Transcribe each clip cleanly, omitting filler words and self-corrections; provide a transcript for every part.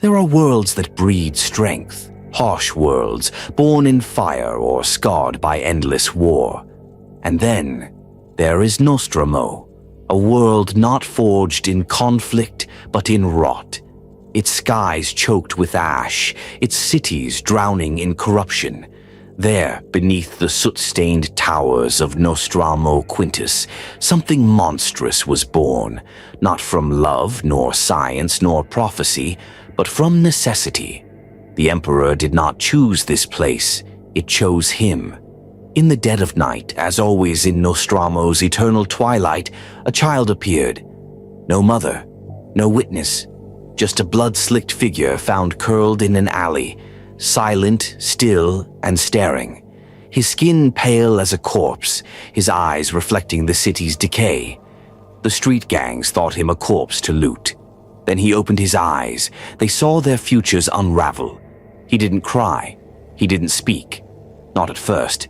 There are worlds that breed strength, harsh worlds, born in fire or scarred by endless war. And then there is Nostromo, a world not forged in conflict but in rot, its skies choked with ash, its cities drowning in corruption. There, beneath the soot-stained towers of Nostromo Quintus, something monstrous was born, not from love, nor science, nor prophecy, but from necessity. The Emperor did not choose this place, it chose him. In the dead of night, as always in Nostromo's eternal twilight, a child appeared. No mother, no witness, just a blood-slicked figure found curled in an alley, silent, still, and staring. His skin pale as a corpse, his eyes reflecting the city's decay. The street gangs thought him a corpse to loot. Then he opened his eyes. They saw their futures unravel. He didn't cry. He didn't speak. Not at first.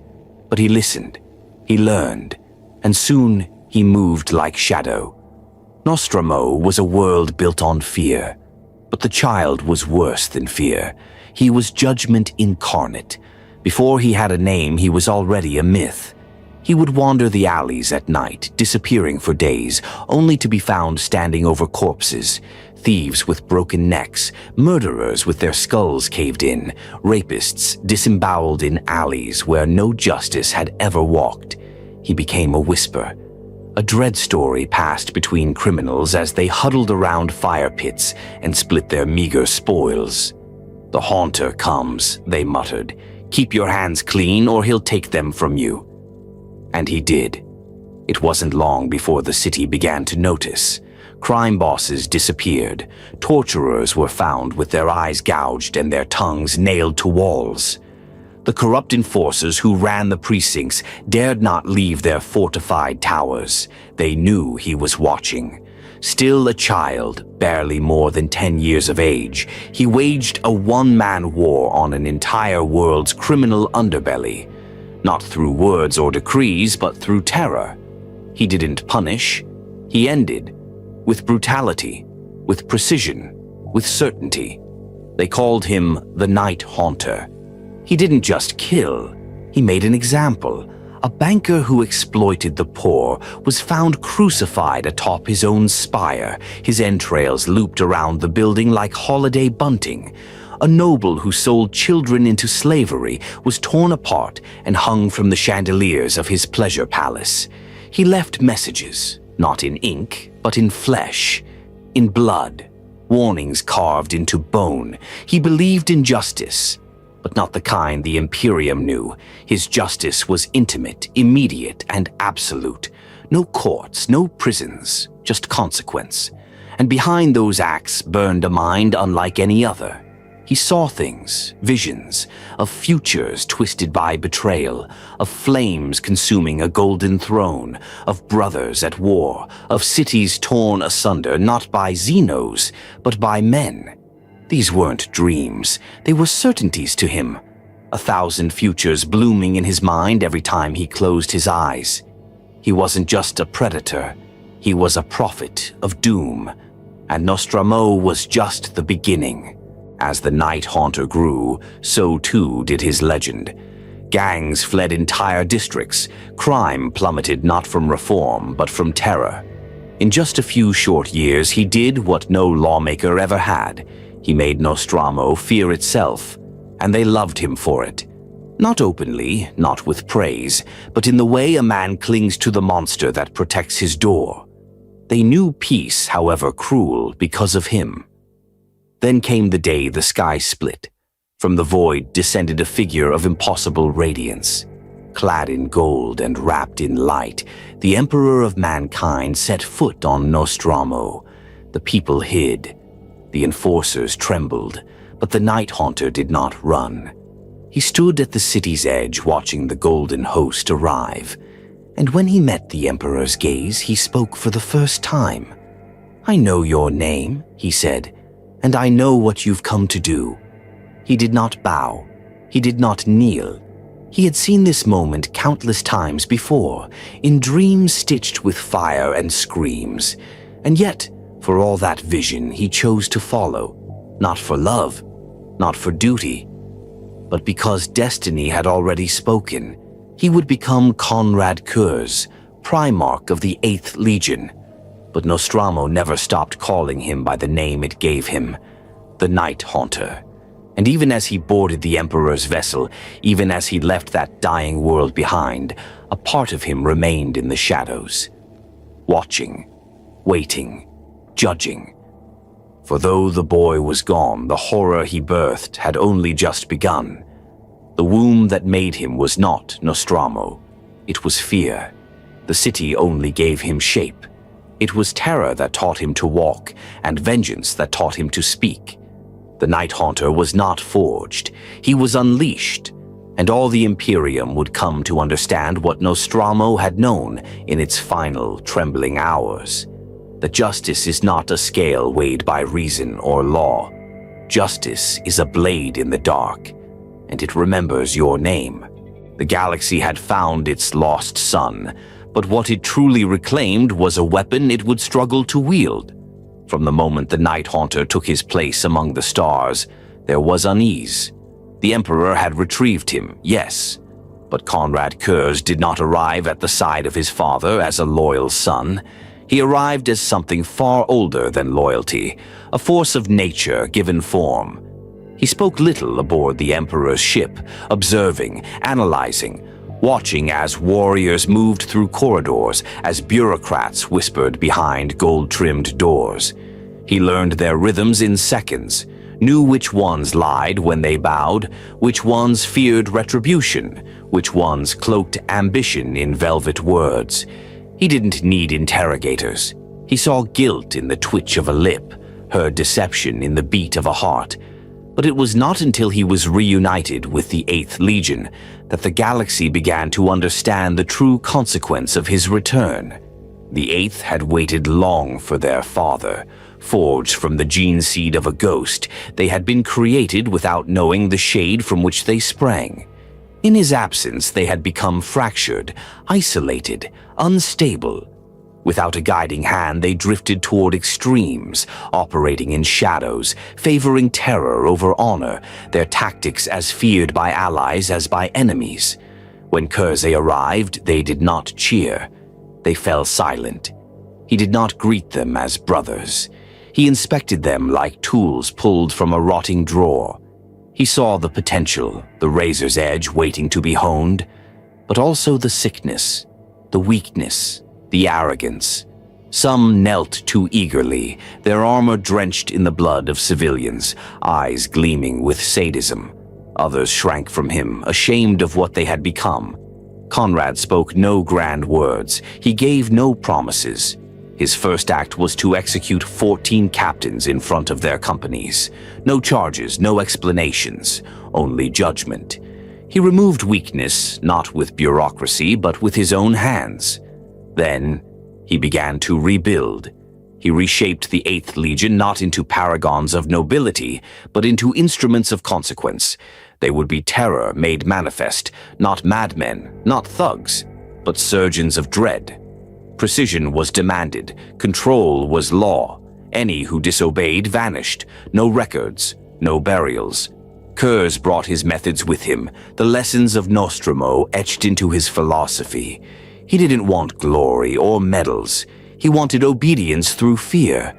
But he listened. He learned. And soon he moved like shadow. Nostromo was a world built on fear. But the child was worse than fear. He was judgment incarnate. Before he had a name, he was already a myth. He would wander the alleys at night, disappearing for days, only to be found standing over corpses, thieves with broken necks, murderers with their skulls caved in, rapists disemboweled in alleys where no justice had ever walked. He became a whisper. A dread story passed between criminals as they huddled around fire pits and split their meager spoils. "The Haunter comes," they muttered. "Keep your hands clean or he'll take them from you." And he did. It wasn't long before the city began to notice. Crime bosses disappeared. Torturers were found with their eyes gouged and their tongues nailed to walls. The corrupt enforcers who ran the precincts dared not leave their fortified towers. They knew he was watching. Still a child, barely more than 10 years of age, he waged a one-man war on an entire world's criminal underbelly. Not through words or decrees, but through terror. He didn't punish. He ended. With brutality, with precision, with certainty. They called him the Night Haunter. He didn't just kill. He made an example. A banker who exploited the poor was found crucified atop his own spire, his entrails looped around the building like holiday bunting. A noble who sold children into slavery was torn apart and hung from the chandeliers of his pleasure palace. He left messages, not in ink, but in flesh, in blood, warnings carved into bone. He believed in justice, but not the kind the Imperium knew. His justice was intimate, immediate, and absolute. No courts, no prisons, just consequence. And behind those acts burned a mind unlike any other. He saw things, visions, of futures twisted by betrayal, of flames consuming a golden throne, of brothers at war, of cities torn asunder not by Xenos, but by men. These weren't dreams, they were certainties to him. 1,000 futures blooming in his mind every time he closed his eyes. He wasn't just a predator, he was a prophet of doom. And Nostromo was just the beginning. As the Night Haunter grew, so too did his legend. Gangs fled entire districts. Crime plummeted not from reform, but from terror. In just a few short years, he did what no lawmaker ever had. He made Nostromo fear itself, and they loved him for it. Not openly, not with praise, but in the way a man clings to the monster that protects his door. They knew peace, however cruel, because of him. Then came the day the sky split. From the void descended a figure of impossible radiance. Clad in gold and wrapped in light, the Emperor of mankind set foot on Nostromo. The people hid. The enforcers trembled, but the Night Haunter did not run. He stood at the city's edge watching the golden host arrive. And when he met the Emperor's gaze, he spoke for the first time. "I know your name," he said, "and I know what you've come to do." He did not bow. He did not kneel. He had seen this moment countless times before, in dreams stitched with fire and screams. And yet, for all that vision, he chose to follow. not for love, not for duty, but because destiny had already spoken. He would become Konrad Curze, Primarch of the 8th Legion. But Nostromo never stopped calling him by the name it gave him, the Night Haunter. And even as he boarded the Emperor's vessel, even as he left that dying world behind, a part of him remained in the shadows, watching, waiting, judging. For though the boy was gone, the horror he birthed had only just begun. The womb that made him was not Nostromo. It was fear. The city only gave him shape. It was terror that taught him to walk, and vengeance that taught him to speak. The Night Haunter was not forged. He was unleashed, and all the Imperium would come to understand what Nostromo had known in its final trembling hours. That justice is not a scale weighed by reason or law. Justice is a blade in the dark, and it remembers your name. The galaxy had found its lost son, but what it truly reclaimed was a weapon it would struggle to wield. From the moment the Night Haunter took his place among the stars, there was unease. The Emperor had retrieved him, yes, but Konrad Curze did not arrive at the side of his father as a loyal son. He arrived as something far older than loyalty, a force of nature given form. He spoke little aboard the Emperor's ship, observing, analyzing, watching as warriors moved through corridors, as bureaucrats whispered behind gold-trimmed doors. He learned their rhythms in seconds, knew which ones lied when they bowed, which ones feared retribution, which ones cloaked ambition in velvet words. He didn't need interrogators. He saw guilt in the twitch of a lip, heard deception in the beat of a heart. But it was not until he was reunited with the 8th Legion that the galaxy began to understand the true consequence of his return. The 8th had waited long for their father. Forged from the gene seed of a ghost, they had been created without knowing the shade from which they sprang. In his absence, they had become fractured, isolated, unstable. Without a guiding hand, they drifted toward extremes, operating in shadows, favoring terror over honor, their tactics as feared by allies as by enemies. When Curze arrived, they did not cheer. They fell silent. He did not greet them as brothers. He inspected them like tools pulled from a rotting drawer. He saw the potential, the razor's edge waiting to be honed, but also the sickness, the weakness, the arrogance. Some knelt too eagerly, their armor drenched in the blood of civilians, eyes gleaming with sadism. Others shrank from him, ashamed of what they had become. Konrad spoke no grand words. He gave no promises. His first act was to execute 14 captains in front of their companies. No charges, no explanations, only judgment. He removed weakness, not with bureaucracy, but with his own hands. Then, he began to rebuild. He reshaped the 8th Legion not into paragons of nobility, but into instruments of consequence. They would be terror made manifest, not madmen, not thugs, but surgeons of dread. Precision was demanded, control was law. Any who disobeyed vanished, no records, no burials. Curze brought his methods with him, the lessons of Nostromo etched into his philosophy. He didn't want glory or medals. He wanted obedience through fear.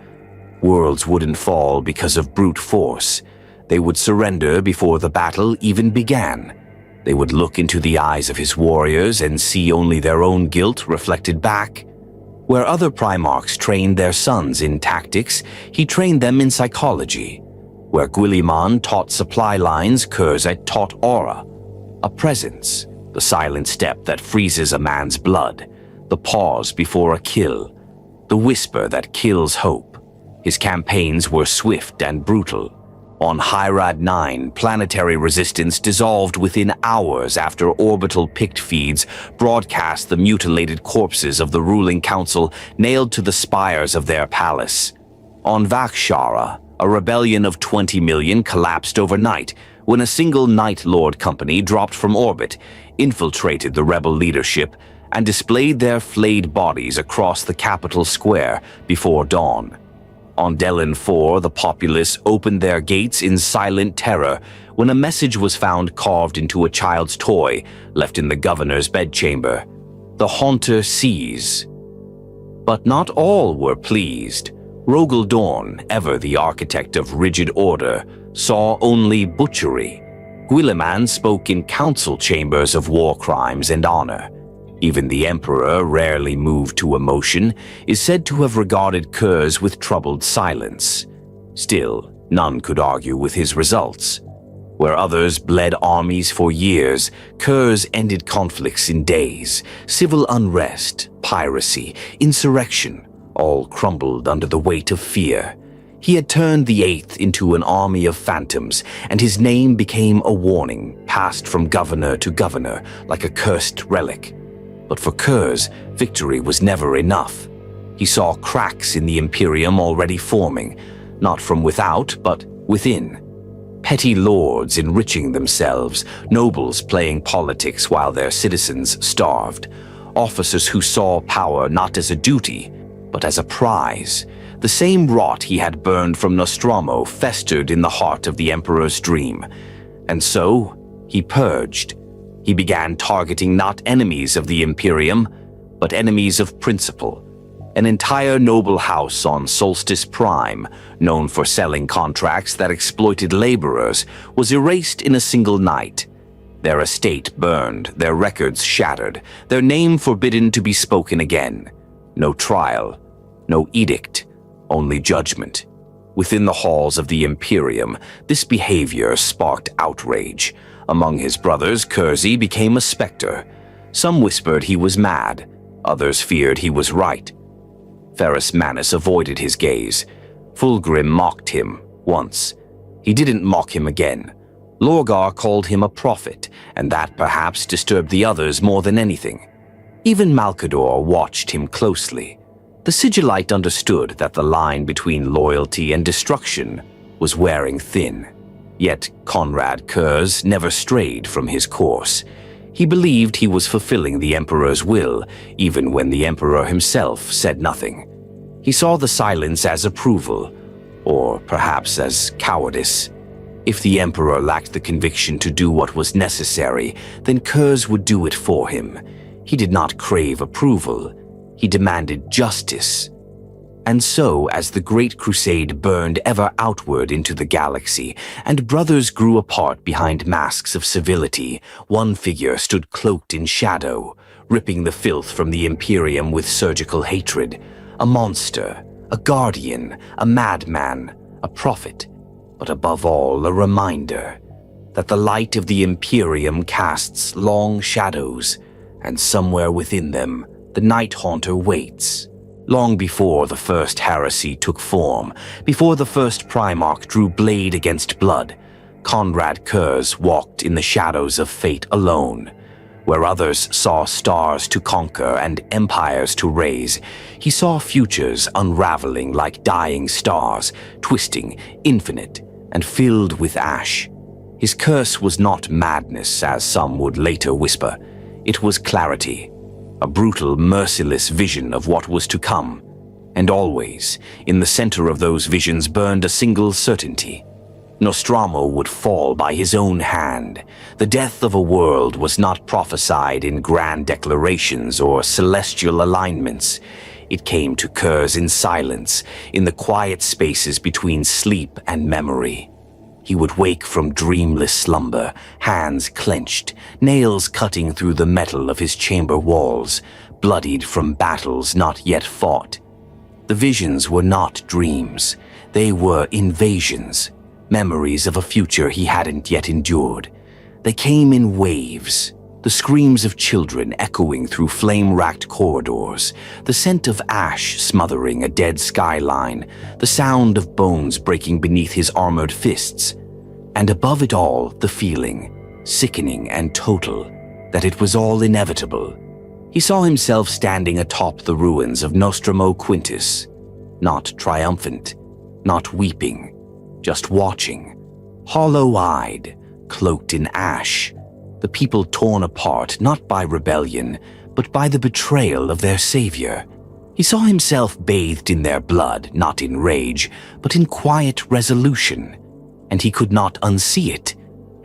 Worlds wouldn't fall because of brute force. They would surrender before the battle even began. They would look into the eyes of his warriors and see only their own guilt reflected back. Where other Primarchs trained their sons in tactics, he trained them in psychology. Where Guilliman taught supply lines, Curze taught aura. A presence, the silent step that freezes a man's blood, the pause before a kill, the whisper that kills hope. His campaigns were swift and brutal. On Hyrad 9, planetary resistance dissolved within hours after orbital pict feeds broadcast the mutilated corpses of the ruling council nailed to the spires of their palace. On Vakshara, a rebellion of 20 million collapsed overnight when a single Night Lord company dropped from orbit, infiltrated the rebel leadership, and displayed their flayed bodies across the capital square before dawn. On Dellen 4, the populace opened their gates in silent terror when a message was found carved into a child's toy left in the governor's bedchamber. The Haunter sees. But not all were pleased. Rogel Dorn, ever the architect of rigid order, saw only butchery. Guilleman spoke in council chambers of war crimes and honor. Even the Emperor, rarely moved to emotion, is said to have regarded Curze with troubled silence. Still, none could argue with his results. Where others bled armies for years, Curze ended conflicts in days. Civil unrest, piracy, insurrection, all crumbled under the weight of fear. He had turned the Eighth into an army of phantoms, and his name became a warning, passed from governor to governor like a cursed relic. But for Curze, victory was never enough. He saw cracks in the Imperium already forming, not from without, but within. Petty lords enriching themselves, nobles playing politics while their citizens starved, officers who saw power not as a duty, but as a prize. The same rot he had burned from Nostromo festered in the heart of the Emperor's dream. And so, he purged. He began targeting not enemies of the Imperium, but enemies of principle. An entire noble house on Solstice Prime, known for selling contracts that exploited laborers, was erased in a single night. Their estate burned, their records shattered, their name forbidden to be spoken again. No trial, no edict, only judgment. Within the halls of the Imperium, this behavior sparked outrage. Among his brothers, Curze became a specter. Some whispered he was mad, others feared he was right. Ferrus Manus avoided his gaze. Fulgrim mocked him once. He didn't mock him again. Lorgar called him a prophet, and that perhaps disturbed the others more than anything. Even Malcador watched him closely. The Sigillite understood that the line between loyalty and destruction was wearing thin. Yet Konrad Curze never strayed from his course. He believed he was fulfilling the Emperor's will, even when the Emperor himself said nothing. He saw the silence as approval, or perhaps as cowardice. If the Emperor lacked the conviction to do what was necessary, then Curze would do it for him. He did not crave approval. He demanded justice. And so, as the Great Crusade burned ever outward into the galaxy, and brothers grew apart behind masks of civility, one figure stood cloaked in shadow, ripping the filth from the Imperium with surgical hatred. A monster, a guardian, a madman, a prophet, but above all a reminder that the light of the Imperium casts long shadows, and somewhere within them the Night Haunter waits. Long before the first heresy took form, before the first Primarch drew blade against blood, Konrad Curze walked in the shadows of fate alone. Where others saw stars to conquer and empires to raise, he saw futures unraveling like dying stars, twisting, infinite, and filled with ash. His curse was not madness, as some would later whisper. It was clarity. A brutal, merciless vision of what was to come. And always, in the center of those visions burned a single certainty. Nostromo would fall by his own hand. The death of a world was not prophesied in grand declarations or celestial alignments. It came to Curze in silence, in the quiet spaces between sleep and memory. He would wake from dreamless slumber, hands clenched, nails cutting through the metal of his chamber walls, bloodied from battles not yet fought. The visions were not dreams. They were invasions, memories of a future he hadn't yet endured. They came in waves, the screams of children echoing through flame-racked corridors, the scent of ash smothering a dead skyline, the sound of bones breaking beneath his armored fists, and above it all the feeling, sickening and total, that it was all inevitable. He saw himself standing atop the ruins of Nostromo Quintus, not triumphant, not weeping, just watching, hollow-eyed, cloaked in ash, the people torn apart not by rebellion, but by the betrayal of their savior. He saw himself bathed in their blood, not in rage, but in quiet resolution, and he could not unsee it.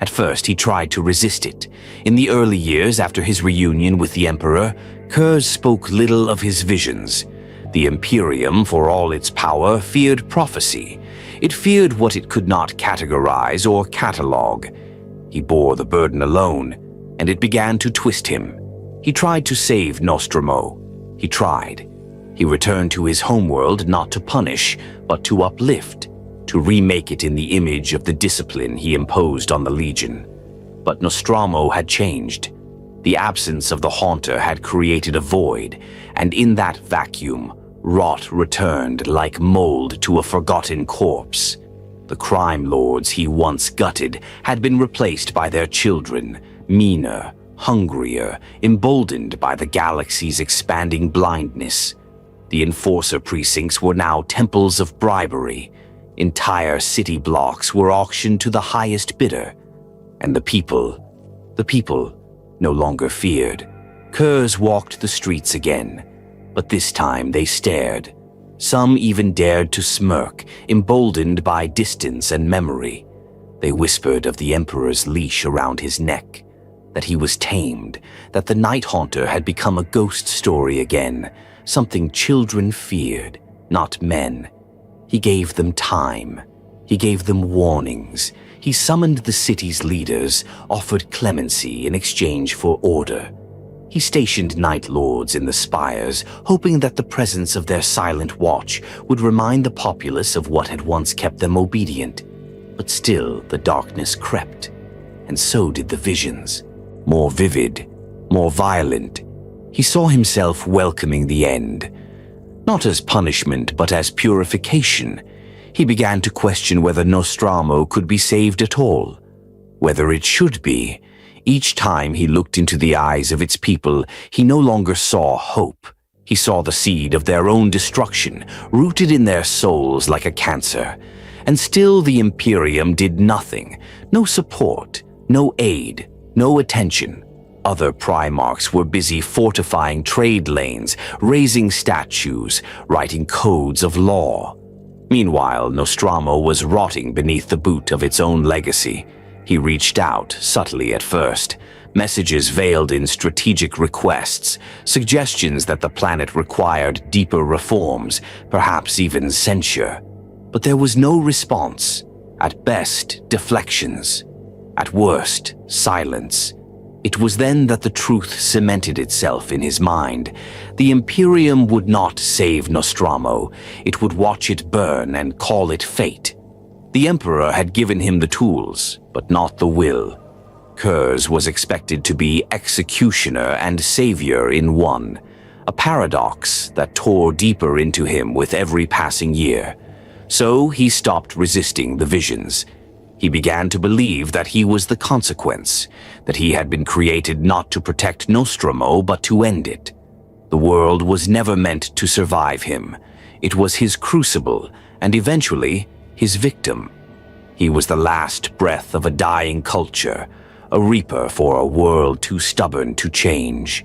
At first, he tried to resist it. In the early years after his reunion with the Emperor, Curze spoke little of his visions. The Imperium, for all its power, feared prophecy. It feared what it could not categorize or catalog. He bore the burden alone, and it began to twist him. He tried to save Nostromo. He tried. He returned to his homeworld not to punish, but to uplift, to remake it in the image of the discipline he imposed on the Legion. But Nostromo had changed. The absence of the Haunter had created a void, and in that vacuum, rot returned like mold to a forgotten corpse. The crime lords he once gutted had been replaced by their children, meaner, hungrier, emboldened by the galaxy's expanding blindness. The Enforcer precincts were now temples of bribery. Entire city blocks were auctioned to the highest bidder. And the people no longer feared. Curze walked the streets again, but this time they stared. Some even dared to smirk, emboldened by distance and memory. They whispered of the Emperor's leash around his neck, that he was tamed, that the Night Haunter had become a ghost story again, something children feared, not men. He gave them time. He gave them warnings. He summoned the city's leaders, offered clemency in exchange for order. He stationed Night Lords in the spires, hoping that the presence of their silent watch would remind the populace of what had once kept them obedient. But still the darkness crept, and so did the visions. More vivid, more violent. He saw himself welcoming the end. Not as punishment, but as purification. He began to question whether Nostromo could be saved at all, whether it should be. Each time he looked into the eyes of its people, he no longer saw hope. He saw the seed of their own destruction, rooted in their souls like a cancer. And still the Imperium did nothing. No support, no aid, no attention. Other Primarchs were busy fortifying trade lanes, raising statues, writing codes of law. Meanwhile, Nostromo was rotting beneath the boot of its own legacy. He reached out, subtly at first, messages veiled in strategic requests, suggestions that the planet required deeper reforms, perhaps even censure. But there was no response. At best, deflections. At worst, silence. It was then that the truth cemented itself in his mind. The Imperium would not save Nostromo. It would watch it burn and call it fate. The Emperor had given him the tools, but not the will. Curze was expected to be executioner and savior in one, a paradox that tore deeper into him with every passing year. So he stopped resisting the visions. He began to believe that he was the consequence, that he had been created not to protect Nostromo but to end it. The world was never meant to survive him. It was his crucible, and eventually his victim. He was the last breath of a dying culture, a reaper for a world too stubborn to change.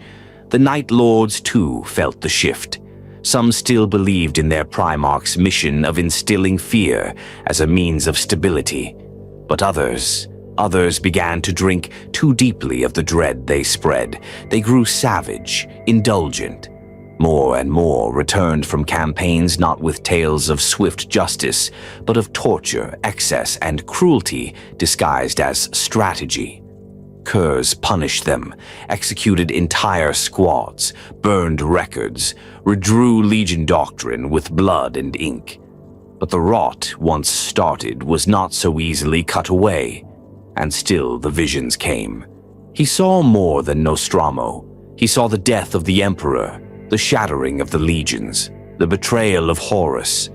The Night Lords, too, felt the shift. Some still believed in their Primarch's mission of instilling fear as a means of stability. But others began to drink too deeply of the dread they spread. They grew savage, indulgent. More and more returned from campaigns not with tales of swift justice, but of torture, excess, and cruelty disguised as strategy. Curze punished them, executed entire squads, burned records, redrew Legion doctrine with blood and ink. But the rot, once started, was not so easily cut away. And still the visions came. He saw more than Nostromo. He saw the death of the Emperor, the shattering of the legions, the betrayal of Horus.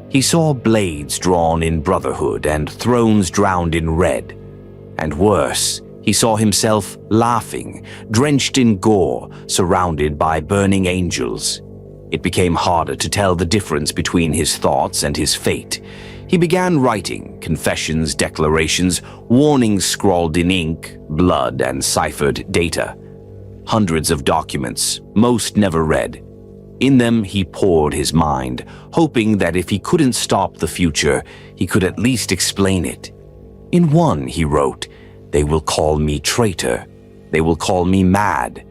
He saw blades drawn in brotherhood and thrones drowned in red. And worse, he saw himself laughing, drenched in gore, surrounded by burning angels. It became harder to tell the difference between his thoughts and his fate. He began writing confessions, declarations, warnings scrawled in ink, blood, and ciphered data. Hundreds of documents, most never read. In them he poured his mind, hoping that if he couldn't stop the future, he could at least explain it. In one, he wrote, "They will call me traitor. They will call me mad.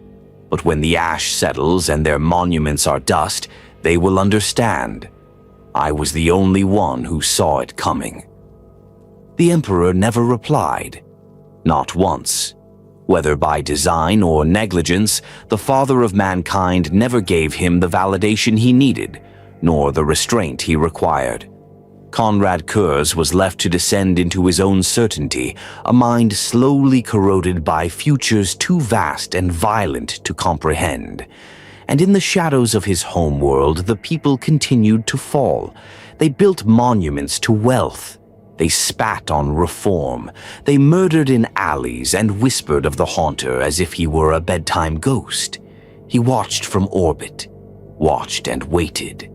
But when the ash settles and their monuments are dust, they will understand. I was the only one who saw it coming." The Emperor never replied. Not once. Whether by design or negligence, the father of mankind never gave him the validation he needed, nor the restraint he required. Konrad Curze was left to descend into his own certainty, a mind slowly corroded by futures too vast and violent to comprehend. And in the shadows of his homeworld, the people continued to fall. They built monuments to wealth. They spat on reform. They murdered in alleys and whispered of the haunter as if he were a bedtime ghost. He watched from orbit, watched and waited.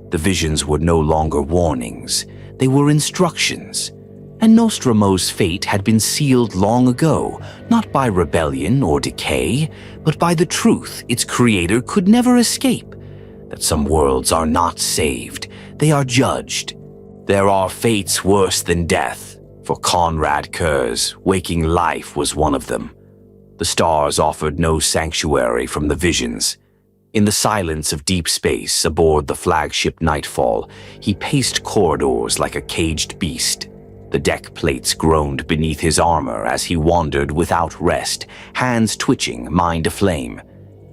The visions were no longer warnings. They were instructions. And Nostromo's fate had been sealed long ago, not by rebellion or decay, but by the truth its creator could never escape, that some worlds are not saved, they are judged. There are fates worse than death. For Konrad Curze, waking life was one of them. The stars offered no sanctuary from the visions. In the silence of deep space aboard the flagship Nightfall, he paced corridors like a caged beast. The deck plates groaned beneath his armor as he wandered without rest, hands twitching, mind aflame.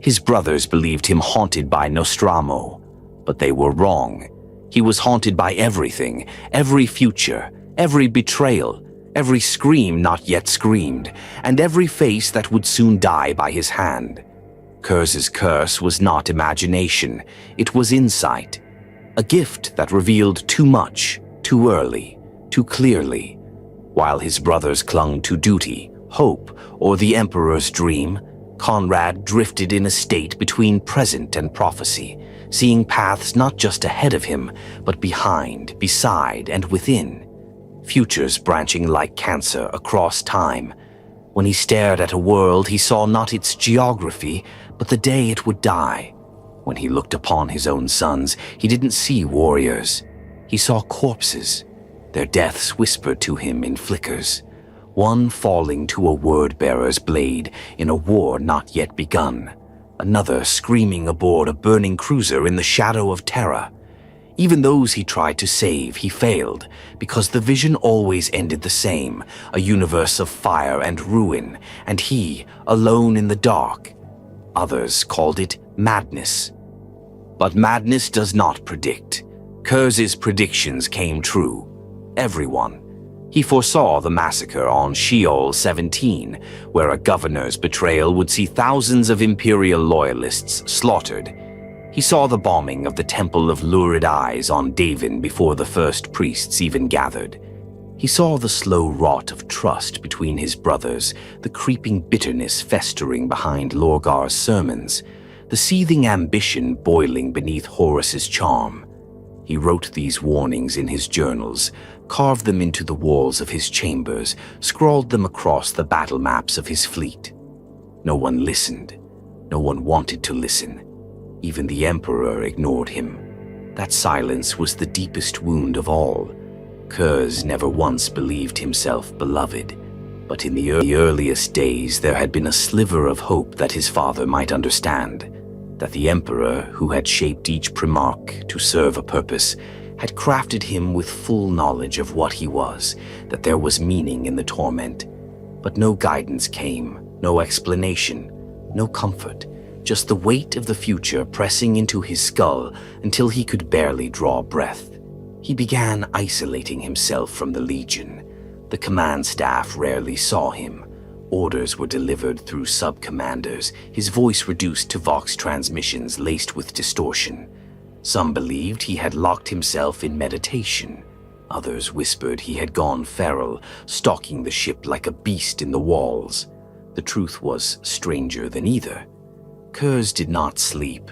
His brothers believed him haunted by Nostromo, but they were wrong. He was haunted by everything, every future, every betrayal, every scream not yet screamed, and every face that would soon die by his hand. Curze's curse was not imagination, it was insight, a gift that revealed too much, too early, too clearly. While his brothers clung to duty, hope, or the Emperor's dream, Konrad drifted in a state between present and prophecy, seeing paths not just ahead of him, but behind, beside, and within. Futures branching like cancer across time. When he stared at a world, he saw not its geography, but the day it would die. When he looked upon his own sons, he didn't see warriors. He saw corpses. Their deaths whispered to him in flickers. One falling to a word-bearer's blade in a war not yet begun. Another screaming aboard a burning cruiser in the shadow of terror. Even those he tried to save, he failed, because the vision always ended the same, a universe of fire and ruin, and he, alone in the dark. Others called it madness. But madness does not predict. Curze's predictions came true. Everyone. He foresaw the massacre on Sheol 17, where a governor's betrayal would see thousands of Imperial loyalists slaughtered. He saw the bombing of the Temple of Lurid Eyes on Davin before the first priests even gathered. He saw the slow rot of trust between his brothers, the creeping bitterness festering behind Lorgar's sermons, the seething ambition boiling beneath Horus's charm. He wrote these warnings in his journals, carved them into the walls of his chambers, scrawled them across the battle maps of his fleet. No one listened. No one wanted to listen. Even the Emperor ignored him. That silence was the deepest wound of all. Curze never once believed himself beloved, but in the earliest days there had been a sliver of hope that his father might understand, that the Emperor, who had shaped each Primarch to serve a purpose, had crafted him with full knowledge of what he was, that there was meaning in the torment. But no guidance came, no explanation, no comfort, just the weight of the future pressing into his skull until he could barely draw breath. He began isolating himself from the Legion. The command staff rarely saw him. Orders were delivered through sub-commanders, his voice reduced to vox transmissions laced with distortion. Some believed he had locked himself in meditation. Others whispered he had gone feral, stalking the ship like a beast in the walls. The truth was stranger than either. Curze did not sleep.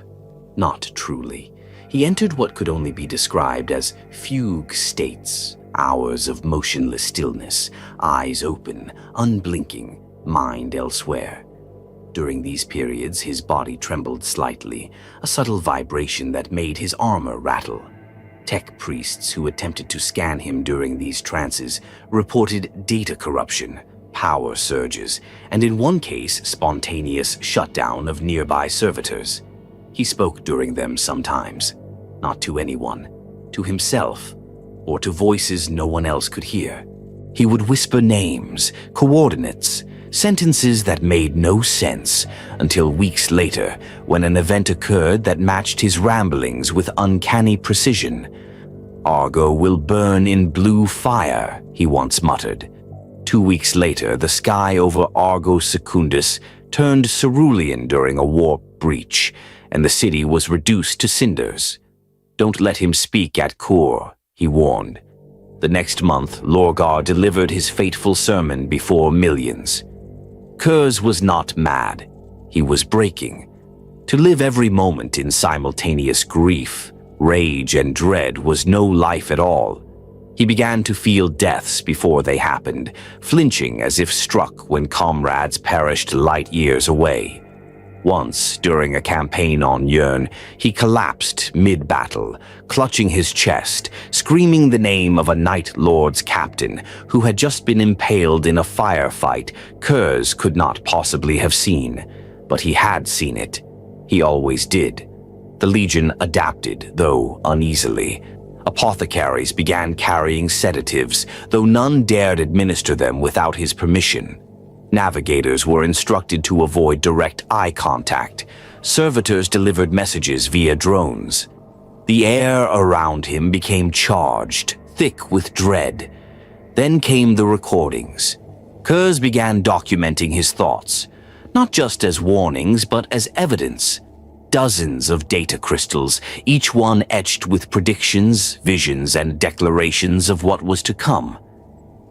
Not truly. He entered what could only be described as fugue states, hours of motionless stillness, eyes open, unblinking, mind elsewhere. During these periods, his body trembled slightly, a subtle vibration that made his armor rattle. Tech priests who attempted to scan him during these trances reported data corruption, power surges, and in one case, spontaneous shutdown of nearby servitors. He spoke during them sometimes, not to anyone, to himself, or to voices no one else could hear. He would whisper names, coordinates, sentences that made no sense until weeks later when an event occurred that matched his ramblings with uncanny precision. "Argo will burn in blue fire," he once muttered. 2 weeks later, the sky over Argo Secundus turned cerulean during a warp breach, and the city was reduced to cinders. "Don't let him speak at Kur," he warned. The next month, Lorgar delivered his fateful sermon before millions. Curze was not mad. He was breaking. To live every moment in simultaneous grief, rage, and dread was no life at all. He began to feel deaths before they happened, flinching as if struck when comrades perished light years away. Once, during a campaign on Yern, he collapsed mid-battle, clutching his chest, screaming the name of a Night Lord's captain who had just been impaled in a firefight Curze could not possibly have seen. But he had seen it. He always did. The Legion adapted, though uneasily. Apothecaries began carrying sedatives, though none dared administer them without his permission. Navigators were instructed to avoid direct eye contact. Servitors delivered messages via drones. The air around him became charged, thick with dread. Then came the recordings. Curze began documenting his thoughts, not just as warnings, but as evidence. Dozens of data crystals, each one etched with predictions, visions, and declarations of what was to come.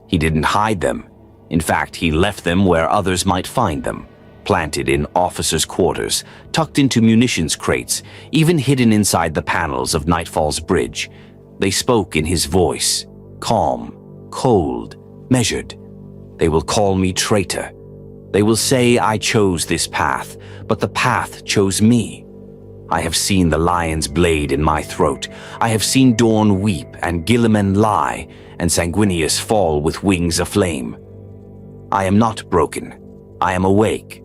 He didn't hide them. In fact, he left them where others might find them, planted in officers' quarters, tucked into munitions crates, even hidden inside the panels of Nightfall's bridge. They spoke in his voice, calm, cold, measured. "They will call me traitor. They will say I chose this path, but the path chose me. I have seen the lion's blade in my throat. I have seen Dorn weep and Gilliman lie, and Sanguinius fall with wings aflame. I am not broken. I am awake."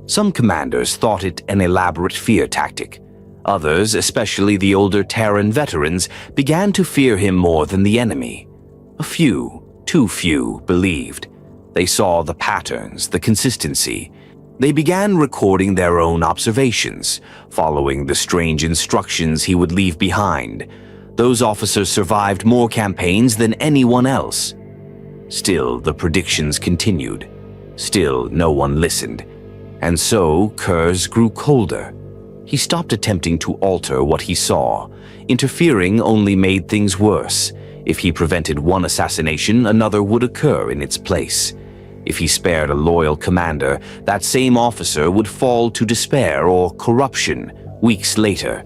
Some commanders thought it an elaborate fear tactic. Others, especially the older Terran veterans, began to fear him more than the enemy. A few, too few, believed. They saw the patterns, the consistency. They began recording their own observations, following the strange instructions he would leave behind. Those officers survived more campaigns than anyone else. Still, the predictions continued. Still, no one listened. And so, Curze grew colder. He stopped attempting to alter what he saw. Interfering only made things worse. If he prevented one assassination, another would occur in its place. If he spared a loyal commander, that same officer would fall to despair or corruption weeks later.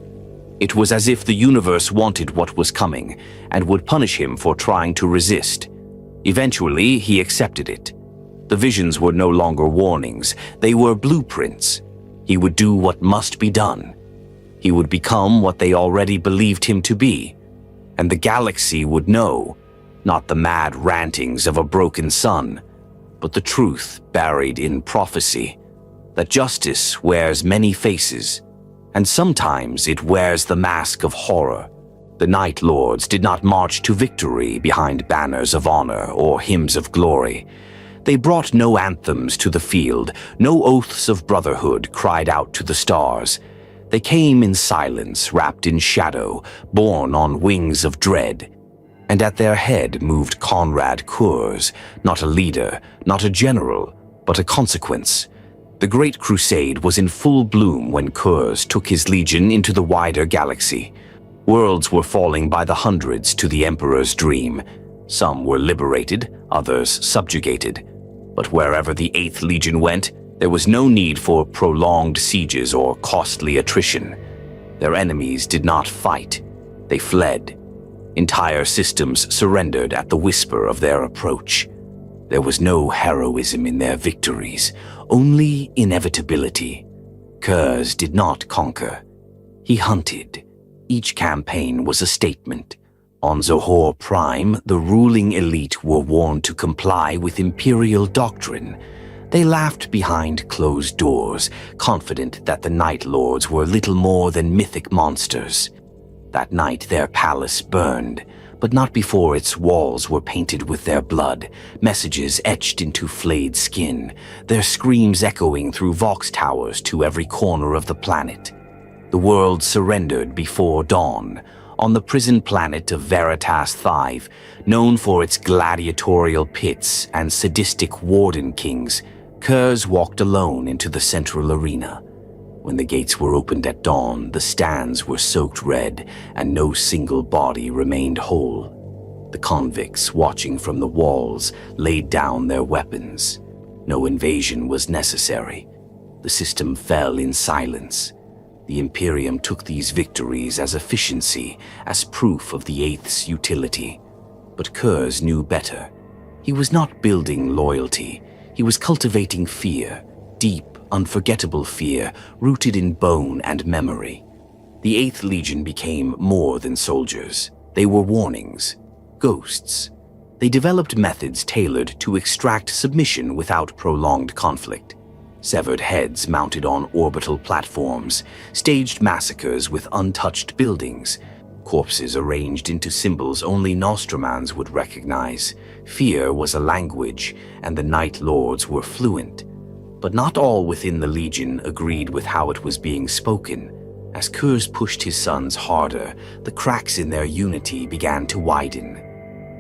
It was as if the universe wanted what was coming and would punish him for trying to resist. Eventually, he accepted it. The visions were no longer warnings. They were blueprints. He would do what must be done. He would become what they already believed him to be. And the galaxy would know, not the mad rantings of a broken sun, but the truth buried in prophecy, that justice wears many faces, and sometimes it wears the mask of horror. The Night Lords did not march to victory behind banners of honor or hymns of glory. They brought no anthems to the field, no oaths of brotherhood cried out to the stars. They came in silence, wrapped in shadow, borne on wings of dread. And at their head moved Konrad Curze, not a leader, not a general, but a consequence. The Great Crusade was in full bloom when Curze took his legion into the wider galaxy. Worlds were falling by the hundreds to the Emperor's dream. Some were liberated, others subjugated. But wherever the 8th Legion went, there was no need for prolonged sieges or costly attrition. Their enemies did not fight, they fled. Entire systems surrendered at the whisper of their approach. There was no heroism in their victories, only inevitability. Curze did not conquer. He hunted. Each campaign was a statement. On Zohor Prime, the ruling elite were warned to comply with Imperial doctrine. They laughed behind closed doors, confident that the Night Lords were little more than mythic monsters. That night their palace burned, but not before its walls were painted with their blood, messages etched into flayed skin, their screams echoing through Vox towers to every corner of the planet. The world surrendered before dawn, on the prison planet of Veritas V, known for its gladiatorial pits and sadistic warden kings. Curze walked alone into the central arena. When the gates were opened at dawn, the stands were soaked red, and no single body remained whole. The convicts, watching from the walls, laid down their weapons. No invasion was necessary. The system fell in silence. The Imperium took these victories as efficiency, as proof of the Eighth's utility. But Curze knew better. He was not building loyalty. He was cultivating fear, deep, unforgettable fear, rooted in bone and memory. The Eighth Legion became more than soldiers. They were warnings, ghosts. They developed methods tailored to extract submission without prolonged conflict. Severed heads mounted on orbital platforms, staged massacres with untouched buildings, corpses arranged into symbols only Nostromans would recognize. Fear was a language, and the Night Lords were fluent. But not all within the Legion agreed with how it was being spoken. As Curze pushed his sons harder, the cracks in their unity began to widen.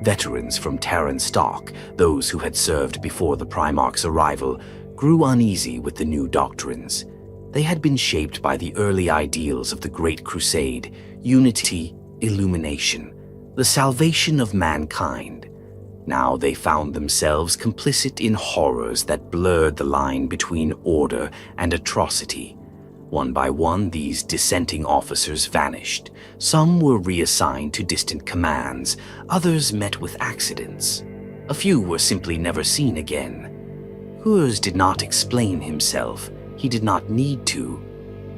Veterans from Terran stock, those who had served before the Primarchs' arrival, grew uneasy with the new doctrines. They had been shaped by the early ideals of the Great Crusade: unity, illumination, the salvation of mankind. Now they found themselves complicit in horrors that blurred the line between order and atrocity. One by one, these dissenting officers vanished. Some were reassigned to distant commands, others met with accidents. A few were simply never seen again. Curze did not explain himself. He did not need to.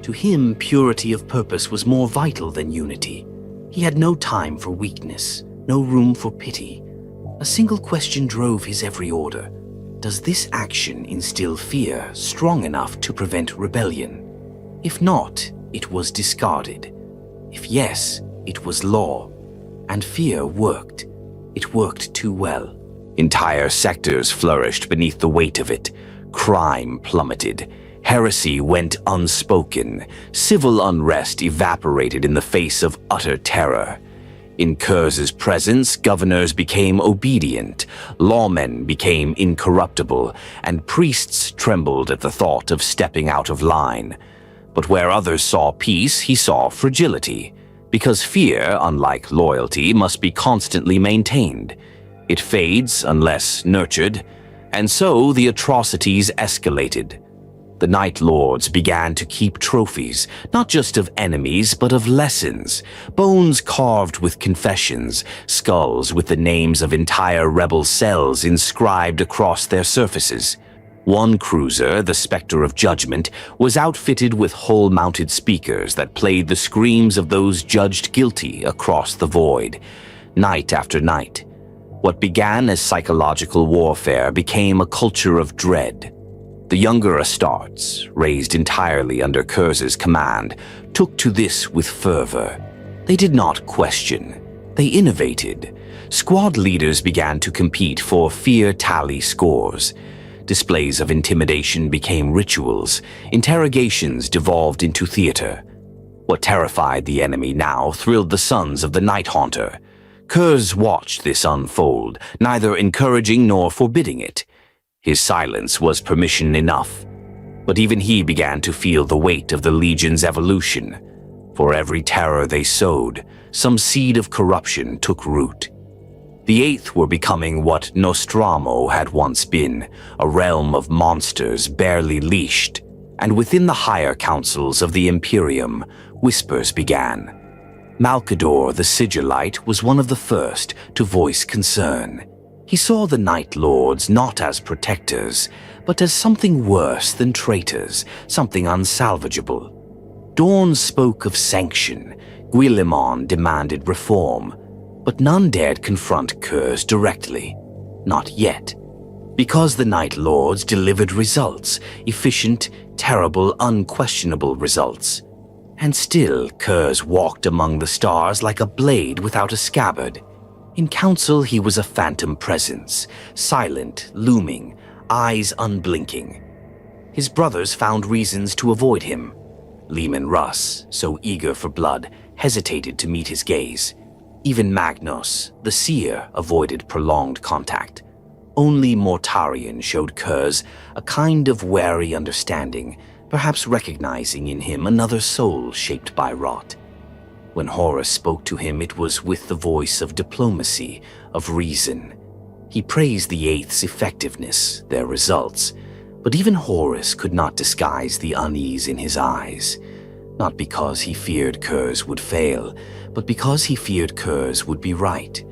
To him, purity of purpose was more vital than unity. He had no time for weakness, no room for pity. A single question drove his every order. Does this action instill fear strong enough to prevent rebellion? If not, it was discarded. If yes, it was law. And fear worked. It worked too well. Entire sectors flourished beneath the weight of it. Crime plummeted. Heresy went unspoken. Civil unrest evaporated in the face of utter terror. In Curze's presence, governors became obedient, lawmen became incorruptible, and priests trembled at the thought of stepping out of line. But where others saw peace, he saw fragility, because fear, unlike loyalty, must be constantly maintained. It fades unless nurtured, and so the atrocities escalated. The Night Lords began to keep trophies, not just of enemies, but of lessons, bones carved with confessions, skulls with the names of entire rebel cells inscribed across their surfaces. One cruiser, the Spectre of Judgment, was outfitted with hull-mounted speakers that played the screams of those judged guilty across the void, night after night. What began as psychological warfare became a culture of dread. The younger Astartes, raised entirely under Curze's command, took to this with fervor. They did not question. They innovated. Squad leaders began to compete for fear tally scores. Displays of intimidation became rituals. Interrogations devolved into theater. What terrified the enemy now thrilled the sons of the Night Haunter. Curze watched this unfold, neither encouraging nor forbidding it. His silence was permission enough. But even he began to feel the weight of the Legion's evolution. For every terror they sowed, some seed of corruption took root. The Eighth were becoming what Nostromo had once been, a realm of monsters barely leashed. And within the higher councils of the Imperium, whispers began. Malcador the Sigillite was one of the first to voice concern. He saw the Night Lords not as protectors, but as something worse than traitors, something unsalvageable. Dorn spoke of sanction, Guilliman demanded reform, but none dared confront Curze directly. Not yet. Because the Night Lords delivered results, efficient, terrible, unquestionable results. And still, Curze walked among the stars like a blade without a scabbard. In council, he was a phantom presence, silent, looming, eyes unblinking. His brothers found reasons to avoid him. Leman Russ, so eager for blood, hesitated to meet his gaze. Even Magnus, the seer, avoided prolonged contact. Only Mortarion showed Curze a kind of wary understanding, perhaps recognizing in him another soul shaped by rot. When Horus spoke to him, it was with the voice of diplomacy, of reason. He praised the Eighth's effectiveness, their results, but even Horus could not disguise the unease in his eyes. Not because he feared Curze would fail, but because he feared Curze would be right.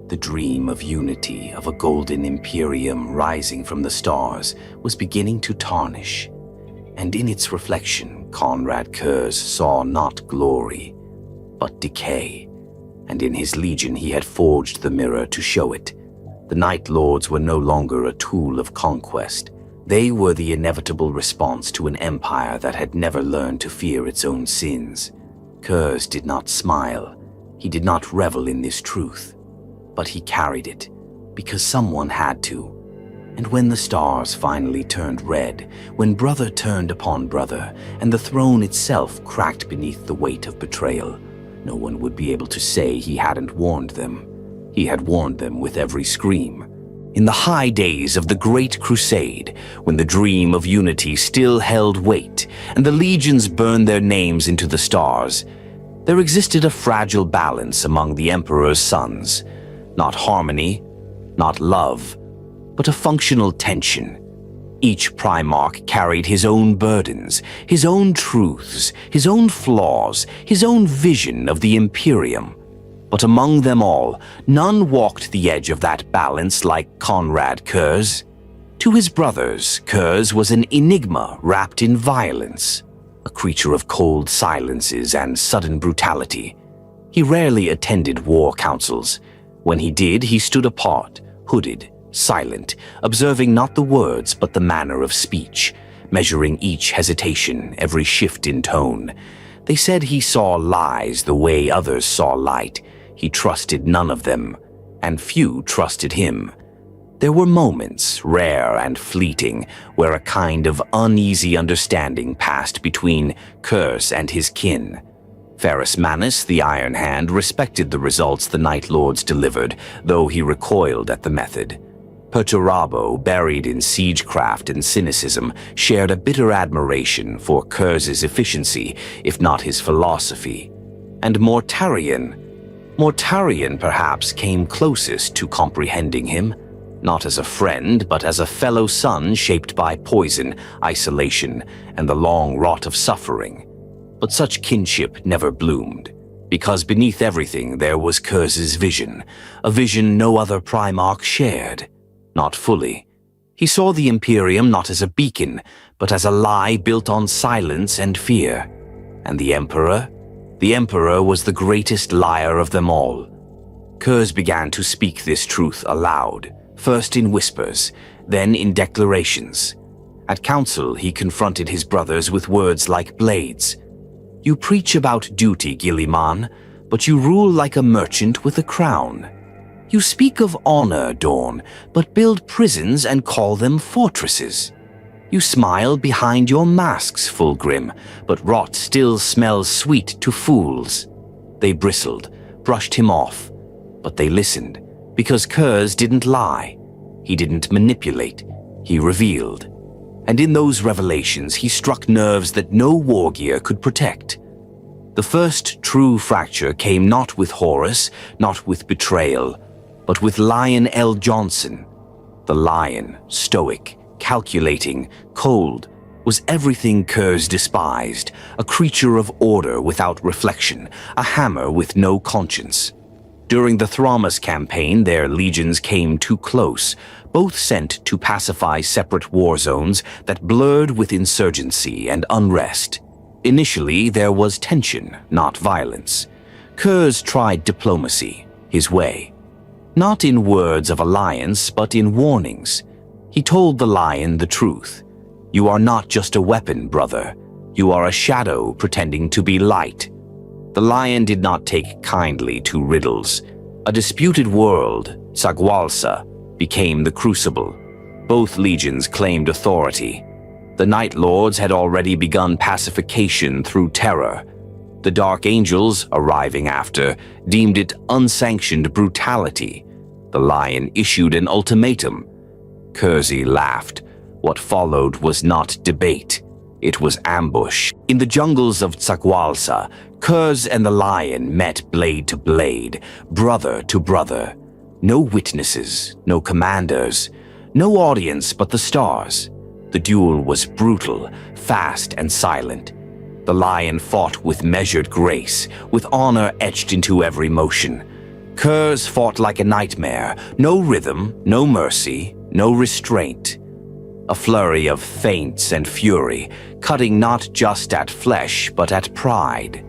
The dream of unity, of a golden Imperium rising from the stars, was beginning to tarnish. And in its reflection, Konrad Curze saw not glory, but decay. And in his legion he had forged the mirror to show it. The Night Lords were no longer a tool of conquest. They were the inevitable response to an empire that had never learned to fear its own sins. Curze did not smile. He did not revel in this truth. But he carried it, because someone had to. And when the stars finally turned red, when brother turned upon brother, and the throne itself cracked beneath the weight of betrayal, no one would be able to say he hadn't warned them. He had warned them with every scream. In the high days of the Great Crusade, when the dream of unity still held weight, and the legions burned their names into the stars, there existed a fragile balance among the Emperor's sons. Not harmony, not love, but a functional tension. Each Primarch carried his own burdens, his own truths, his own flaws, his own vision of the Imperium. But among them all, none walked the edge of that balance like Konrad Curze. To his brothers, Curze was an enigma wrapped in violence, a creature of cold silences and sudden brutality. He rarely attended war councils. When he did, he stood apart, hooded, silent, observing not the words but the manner of speech, measuring each hesitation, every shift in tone. They said he saw lies the way others saw light. He trusted none of them, and few trusted him. There were moments, rare and fleeting, where a kind of uneasy understanding passed between Curze and his kin. Ferrus Manus, the Iron Hand, respected the results the Night Lords delivered, though he recoiled at the method. Perturabo, buried in siegecraft and cynicism, shared a bitter admiration for Curze's efficiency, if not his philosophy. And Mortarion perhaps came closest to comprehending him, not as a friend, but as a fellow son shaped by poison, isolation, and the long rot of suffering. But such kinship never bloomed, because beneath everything there was Curze's vision, a vision no other Primarch shared. Not fully. He saw the Imperium not as a beacon, but as a lie built on silence and fear. And the Emperor? The Emperor was the greatest liar of them all. Curze began to speak this truth aloud, first in whispers, then in declarations. At council, he confronted his brothers with words like blades. You preach about duty, Guilliman, but you rule like a merchant with a crown. You speak of honor, Dorn, but build prisons and call them fortresses. You smile behind your masks, Fulgrim, but rot still smells sweet to fools. They bristled, brushed him off, but they listened, because Curze didn't lie. He didn't manipulate. He revealed. And in those revelations he struck nerves that no war gear could protect. The first true fracture came not with Horus, not with betrayal, but with Lion L. Johnson. The lion, stoic, calculating, cold, was everything Curze despised, a creature of order without reflection, a hammer with no conscience. During the Thramas campaign, their legions came too close, both sent to pacify separate war zones that blurred with insurgency and unrest. Initially, there was tension, not violence. Curze tried diplomacy, his way. Not in words of alliance, but in warnings. He told the Lion the truth. You are not just a weapon, brother. You are a shadow pretending to be light. The Lion did not take kindly to riddles. A disputed world, Sagwalsa, became the crucible. Both legions claimed authority. The Night Lords had already begun pacification through terror. The Dark Angels, arriving after, deemed it unsanctioned brutality. The Lion issued an ultimatum. Curze laughed. What followed was not debate. It was ambush. In the jungles of Tsagwalsa, Curze and the Lion met blade to blade, brother to brother. No witnesses, no commanders, no audience but the stars. The duel was brutal, fast and silent. The Lion fought with measured grace, with honor etched into every motion. Curze fought like a nightmare, no rhythm, no mercy, no restraint. A flurry of feints and fury, cutting not just at flesh but at pride.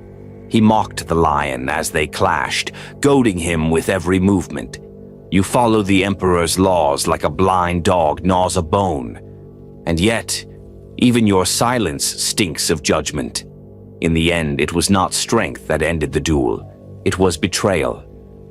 He mocked the Lion as they clashed, goading him with every movement. You follow the Emperor's laws like a blind dog gnaws a bone. And yet, even your silence stinks of judgment. In the end, it was not strength that ended the duel. It was betrayal.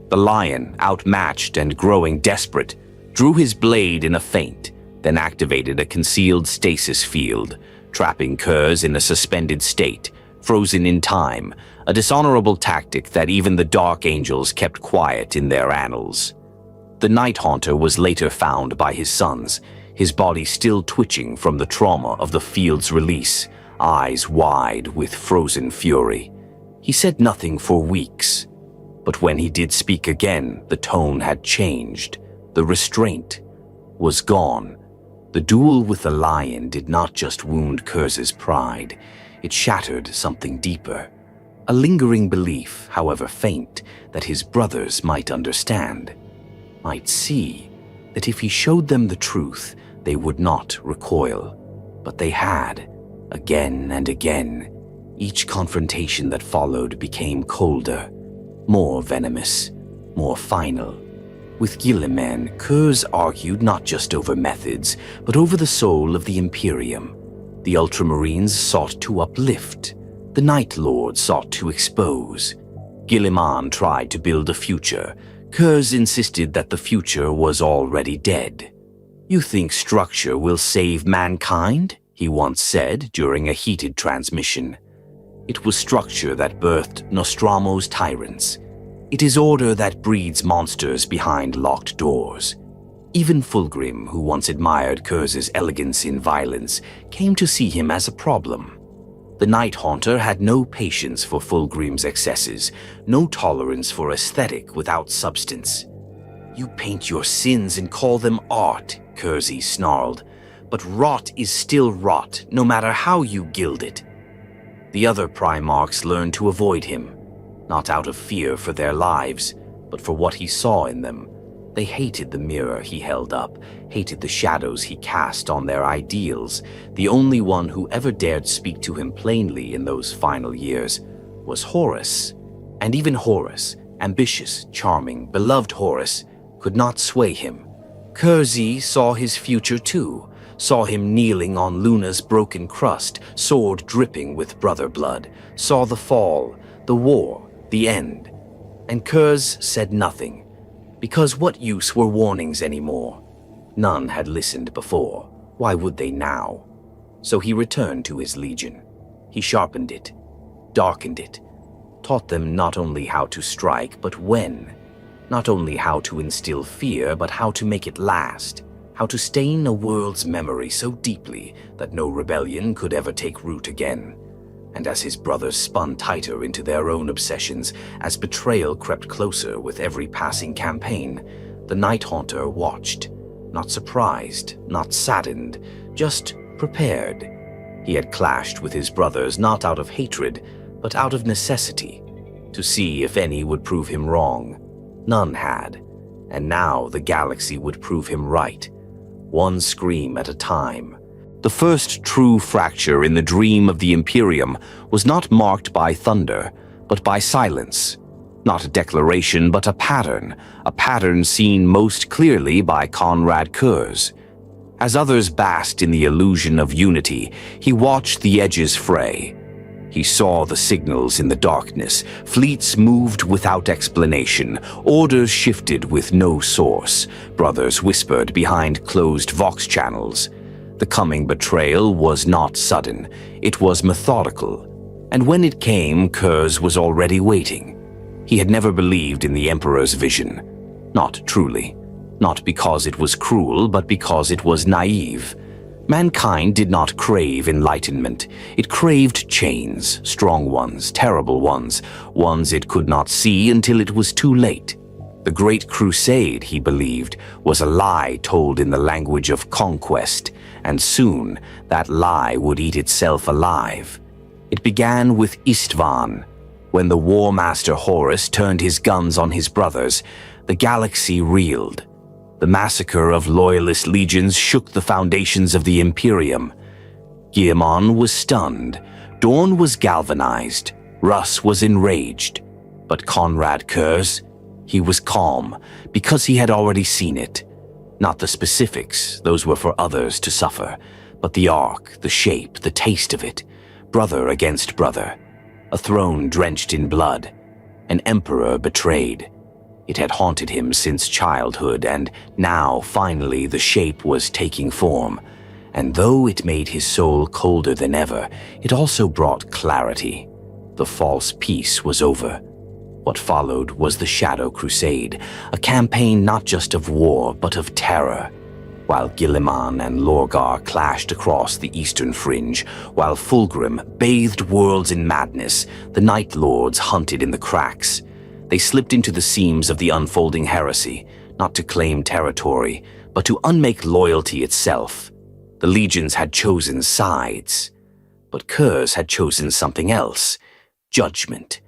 The Lion, outmatched and growing desperate, drew his blade in a feint, then activated a concealed stasis field, trapping Curze in a suspended state, frozen in time, a dishonorable tactic that even the Dark Angels kept quiet in their annals. The Night Haunter was later found by his sons, his body still twitching from the trauma of the field's release, eyes wide with frozen fury. He said nothing for weeks, but when he did speak again, the tone had changed. The restraint was gone. The duel with the Lion did not just wound Curze's pride, it shattered something deeper. A lingering belief, however faint, that his brothers might understand, might see, that if he showed them the truth, they would not recoil. But they had, again and again. Each confrontation that followed became colder, more venomous, more final. With Guilliman, Curze argued not just over methods, but over the soul of the Imperium. The Ultramarines sought to uplift. The Night Lord sought to expose. Guilliman tried to build a future. Curze insisted that the future was already dead. You think structure will save mankind? He once said during a heated transmission. It was structure that birthed Nostramo's tyrants. It is order that breeds monsters behind locked doors. Even Fulgrim, who once admired Curze's elegance in violence, came to see him as a problem. The Night Haunter had no patience for Fulgrim's excesses, no tolerance for aesthetic without substance. You paint your sins and call them art, Curze snarled. But rot is still rot, no matter how you gild it. The other Primarchs learned to avoid him, not out of fear for their lives, but for what he saw in them. They hated the mirror he held up, hated the shadows he cast on their ideals. The only one who ever dared speak to him plainly in those final years was Horus. And even Horus, ambitious, charming, beloved Horus, could not sway him. Curze saw his future too, saw him kneeling on Luna's broken crust, sword dripping with brother blood, saw the fall, the war, the end. And Curze said nothing, because what use were warnings anymore? None had listened before. Why would they now? So he returned to his legion. He sharpened it, darkened it, taught them not only how to strike, but when. Not only how to instill fear, but how to make it last. How to stain a world's memory so deeply that no rebellion could ever take root again. And as his brothers spun tighter into their own obsessions, as betrayal crept closer with every passing campaign, the Night Haunter watched, not surprised, not saddened, just prepared. He had clashed with his brothers not out of hatred, but out of necessity, to see if any would prove him wrong. None had, and now the galaxy would prove him right, one scream at a time. The first true fracture in the dream of the Imperium was not marked by thunder, but by silence. Not a declaration, but a pattern seen most clearly by Konrad Curze. As others basked in the illusion of unity, he watched the edges fray. He saw the signals in the darkness. Fleets moved without explanation. Orders shifted with no source. Brothers whispered behind closed vox channels. The coming betrayal was not sudden. It was methodical. And when it came, Curze was already waiting. He had never believed in the Emperor's vision. Not truly. Not because it was cruel, but because it was naive. Mankind did not crave enlightenment. It craved chains, strong ones, terrible ones, ones it could not see until it was too late. The Great Crusade, he believed, was a lie told in the language of conquest, and soon that lie would eat itself alive. It began with Istvan. When the War Master Horus turned his guns on his brothers, the galaxy reeled. The massacre of loyalist legions shook the foundations of the Imperium. Guillemon was stunned. Dorn was galvanized. Russ was enraged. But Konrad Curze, he was calm, because he had already seen it. Not the specifics, those were for others to suffer, but the arc, the shape, the taste of it. Brother against brother. A throne drenched in blood. An emperor betrayed. It had haunted him since childhood, and now, finally, the shape was taking form. And though it made his soul colder than ever, it also brought clarity. The false peace was over. What followed was the Shadow Crusade, a campaign not just of war, but of terror. While Guillemon and Lorgar clashed across the eastern fringe, while Fulgrim bathed worlds in madness, the Night Lords hunted in the cracks. They slipped into the seams of the unfolding heresy, not to claim territory, but to unmake loyalty itself. The legions had chosen sides, but Curze had chosen something else: judgment.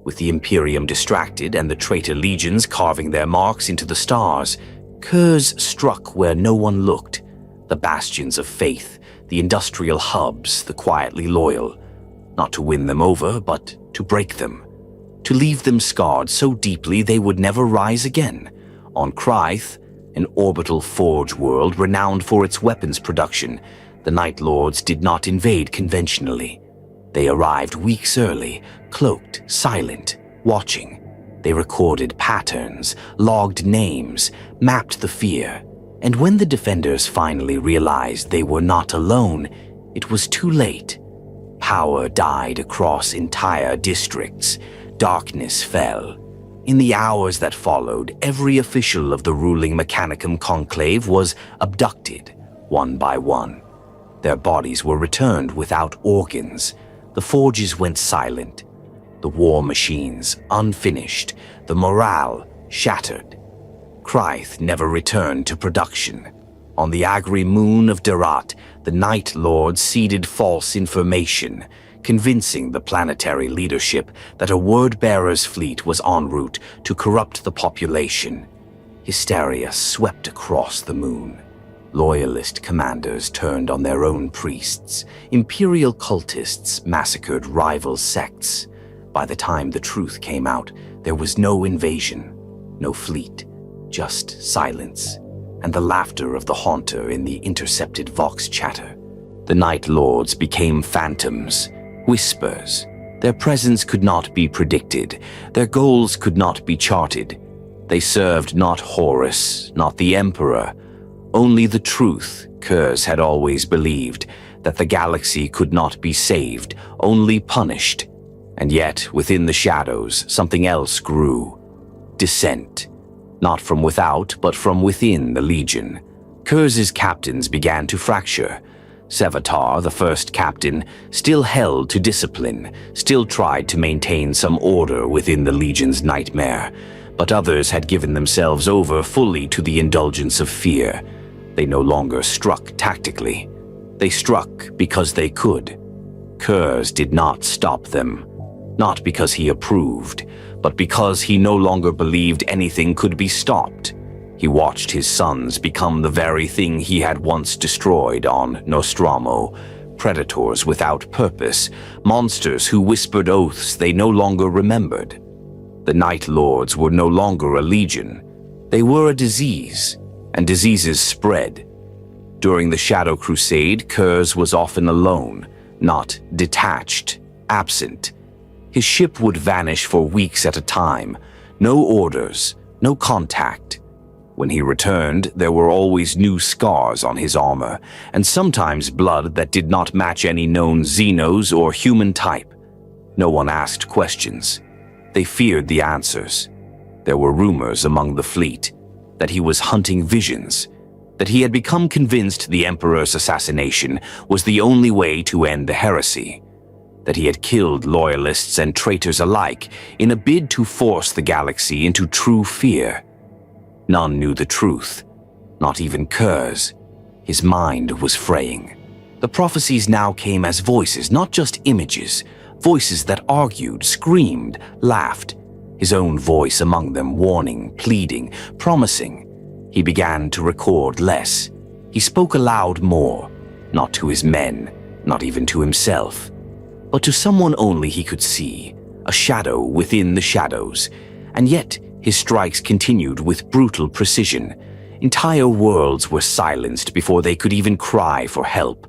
With the Imperium distracted and the traitor legions carving their marks into the stars, Curze struck where no one looked: the bastions of faith, the industrial hubs, the quietly loyal. Not to win them over, but to break them. To leave them scarred so deeply they would never rise again. On Krythe, an orbital forge world renowned for its weapons production, the Night Lords did not invade conventionally. They arrived weeks early, cloaked, silent, watching. They recorded patterns, logged names, mapped the fear. And when the defenders finally realized they were not alone, it was too late. Power died across entire districts. Darkness fell. In the hours that followed, every official of the ruling Mechanicum conclave was abducted, one by one. Their bodies were returned without organs. The forges went silent. The war machines unfinished. The morale shattered. Krythe never returned to production. On the Agri moon of Derat, the Night Lords seeded false information, convincing the planetary leadership that a word-bearer's fleet was en route to corrupt the population. Hysteria swept across the moon. Loyalist commanders turned on their own priests. Imperial cultists massacred rival sects. By the time the truth came out, there was no invasion, no fleet, just silence, and the laughter of the Haunter in the intercepted vox chatter. The Night Lords became phantoms, whispers. Their presence could not be predicted. Their goals could not be charted. They served not Horus, not the Emperor, only the truth. Curze had always believed that the galaxy could not be saved, only punished. And yet, within the shadows, something else grew. Dissent. Not from without, but from within the Legion. Curze's captains began to fracture. Sevatar, the first captain, still held to discipline, still tried to maintain some order within the Legion's nightmare, but others had given themselves over fully to the indulgence of fear. They no longer struck tactically. They struck because they could. Curze did not stop them, not because he approved, But because he no longer believed anything could be stopped, he watched his sons become the very thing he had once destroyed on Nostromo, predators without purpose, monsters who whispered oaths they no longer remembered. The Night Lords were no longer a legion. They were a disease, and diseases spread. During the Shadow Crusade, Curze was often alone, not detached, absent. His ship would vanish for weeks at a time. No orders, no contact. When he returned, there were always new scars on his armor, and sometimes blood that did not match any known Xenos or human type. No one asked questions. They feared the answers. There were rumors among the fleet that he was hunting visions, that he had become convinced the Emperor's assassination was the only way to end the heresy, that he had killed loyalists and traitors alike in a bid to force the galaxy into true fear. None knew the truth, not even Curze. His mind was fraying. The prophecies now came as voices, not just images, voices that argued, screamed, laughed, his own voice among them, warning, pleading, promising. He began to record less. He spoke aloud more, not to his men, not even to himself, but to someone only he could see, a shadow within the shadows. And yet, his strikes continued with brutal precision. Entire worlds were silenced before they could even cry for help.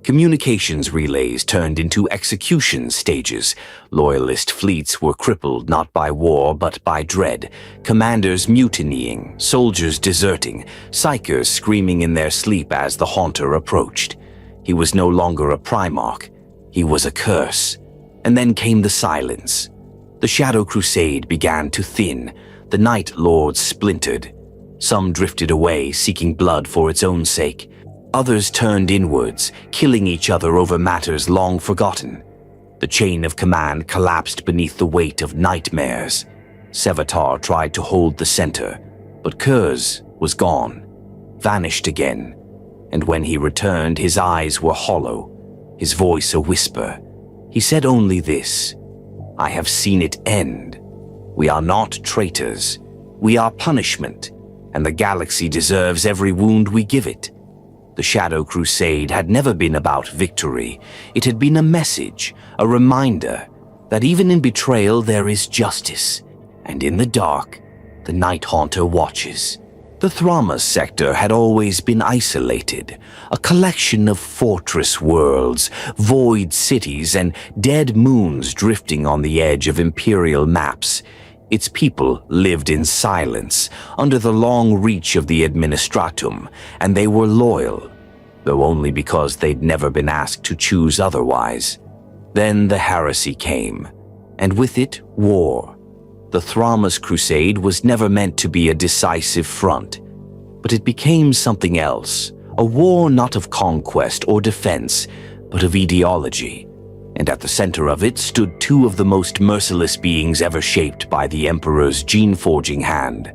Communications relays turned into execution stages. Loyalist fleets were crippled not by war but by dread. Commanders mutinying, soldiers deserting, psychers screaming in their sleep as the Haunter approached. He was no longer a Primarch. He was a curse. And then came the silence. The Shadow Crusade began to thin. The Night Lords splintered. Some drifted away, seeking blood for its own sake. Others turned inwards, killing each other over matters long forgotten. The chain of command collapsed beneath the weight of nightmares. Sevatar tried to hold the center, but Curze was gone, vanished again. And when he returned, his eyes were hollow, his voice a whisper. He said only this: "I have seen it end. We are not traitors. We are punishment, and the galaxy deserves every wound we give it." The Shadow Crusade had never been about victory. It had been a message, a reminder that even in betrayal there is justice, and in the dark, the Night Haunter watches. The Thramas sector had always been isolated, a collection of fortress worlds, void cities, and dead moons drifting on the edge of Imperial maps. Its people lived in silence, under the long reach of the Administratum, and they were loyal, though only because they'd never been asked to choose otherwise. Then the heresy came, and with it, war. The Thramas Crusade was never meant to be a decisive front, but it became something else, a war not of conquest or defense, but of ideology. And at the center of it stood two of the most merciless beings ever shaped by the Emperor's gene-forging hand: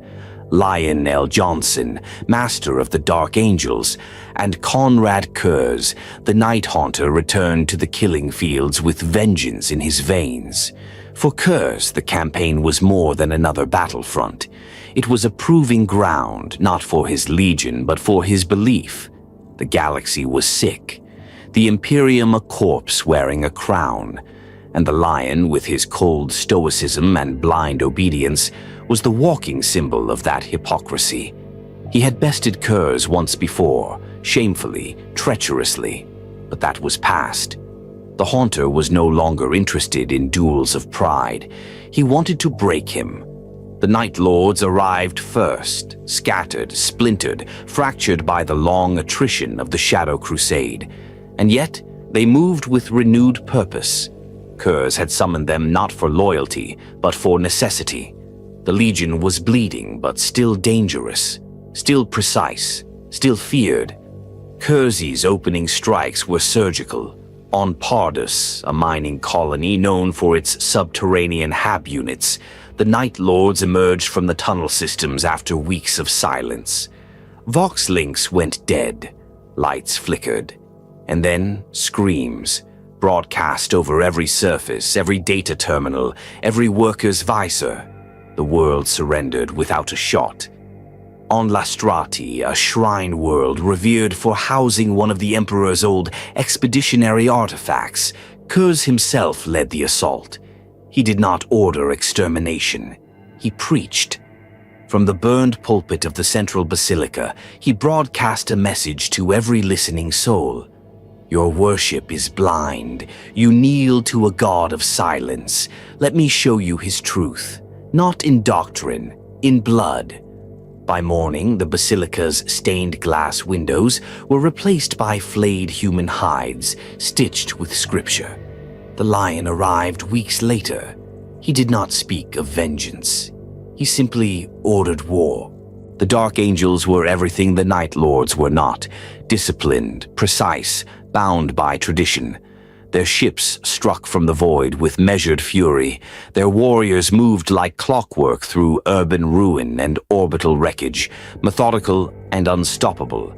Lion L. Johnson, master of the Dark Angels, and Konrad Curze, the Night Haunter returned to the killing fields with vengeance in his veins. For Curze, the campaign was more than another battlefront. It was a proving ground, not for his legion, but for his belief. The galaxy was sick, the Imperium a corpse wearing a crown, and the Lion, with his cold stoicism and blind obedience, was the walking symbol of that hypocrisy. He had bested Curze once before, shamefully, treacherously, but that was past. The Haunter was no longer interested in duels of pride. He wanted to break him. The Night Lords arrived first, scattered, splintered, fractured by the long attrition of the Shadow Crusade. And yet, they moved with renewed purpose. Curze had summoned them not for loyalty, but for necessity. The Legion was bleeding, but still dangerous, still precise, still feared. Curze's opening strikes were surgical. On Pardus, a mining colony known for its subterranean hab units, the Night Lords emerged from the tunnel systems after weeks of silence. Vox links went dead, lights flickered, and then screams, broadcast over every surface, every data terminal, every worker's visor. The world surrendered without a shot. On Lastrati, a shrine world revered for housing one of the Emperor's old expeditionary artifacts, Curze himself led the assault. He did not order extermination. He preached. From the burned pulpit of the central basilica, he broadcast a message to every listening soul. Your worship is blind. You kneel to a god of silence. Let me show you his truth, not in doctrine, in blood. By morning, the basilica's stained glass windows were replaced by flayed human hides, stitched with scripture. The lion arrived weeks later. He did not speak of vengeance. He simply ordered war. The Dark Angels were everything the Night Lords were not: disciplined, precise, bound by tradition. Their ships struck from the void with measured fury. Their warriors moved like clockwork through urban ruin and orbital wreckage, methodical and unstoppable.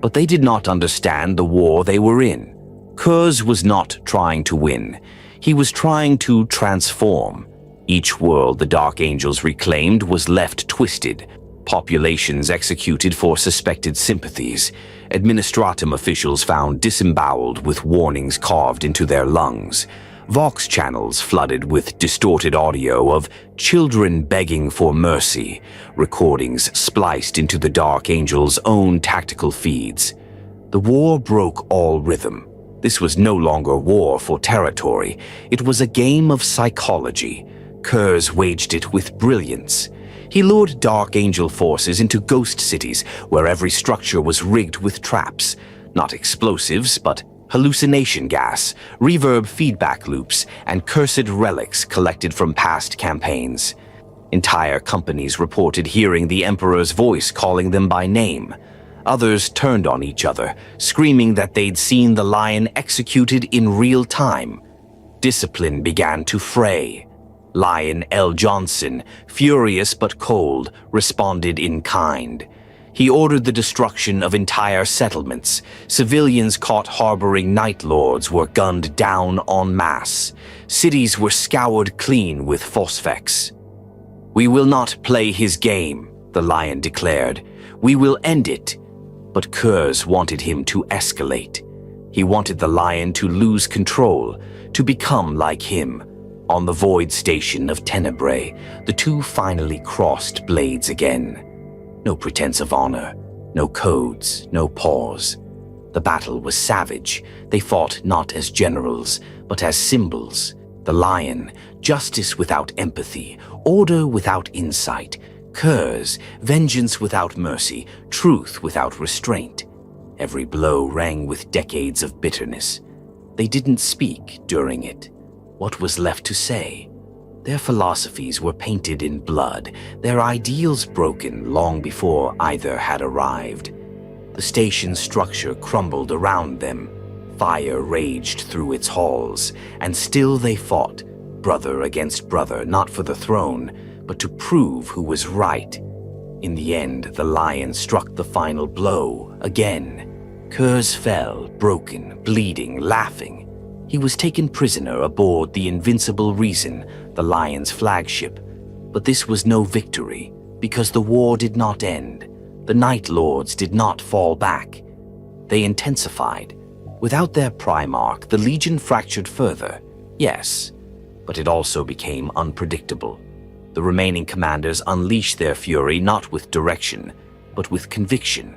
But they did not understand the war they were in. Curze was not trying to win. He was trying to transform. Each world the Dark Angels reclaimed was left twisted. Populations executed for suspected sympathies. Administratum officials found disemboweled with warnings carved into their lungs. Vox channels flooded with distorted audio of children begging for mercy, recordings spliced into the Dark Angels' own tactical feeds. The war broke all rhythm. This was no longer war for territory. It was a game of psychology. Curze waged it with brilliance. He lured Dark Angel forces into ghost cities where every structure was rigged with traps, not explosives, but hallucination gas, reverb feedback loops, and cursed relics collected from past campaigns. Entire companies reported hearing the Emperor's voice calling them by name. Others turned on each other, screaming that they'd seen the lion executed in real time. Discipline began to fray. Lion L. Johnson, furious but cold, responded in kind. He ordered the destruction of entire settlements. Civilians caught harboring Night Lords were gunned down en masse. Cities were scoured clean with phosphex. "We will not play his game," the lion declared. "We will end it." But Curze wanted him to escalate. He wanted the lion to lose control, to become like him. On the void station of Tenebrae, the two finally crossed blades again. No pretense of honor, no codes, no pause. The battle was savage. They fought not as generals, but as symbols. The lion, justice without empathy, order without insight. Curze, vengeance without mercy, truth without restraint. Every blow rang with decades of bitterness. They didn't speak during it. What was left to say? Their philosophies were painted in blood, their ideals broken long before either had arrived. The station's structure crumbled around them. Fire raged through its halls, and still they fought, brother against brother, not for the throne, but to prove who was right. In the end, the lion struck the final blow again. Curze fell, broken, bleeding, laughing. He was taken prisoner aboard the Invincible Reason, the Lion's flagship. But this was no victory, because the war did not end. The Night Lords did not fall back. They intensified. Without their Primarch, the Legion fractured further, yes, but it also became unpredictable. The remaining commanders unleashed their fury not with direction, but with conviction.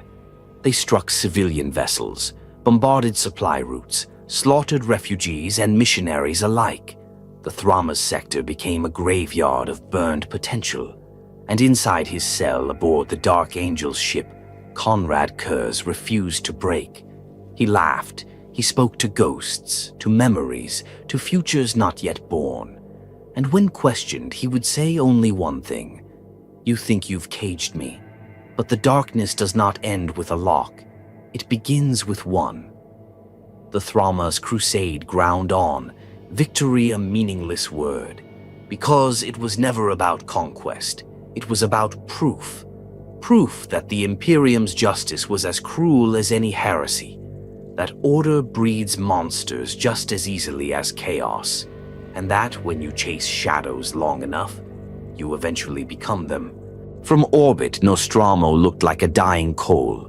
They struck civilian vessels, bombarded supply routes, slaughtered refugees and missionaries alike. The Thramas sector became a graveyard of burned potential, and inside his cell aboard the Dark Angel's ship, Konrad Curze refused to break. He laughed. He spoke to ghosts, to memories, to futures not yet born. And when questioned, he would say only one thing: "You think you've caged me, but the darkness does not end with a lock. It begins with one." The Thramas crusade ground on, victory a meaningless word, because it was never about conquest. It was about proof. Proof that the Imperium's justice was as cruel as any heresy. that order breeds monsters just as easily as chaos, and that when you chase shadows long enough, you eventually become them. From orbit, Nostromo looked like a dying coal.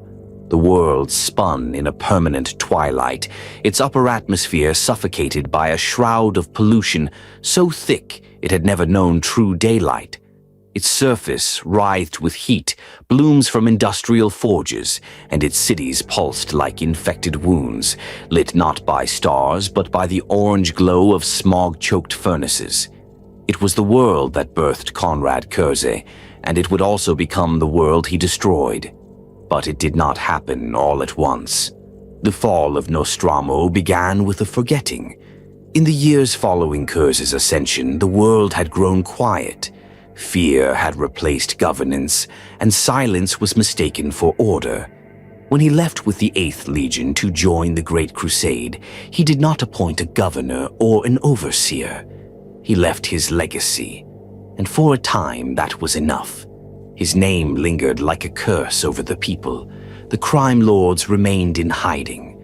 The world spun in a permanent twilight, its upper atmosphere suffocated by a shroud of pollution so thick it had never known true daylight. Its surface writhed with heat, blooms from industrial forges, and its cities pulsed like infected wounds, lit not by stars but by the orange glow of smog-choked furnaces. It was the world that birthed Konrad Curze, and it would also become the world he destroyed. But it did not happen all at once. The fall of Nostromo began with a forgetting. In the years following Curze's ascension, the world had grown quiet. Fear had replaced governance, and silence was mistaken for order. When he left with the 8th Legion to join the Great Crusade, he did not appoint a governor or an overseer. He left his legacy, and for a time that was enough. His name lingered like a curse over the people. The crime lords remained in hiding.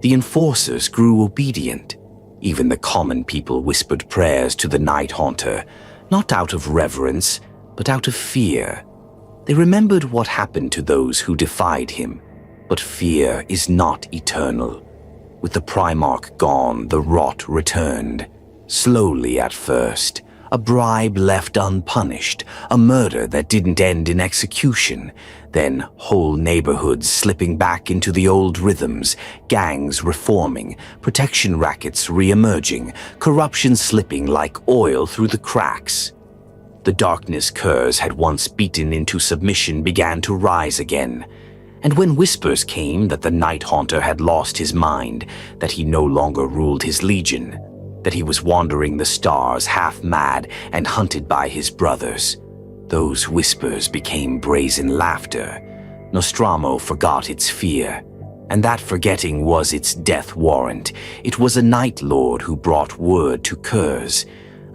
The enforcers grew obedient. Even the common people whispered prayers to the Night Haunter, not out of reverence, but out of fear. They remembered what happened to those who defied him, but fear is not eternal. With the Primarch gone, the rot returned. Slowly at first, a bribe left unpunished, a murder that didn't end in execution, then whole neighborhoods slipping back into the old rhythms, gangs reforming, protection rackets re-emerging, corruption slipping like oil through the cracks. The darkness Curze had once beaten into submission began to rise again. And when whispers came that the Night Haunter had lost his mind, that he no longer ruled his legion, that he was wandering the stars half-mad and hunted by his brothers, those whispers became brazen laughter. Nostromo forgot its fear, and that forgetting was its death warrant. It was a Night Lord who brought word to Curze.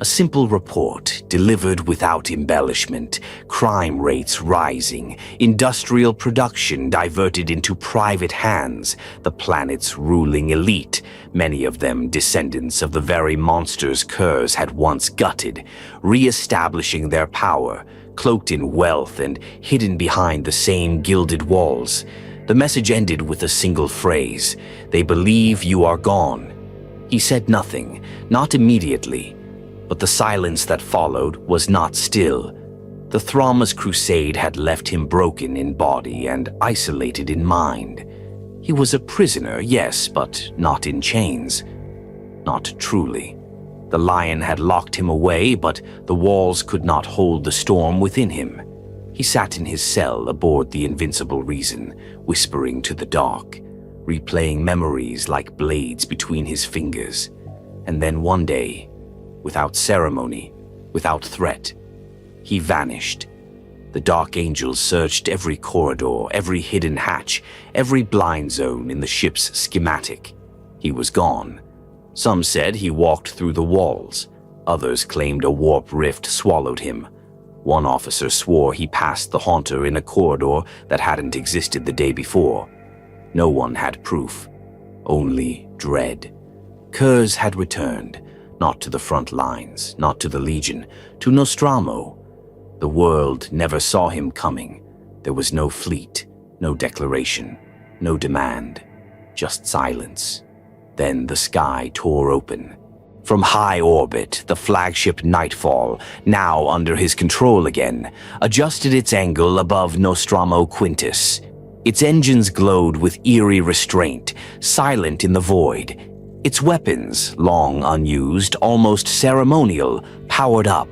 A simple report, delivered without embellishment, crime rates rising, industrial production diverted into private hands, the planet's ruling elite, many of them descendants of the very monsters Curze had once gutted, re-establishing their power, cloaked in wealth and hidden behind the same gilded walls. The message ended with a single phrase: "They believe you are gone." He said nothing, not immediately. But the silence that followed was not still. The Thramma's crusade had left him broken in body and isolated in mind. He was a prisoner, yes, but not in chains. Not truly. The lion had locked him away, but the walls could not hold the storm within him. He sat in his cell aboard the Invincible Reason, whispering to the dark, replaying memories like blades between his fingers. And then one day, without ceremony, without threat, he vanished. The Dark Angels searched every corridor, every hidden hatch, every blind zone in the ship's schematic. He was gone. Some said he walked through the walls. Others claimed a warp rift swallowed him. One officer swore he passed the Haunter in a corridor that hadn't existed the day before. No one had proof, only dread. Curze had returned. Not to the front lines, not to the Legion, to Nostromo. The world never saw him coming. There was no fleet, no declaration, no demand, just silence. Then the sky tore open. From high orbit, the flagship Nightfall, now under his control again, adjusted its angle above Nostromo Quintus. Its engines glowed with eerie restraint, silent in the void. Its weapons, long unused, almost ceremonial, powered up.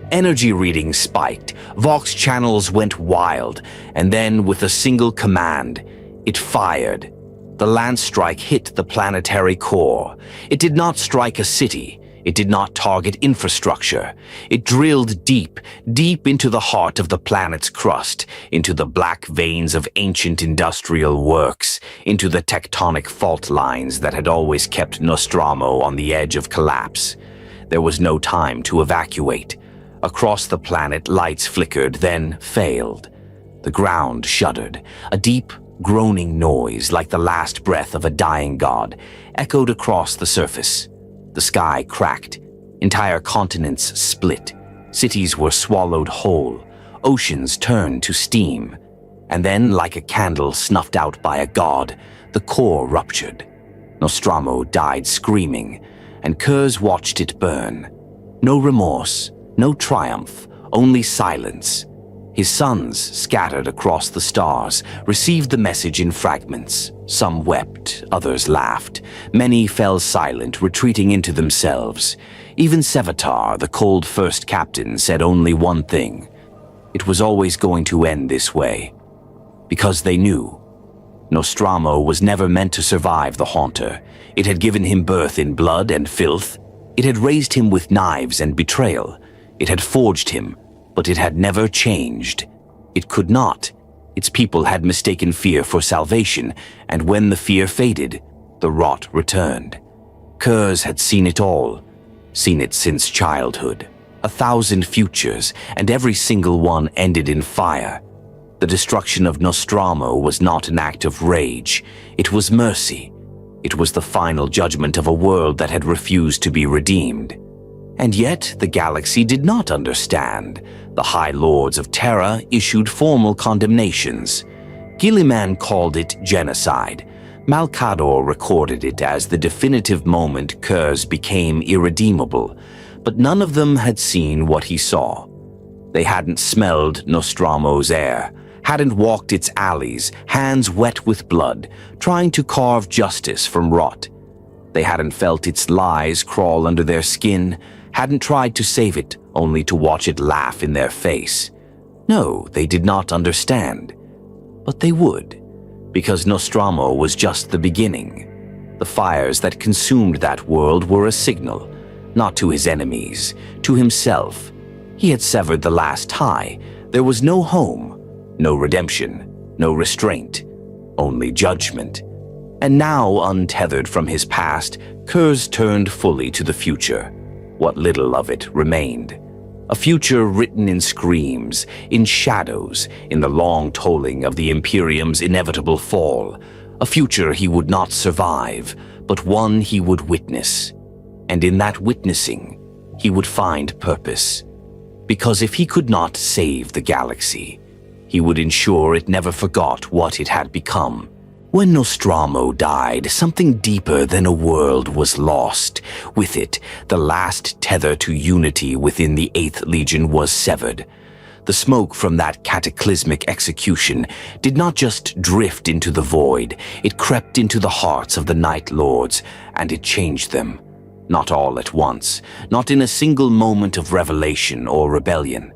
Energy readings spiked, Vox channels went wild, and then with a single command, it fired. The lance strike hit the planetary core. It did not strike a city. It did not target infrastructure. It drilled deep, deep into the heart of the planet's crust, into the black veins of ancient industrial works, into the tectonic fault lines that had always kept Nostromo on the edge of collapse. There was no time to evacuate. Across the planet, lights flickered, then failed. The ground shuddered. A deep, groaning noise like the last breath of a dying god echoed across the surface. The sky cracked. Entire continents split. Cities were swallowed whole. Oceans turned to steam. And then, like a candle snuffed out by a god, the core ruptured. Nostromo died screaming, and Curze watched it burn. No remorse, no triumph, only silence. His sons, scattered across the stars, received the message in fragments. Some wept, others laughed. Many fell silent, retreating into themselves. Even Sevatar, the cold first captain, said only one thing. It was always going to end this way. Because they knew. Nostromo was never meant to survive the Haunter. It had given him birth in blood and filth. It had raised him with knives and betrayal. It had forged him, but it had never changed. It could not. Its people had mistaken fear for salvation, and when the fear faded, the rot returned. Curze had seen it all, seen it since childhood. 1,000 futures, and every single one ended in fire. The destruction of Nostromo was not an act of rage. It was mercy. It was the final judgment of a world that had refused to be redeemed. And yet, the galaxy did not understand. The High Lords of Terra issued formal condemnations. Gilliman called it genocide. Malcador recorded it as the definitive moment Curze became irredeemable, but none of them had seen what he saw. They hadn't smelled Nostromo's air, hadn't walked its alleys, hands wet with blood, trying to carve justice from rot. They hadn't felt its lies crawl under their skin, hadn't tried to save it only to watch it laugh in their face. No, they did not understand. But they would, because Nostromo was just the beginning. The fires that consumed that world were a signal, not to his enemies, to himself. He had severed the last tie. There was no home, no redemption, no restraint, only judgment. And now, untethered from his past, Curze turned fully to the future. What little of it remained. A future written in screams, in shadows, in the long tolling of the Imperium's inevitable fall. A future he would not survive, but one he would witness. And in that witnessing, he would find purpose. Because if he could not save the galaxy, he would ensure it never forgot what it had become. When Nostromo died, something deeper than a world was lost. With it, the last tether to unity within the 8th Legion was severed. The smoke from that cataclysmic execution did not just drift into the void, it crept into the hearts of the Night Lords, and it changed them. Not all at once, not in a single moment of revelation or rebellion,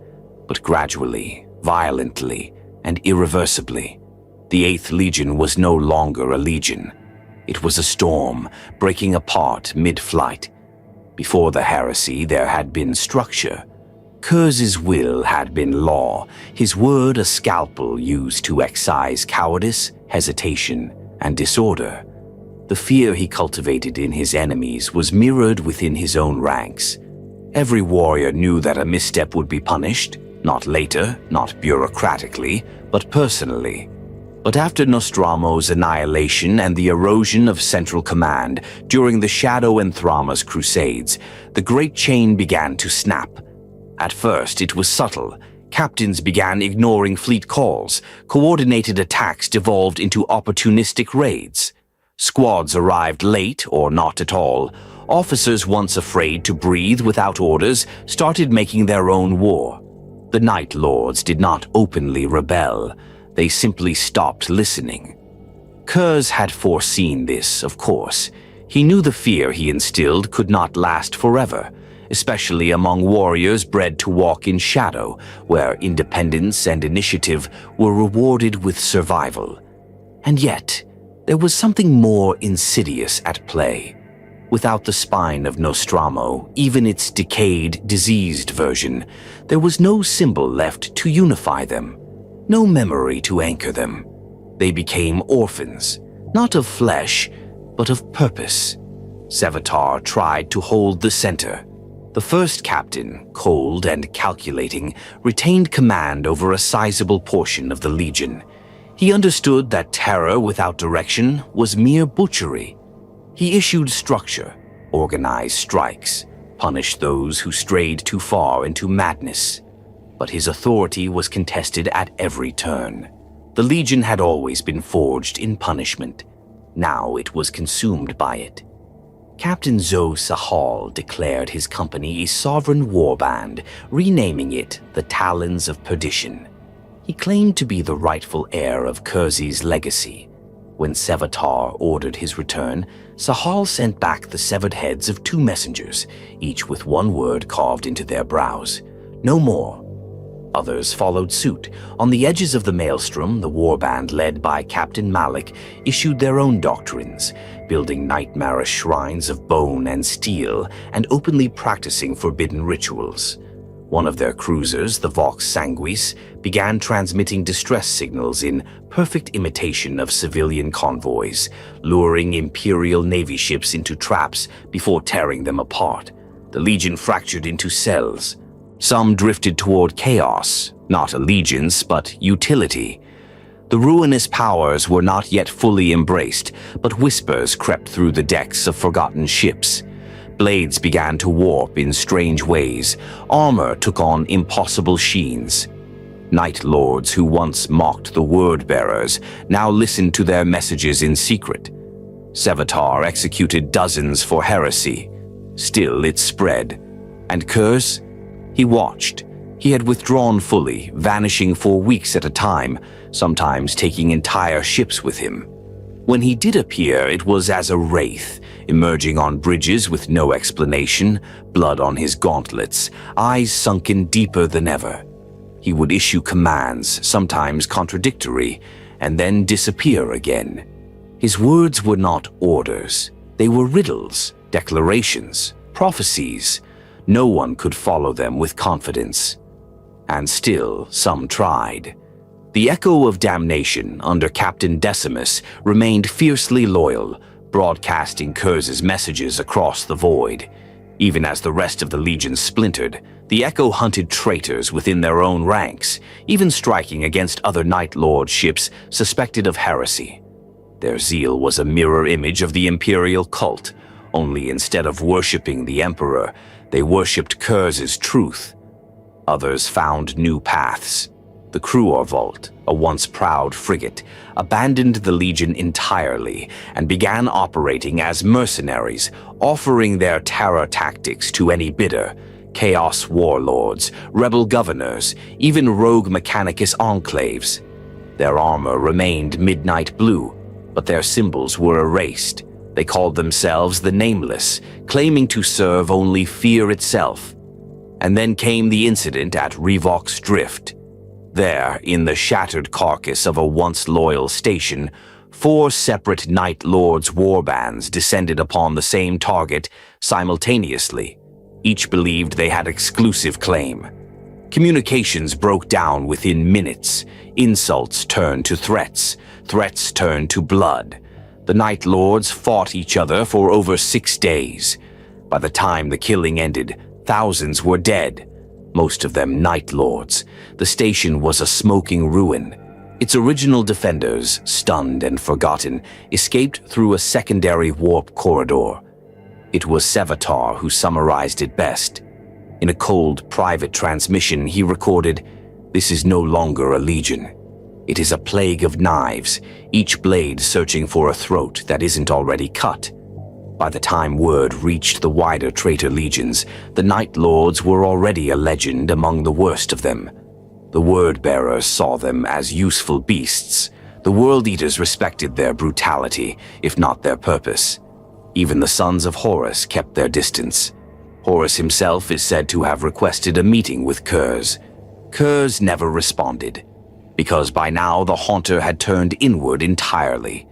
but gradually, violently, and irreversibly. The 8th Legion was no longer a legion. It was a storm, breaking apart mid-flight. Before the heresy, there had been structure. Curze's will had been law, his word a scalpel used to excise cowardice, hesitation, and disorder. The fear he cultivated in his enemies was mirrored within his own ranks. Every warrior knew that a misstep would be punished, not later, not bureaucratically, but personally. But after Nostromo's annihilation and the erosion of central command during the Shadow and Thrama's crusades, the great chain began to snap. At first, it was subtle. Captains began ignoring fleet calls. Coordinated attacks devolved into opportunistic raids. Squads arrived late or not at all. Officers once afraid to breathe without orders started making their own war. The Night Lords did not openly rebel. They simply stopped listening. Curze had foreseen this, of course. He knew the fear he instilled could not last forever, especially among warriors bred to walk in shadow, where independence and initiative were rewarded with survival. And yet, there was something more insidious at play. Without the spine of Nostromo, even its decayed, diseased version, there was no symbol left to unify them. No memory to anchor them. They became orphans, not of flesh, but of purpose. Sevatar tried to hold the center. The first captain, cold and calculating, retained command over a sizable portion of the Legion. He understood that terror without direction was mere butchery. He issued structure, organized strikes, punished those who strayed too far into madness. But his authority was contested at every turn. The Legion had always been forged in punishment. Now it was consumed by it. Captain Zoe Sahal declared his company a sovereign warband, renaming it the Talons of Perdition. He claimed to be the rightful heir of Curze's legacy. When Sevatar ordered his return, Sahal sent back the severed heads of 2 messengers, each with one word carved into their brows: no more. Others followed suit. On the edges of the maelstrom, the warband led by Captain Malik issued their own doctrines, building nightmarish shrines of bone and steel and openly practicing forbidden rituals. One of their cruisers, the Vox Sanguis, began transmitting distress signals in perfect imitation of civilian convoys, luring Imperial Navy ships into traps before tearing them apart. The Legion fractured into cells. Some drifted toward chaos, not allegiance, but utility. The ruinous powers were not yet fully embraced, but whispers crept through the decks of forgotten ships. Blades began to warp in strange ways. Armor took on impossible sheens. Night Lords who once mocked the word-bearers now listened to their messages in secret. Sevatar executed dozens for heresy. Still it spread. And Curze? He watched. He had withdrawn fully, vanishing for weeks at a time, sometimes taking entire ships with him. When he did appear, it was as a wraith, emerging on bridges with no explanation, blood on his gauntlets, eyes sunken deeper than ever. He would issue commands, sometimes contradictory, and then disappear again. His words were not orders. They were riddles, declarations, prophecies. No one could follow them with confidence. And still, some tried. The echo of damnation under Captain Decimus remained fiercely loyal, broadcasting Curze's messages across the void. Even as the rest of the Legion splintered, the echo hunted traitors within their own ranks, even striking against other Night Lord ships suspected of heresy. Their zeal was a mirror image of the Imperial cult, only instead of worshipping the Emperor, they worshipped Curze's truth. Others found new paths. The Vault, a once proud frigate, abandoned the Legion entirely and began operating as mercenaries, offering their terror tactics to any bidder: chaos warlords, rebel governors, even rogue Mechanicus enclaves. Their armor remained midnight blue, but their symbols were erased. They called themselves the Nameless, claiming to serve only fear itself. And then came the incident at Revox Drift. There, in the shattered carcass of a once loyal station, 4 separate Night Lords warbands descended upon the same target simultaneously. Each believed they had exclusive claim. Communications broke down within minutes. Insults turned to threats. Threats turned to blood. The Night Lords fought each other for over 6 days. By the time the killing ended, thousands were dead. Most of them Night Lords. The station was a smoking ruin. Its original defenders, stunned and forgotten, escaped through a secondary warp corridor. It was Sevatar who summarized it best. In a cold, private transmission, he recorded, "This is no longer a legion. It is a plague of knives, each blade searching for a throat that isn't already cut." By the time word reached the wider traitor legions, the Night Lords were already a legend among the worst of them. The word-bearers saw them as useful beasts. The World Eaters respected their brutality, if not their purpose. Even the sons of Horus kept their distance. Horus himself is said to have requested a meeting with Curze. Curze never responded, because by now the Haunter had turned inward entirely.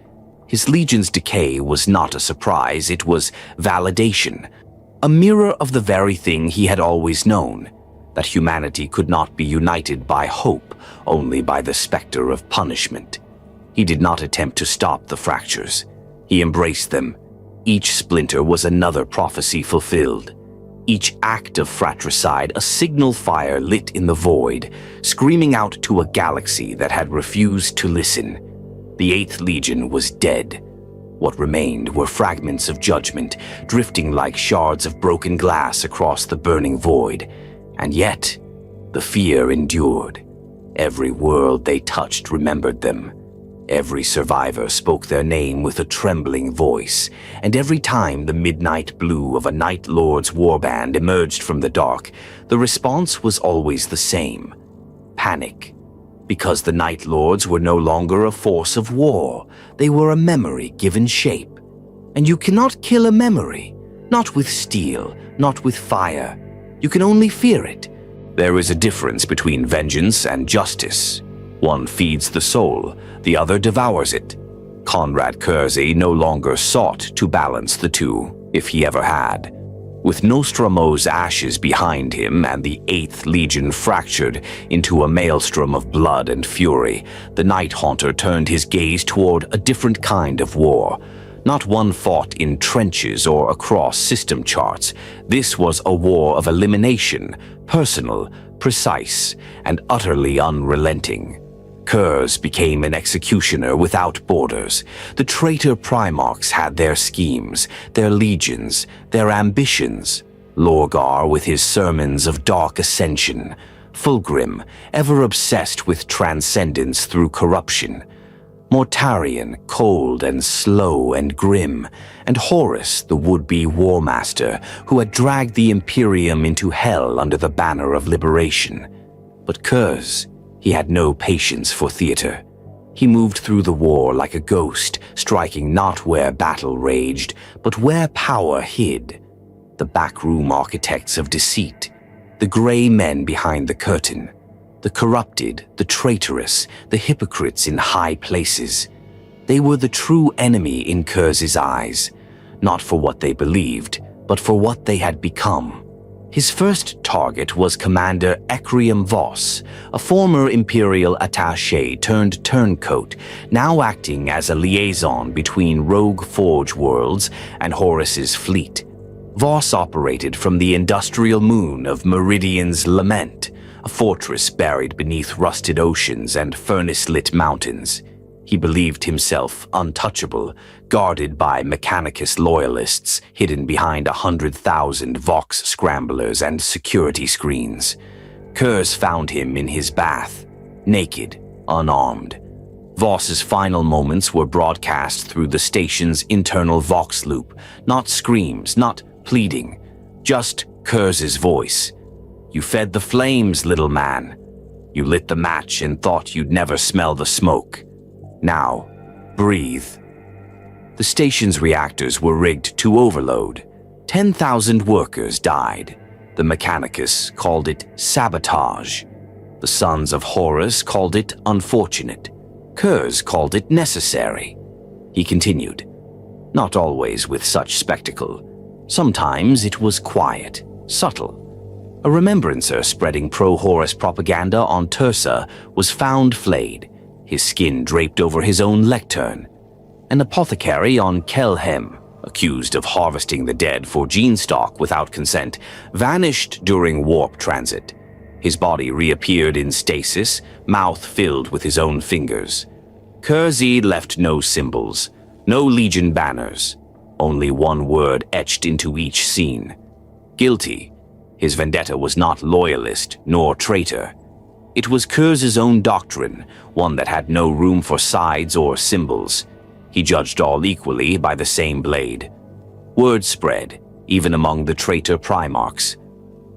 His legion's decay was not a surprise, it was validation. A mirror of the very thing he had always known, that humanity could not be united by hope, only by the specter of punishment. He did not attempt to stop the fractures. He embraced them. Each splinter was another prophecy fulfilled. each act of fratricide a signal fire lit in the void, screaming out to a galaxy that had refused to listen. The 8th Legion was dead. What remained were fragments of judgment, drifting like shards of broken glass across the burning void. And yet, the fear endured. Every world they touched remembered them. Every survivor spoke their name with a trembling voice, and every time the midnight blue of a Night Lord's warband emerged from the dark, the response was always the same: panic. Because the Night Lords were no longer a force of war, they were a memory given shape. And you cannot kill a memory, not with steel, not with fire. You can only fear it. There is a difference between vengeance and justice. One feeds the soul, the other devours it. Konrad Curze no longer sought to balance the two, if he ever had. With Nostromo's ashes behind him and the 8th Legion fractured into a maelstrom of blood and fury, the Night Haunter turned his gaze toward a different kind of war. Not one fought in trenches or across system charts. This was a war of elimination, personal, precise, and utterly unrelenting. Curze became an executioner without borders. The traitor Primarchs had their schemes, their legions, their ambitions. Lorgar with his sermons of dark ascension. Fulgrim, ever obsessed with transcendence through corruption. Mortarion, cold and slow and grim, and Horus, the would-be war master, who had dragged the Imperium into hell under the banner of liberation. But Curze, he had no patience for theater. He moved through the war like a ghost, striking not where battle raged, but where power hid. The backroom architects of deceit, the gray men behind the curtain, the corrupted, the traitorous, the hypocrites in high places. They were the true enemy in Curze's eyes, not for what they believed, but for what they had become. His first target was Commander Ecrium Voss, a former Imperial attaché turned turncoat, now acting as a liaison between rogue Forge worlds and Horus's fleet. Voss operated from the industrial moon of Meridian's Lament, a fortress buried beneath rusted oceans and furnace-lit mountains. He believed himself untouchable, guarded by Mechanicus loyalists hidden behind 100,000 Vox scramblers and security screens. Curze found him in his bath, naked, unarmed. Voss's final moments were broadcast through the station's internal Vox loop, not screams, not pleading, just Curze's voice. "You fed the flames, little man. You lit the match and thought you'd never smell the smoke. Now, breathe." The station's reactors were rigged to overload. 10,000 workers died. The Mechanicus called it sabotage. The Sons of Horus called it unfortunate. Curze called it necessary. He continued, not always with such spectacle. Sometimes it was quiet, subtle. A remembrancer spreading pro-Horus propaganda on Tursa was found flayed, his skin draped over his own lectern. An apothecary on Kelhem, accused of harvesting the dead for gene stock without consent, vanished during warp transit. His body reappeared in stasis, mouth filled with his own fingers. Curze left no symbols, no Legion banners, only one word etched into each scene: guilty. His vendetta was not loyalist nor traitor. It was Curze's own doctrine, one that had no room for sides or symbols. He judged all equally by the same blade. Word spread, even among the traitor Primarchs.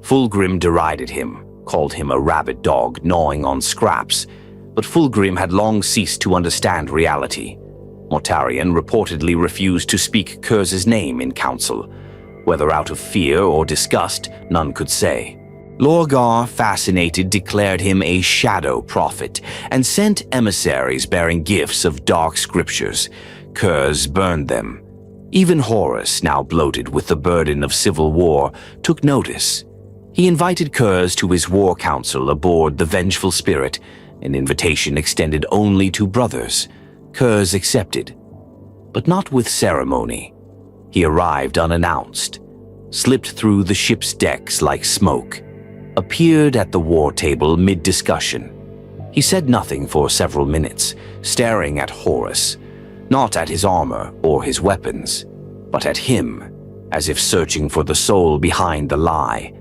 Fulgrim derided him, called him a rabid dog gnawing on scraps, but Fulgrim had long ceased to understand reality. Mortarion reportedly refused to speak Curze's name in council. Whether out of fear or disgust, none could say. Lorgar, fascinated, declared him a shadow prophet and sent emissaries bearing gifts of dark scriptures. Curze burned them. Even Horus, now bloated with the burden of civil war, took notice. He invited Curze to his war council aboard the Vengeful Spirit, an invitation extended only to brothers. Curze accepted, but not with ceremony. He arrived unannounced. slipped through the ship's decks like smoke, appeared at the war table mid-discussion. He said nothing for several minutes, staring at Horus, not at his armor or his weapons, but at him, as if searching for the soul behind the lie.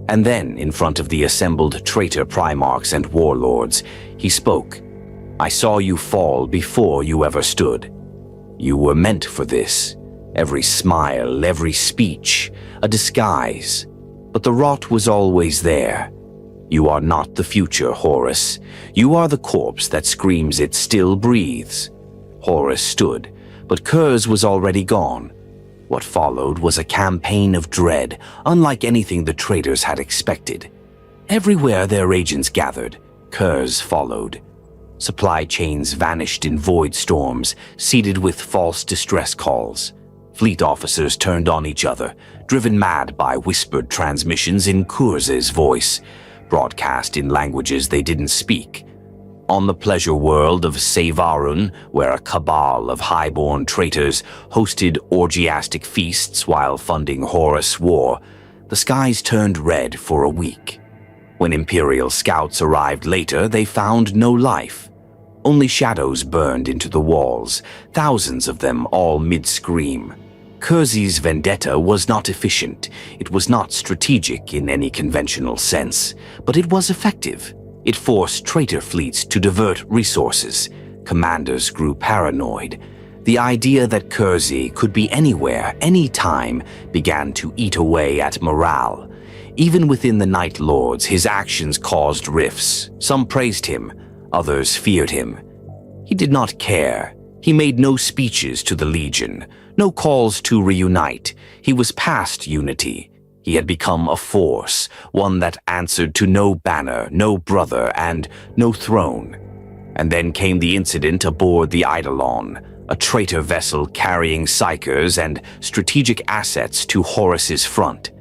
And then, in front of the assembled traitor Primarchs and warlords, he spoke. "I saw you fall before you ever stood. You were meant for this. Every smile, every speech, a disguise. But the rot was always there. You are not the future, Horus. You are the corpse that screams it still breathes." Horus stood, but Curze was already gone. What followed was a campaign of dread, unlike anything the traitors had expected. Everywhere their agents gathered, Curze followed. Supply chains vanished in void storms, seeded with false distress calls. Fleet officers turned on each other, driven mad by whispered transmissions in Curze's voice, broadcast in languages they didn't speak. On the pleasure world of Sevarun, where a cabal of highborn traitors hosted orgiastic feasts while funding Horus' war, the skies turned red for a week. When Imperial scouts arrived later, they found no life. Only shadows burned into the walls, thousands of them all mid-scream. Curze's vendetta was not efficient. It was not strategic in any conventional sense, but it was effective. It forced traitor fleets to divert resources. Commanders grew paranoid. The idea that Curze could be anywhere, anytime, began to eat away at morale. Even within the Night Lords, his actions caused rifts. Some praised him, others feared him. He did not care. He made no speeches to the Legion, no calls to reunite. He was past unity. He had become a force, one that answered to no banner, no brother, and no throne. And then came the incident aboard the Eidolon, a traitor vessel carrying psychers and strategic assets to Horus's front.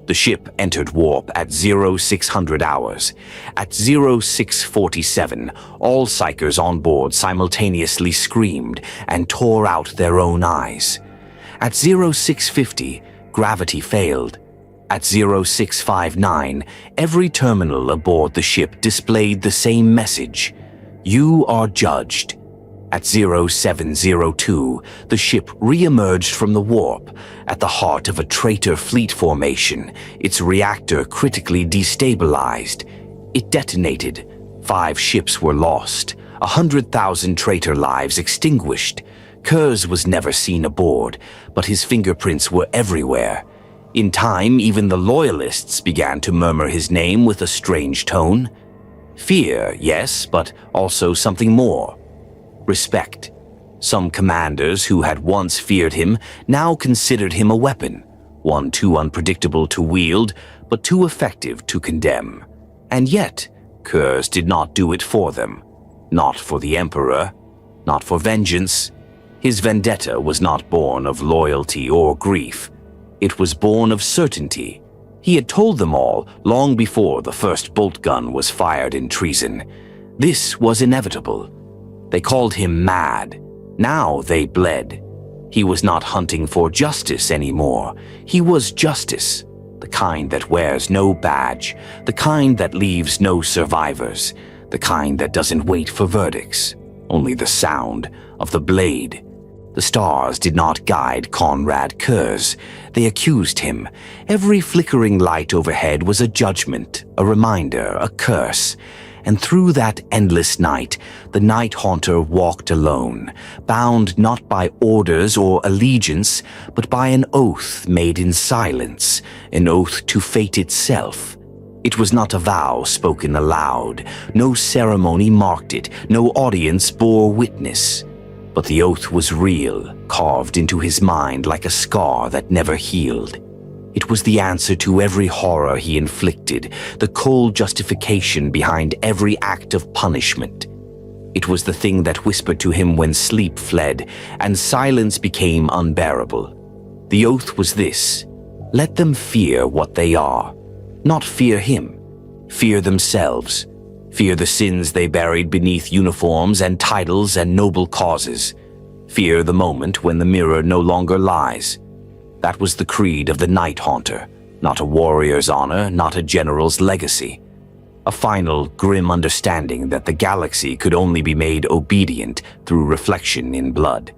The ship entered warp at 0600 hours. At 0647, all psychers on board simultaneously screamed and tore out their own eyes. At 0650, gravity failed. At 0659, every terminal aboard the ship displayed the same message. You are judged. At 0702, the ship re-emerged from the warp, at the heart of a traitor fleet formation, its reactor critically destabilized. It detonated. 5 ships were lost, 100,000 traitor lives extinguished. Curze was never seen aboard, but his fingerprints were everywhere. In time, even the Loyalists began to murmur his name with a strange tone. Fear, yes, but also something more. Respect. Some commanders who had once feared him now considered him a weapon, one too unpredictable to wield, but too effective to condemn. And yet, Curze did not do it for them. Not for the Emperor, not for vengeance. His vendetta was not born of loyalty or grief. It was born of certainty. He had told them all long before the first bolt gun was fired in treason. This was inevitable. They called him mad. Now they bled. He was not hunting for justice anymore. He was justice, the kind that wears no badge, the kind that leaves no survivors, the kind that doesn't wait for verdicts, only the sound of the blade. The stars did not guide Konrad Curze. They accused him. Every flickering light overhead was a judgment, a reminder, a curse. And through that endless night, the Night Haunter walked alone, bound not by orders or allegiance, but by an oath made in silence, an oath to fate itself. It was not a vow spoken aloud. No ceremony marked it. No audience bore witness. But the oath was real, carved into his mind like a scar that never healed. It was the answer to every horror he inflicted, the cold justification behind every act of punishment. It was the thing that whispered to him when sleep fled and silence became unbearable. The oath was this: let them fear what they are, not fear him. Fear themselves. Fear the sins they buried beneath uniforms and titles and noble causes. Fear the moment when the mirror no longer lies. That was the creed of the Night Haunter, not a warrior's honor, not a general's legacy. A final, grim understanding that the galaxy could only be made obedient through reflection in blood.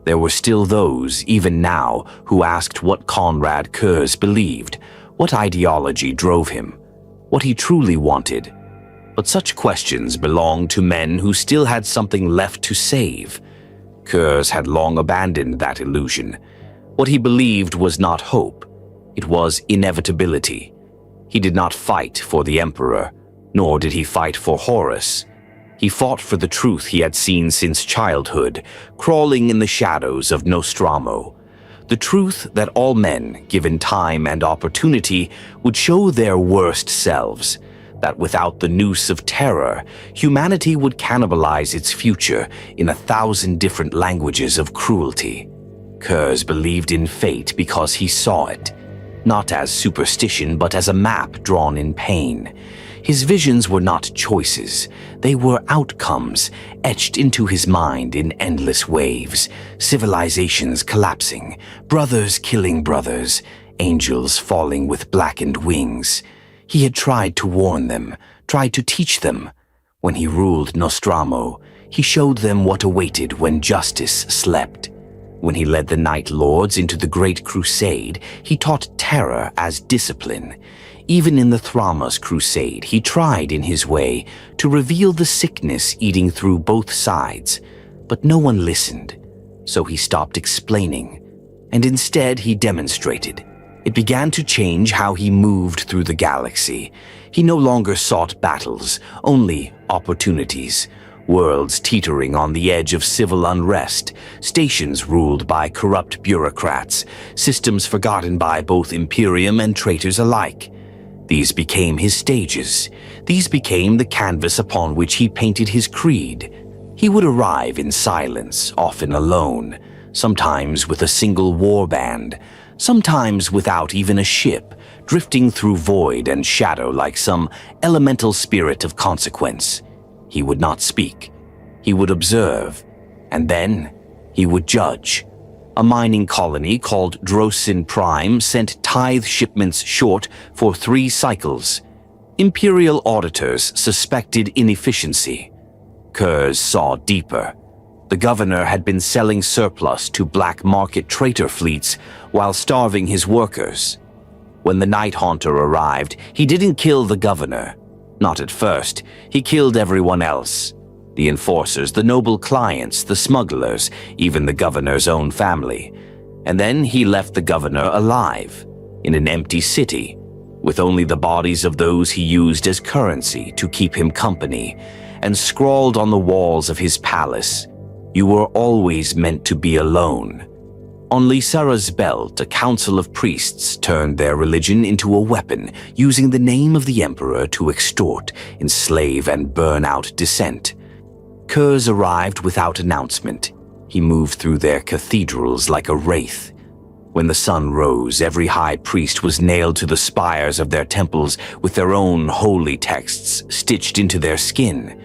There were still those, even now, who asked what Konrad Curze believed, what ideology drove him, what he truly wanted. But such questions belonged to men who still had something left to save. Curze had long abandoned that illusion. What he believed was not hope, it was inevitability. He did not fight for the Emperor, nor did he fight for Horus. He fought for the truth he had seen since childhood, crawling in the shadows of Nostromo. The truth that all men, given time and opportunity, would show their worst selves, that without the noose of terror, humanity would cannibalize its future in 1,000 different languages of cruelty. Curze believed in fate because he saw it, not as superstition but as a map drawn in pain. His visions were not choices, they were outcomes etched into his mind in endless waves, civilizations collapsing, brothers killing brothers, angels falling with blackened wings. He had tried to warn them, tried to teach them. When he ruled Nostromo, he showed them what awaited when justice slept. When he led the Night Lords into the Great Crusade, he taught terror as discipline. Even in the Thrammas Crusade, he tried in his way to reveal the sickness eating through both sides. But no one listened, so he stopped explaining. And instead he demonstrated. It began to change how he moved through the galaxy. He no longer sought battles, only opportunities. Worlds teetering on the edge of civil unrest, stations ruled by corrupt bureaucrats, systems forgotten by both Imperium and traitors alike. These became his stages. These became the canvas upon which he painted his creed. He would arrive in silence, often alone, sometimes with a single warband, sometimes without even a ship, drifting through void and shadow like some elemental spirit of consequence. He would not speak. He would observe, and then he would judge. A mining colony called Drosin Prime sent tithe shipments short for 3 cycles. Imperial auditors suspected inefficiency. Curze saw deeper. The governor had been selling surplus to black market traitor fleets while starving his workers. When the Night Haunter arrived, he didn't kill the governor. Not at first. He killed everyone else. The enforcers, the noble clients, the smugglers, even the governor's own family. And then he left the governor alive, in an empty city, with only the bodies of those he used as currency to keep him company, and scrawled on the walls of his palace, "You were always meant to be alone." On Lysara's belt, a council of priests turned their religion into a weapon, using the name of the emperor to extort, enslave, and burn out dissent. Curze arrived without announcement. He moved through their cathedrals like a wraith. When the sun rose, every high priest was nailed to the spires of their temples with their own holy texts stitched into their skin.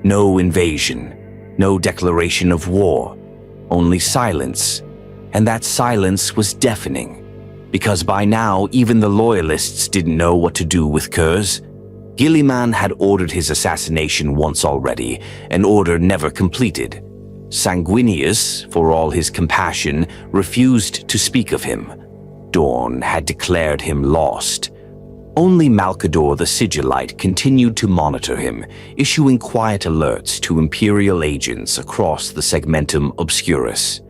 No invasion, no declaration of war, only silence. And that silence was deafening, because by now even the loyalists didn't know what to do with Curze. Gilliman had ordered his assassination once already, an order never completed. Sanguinius, for all his compassion, refused to speak of him. Dorn had declared him lost. Only Malcador the Sigillite continued to monitor him, issuing quiet alerts to Imperial agents across the Segmentum Obscurus.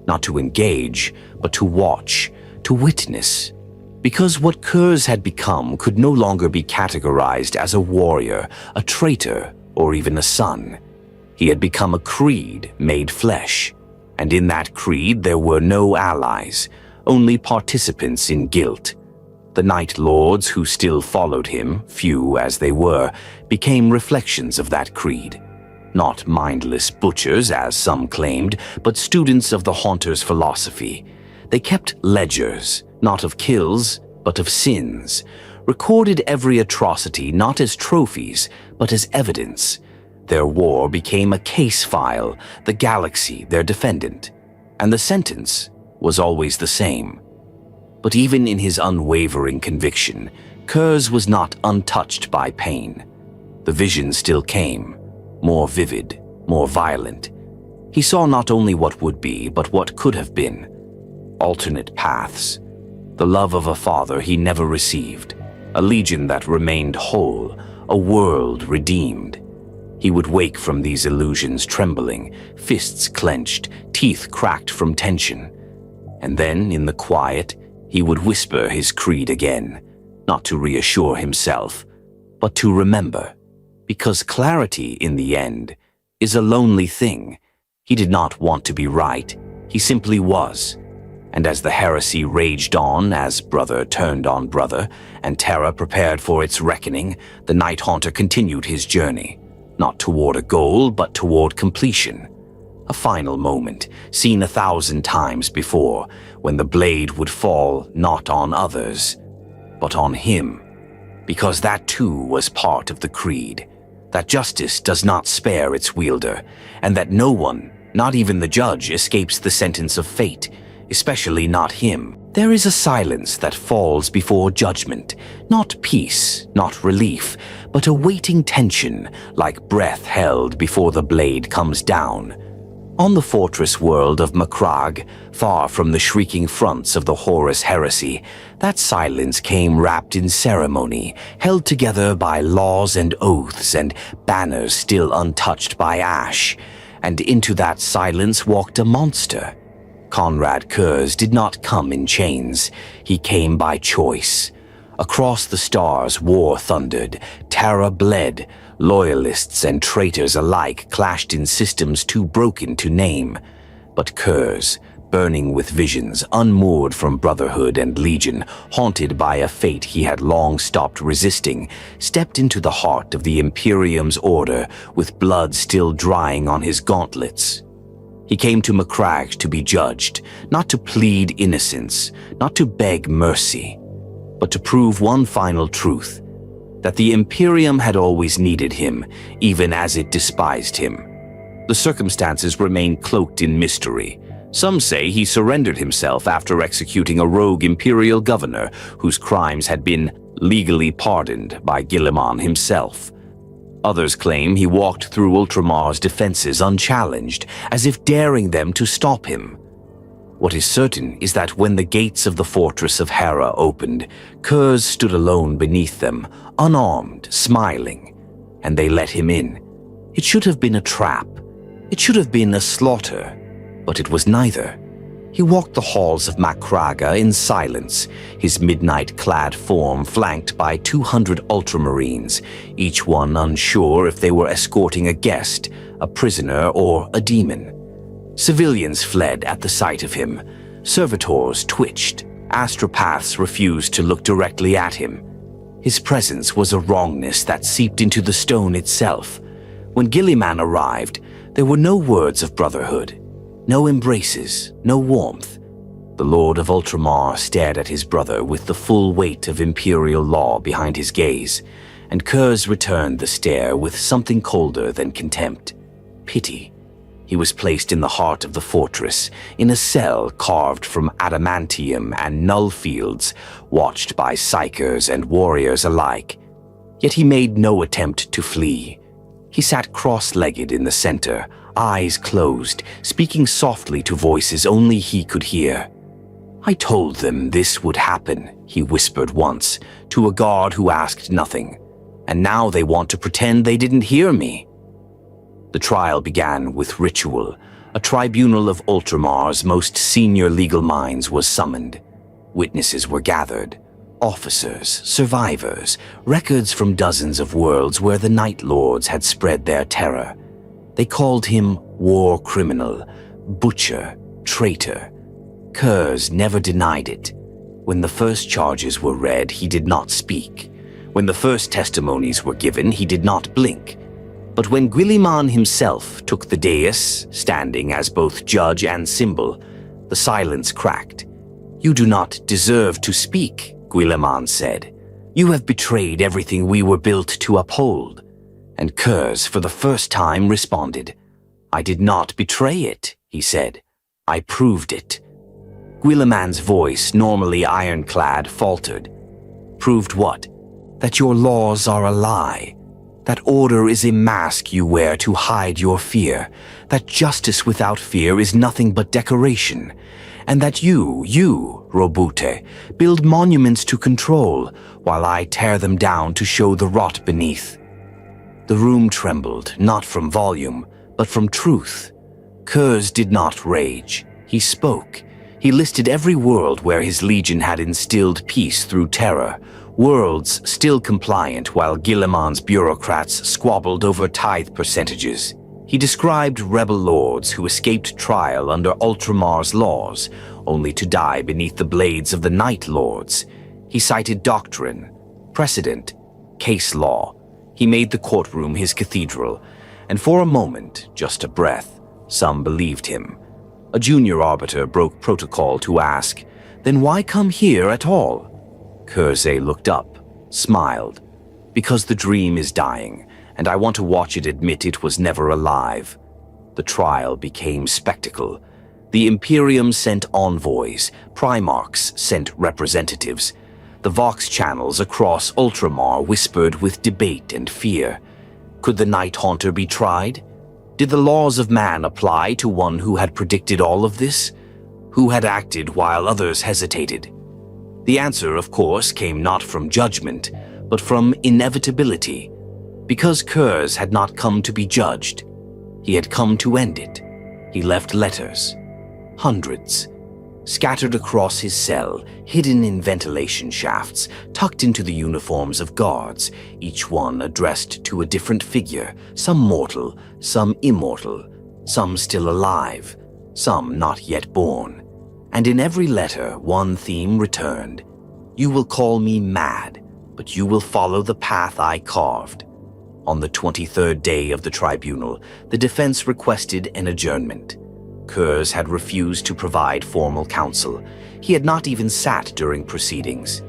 Not to engage, but to watch, to witness. Because what Curze had become could no longer be categorized as a warrior, a traitor, or even a son. He had become a creed made flesh, and in that creed there were no allies, only participants in guilt. The Night Lords who still followed him, few as they were, became reflections of that creed. Not mindless butchers, as some claimed, but students of the Haunter's philosophy. They kept ledgers, not of kills, but of sins, recorded every atrocity not as trophies, but as evidence. Their war became a case file, the galaxy their defendant. And the sentence was always the same: But even in his unwavering conviction, Curze was not untouched by pain. The vision still came, more vivid, more violent. He saw not only what would be, but what could have been. Alternate paths. The love of a father he never received. A legion that remained whole. A world redeemed. He would wake from these illusions trembling, fists clenched, teeth cracked from tension. And then, in the quiet, he would whisper his creed again, not to reassure himself, but to remember. Because clarity, in the end, is a lonely thing. He did not want to be right. He simply was. And as the heresy raged on, as brother turned on brother, and terror prepared for its reckoning, the Night Haunter continued his journey. Not toward a goal, but toward completion. A final moment, seen 1,000 times before, when the blade would fall not on others, but on him. Because that too was part of the creed. That justice does not spare its wielder, and that no one, not even the judge, escapes the sentence of fate, especially not him. There is a silence that falls before judgment, not peace, not relief, but a waiting tension, like breath held before the blade comes down. On the fortress world of Macragge, far from the shrieking fronts of the Horus heresy, that silence came wrapped in ceremony, held together by laws and oaths and banners still untouched by ash. And into that silence walked a monster. Konrad Curze did not come in chains. He came by choice. Across the stars war thundered, terror bled, loyalists and traitors alike clashed in systems too broken to name. But Curze, burning with visions, unmoored from brotherhood and legion, haunted by a fate he had long stopped resisting, stepped into the heart of the Imperium's order with blood still drying on his gauntlets. He came to Macragge to be judged, not to plead innocence, not to beg mercy, but to prove one final truth, that the Imperium had always needed him, even as it despised him. The circumstances remain cloaked in mystery. Some say he surrendered himself after executing a rogue Imperial governor whose crimes had been legally pardoned by Guilliman himself. Others claim he walked through Ultramar's defenses unchallenged, as if daring them to stop him. What is certain is that when the gates of the fortress of Hera opened, Curze stood alone beneath them, unarmed, smiling, and they let him in. It should have been a trap. It should have been a slaughter, but it was neither. He walked the halls of Macragge in silence, his midnight-clad form flanked by 200 ultramarines, each one unsure if they were escorting a guest, a prisoner, or a demon. Civilians fled at the sight of him. Servitors twitched. Astropaths refused to look directly at him. His presence was a wrongness that seeped into the stone itself. When Guilliman arrived, there were no words of brotherhood. No embraces, no warmth. The Lord of Ultramar stared at his brother with the full weight of Imperial law behind his gaze, and Curze returned the stare with something colder than contempt. Pity. He was placed in the heart of the fortress, in a cell carved from adamantium and null fields, watched by psychers and warriors alike. Yet he made no attempt to flee. He sat cross-legged in the center, eyes closed, speaking softly to voices only he could hear. "I told them this would happen," he whispered once, to a guard who asked nothing. "And now they want to pretend they didn't hear me." The trial began with ritual. A tribunal of Ultramar's most senior legal minds was summoned. Witnesses were gathered. Officers, survivors, records from dozens of worlds where the Night Lords had spread their terror. They called him war criminal, butcher, traitor. Curze never denied it. When the first charges were read, he did not speak. When the first testimonies were given, he did not blink. But when Guilliman himself took the dais, standing as both judge and symbol, the silence cracked. "You do not deserve to speak," Guilliman said. "You have betrayed everything we were built to uphold." And Curze, for the first time, responded. "I did not betray it," he said. "I proved it." Guilliman's voice, normally ironclad, faltered. Proved what? That your laws are a lie. That order is a mask you wear to hide your fear. That justice without fear is nothing but decoration. And that you, Robute, build monuments to control, while I tear them down to show the rot beneath. The room trembled, not from volume, but from truth. Curze did not rage. He spoke. He listed every world where his legion had instilled peace through terror, worlds still compliant while Guilliman's bureaucrats squabbled over tithe percentages. He described rebel lords who escaped trial under Ultramar's laws, only to die beneath the blades of the Night Lords. He cited doctrine, precedent, case law. He made the courtroom his cathedral, and for a moment, just a breath, some believed him. A junior arbiter broke protocol to ask, "Then why come here at all?" Curze looked up, smiled. "Because the dream is dying, and I want to watch it admit it was never alive." The trial became spectacle. The Imperium sent envoys, Primarchs sent representatives. The Vox channels across Ultramar whispered with debate and fear. Could the Night Haunter be tried? Did the laws of man apply to one who had predicted all of this? Who had acted while others hesitated? The answer, of course, came not from judgment, but from inevitability. Because Curze had not come to be judged, he had come to end it. He left letters, hundreds, scattered across his cell, hidden in ventilation shafts, tucked into the uniforms of guards, each one addressed to a different figure, some mortal, some immortal, some still alive, some not yet born. And in every letter, one theme returned. You will call me mad, but you will follow the path I carved. On the 23rd day of the tribunal, the defense requested an adjournment. Curze had refused to provide formal counsel. He had not even sat during proceedings.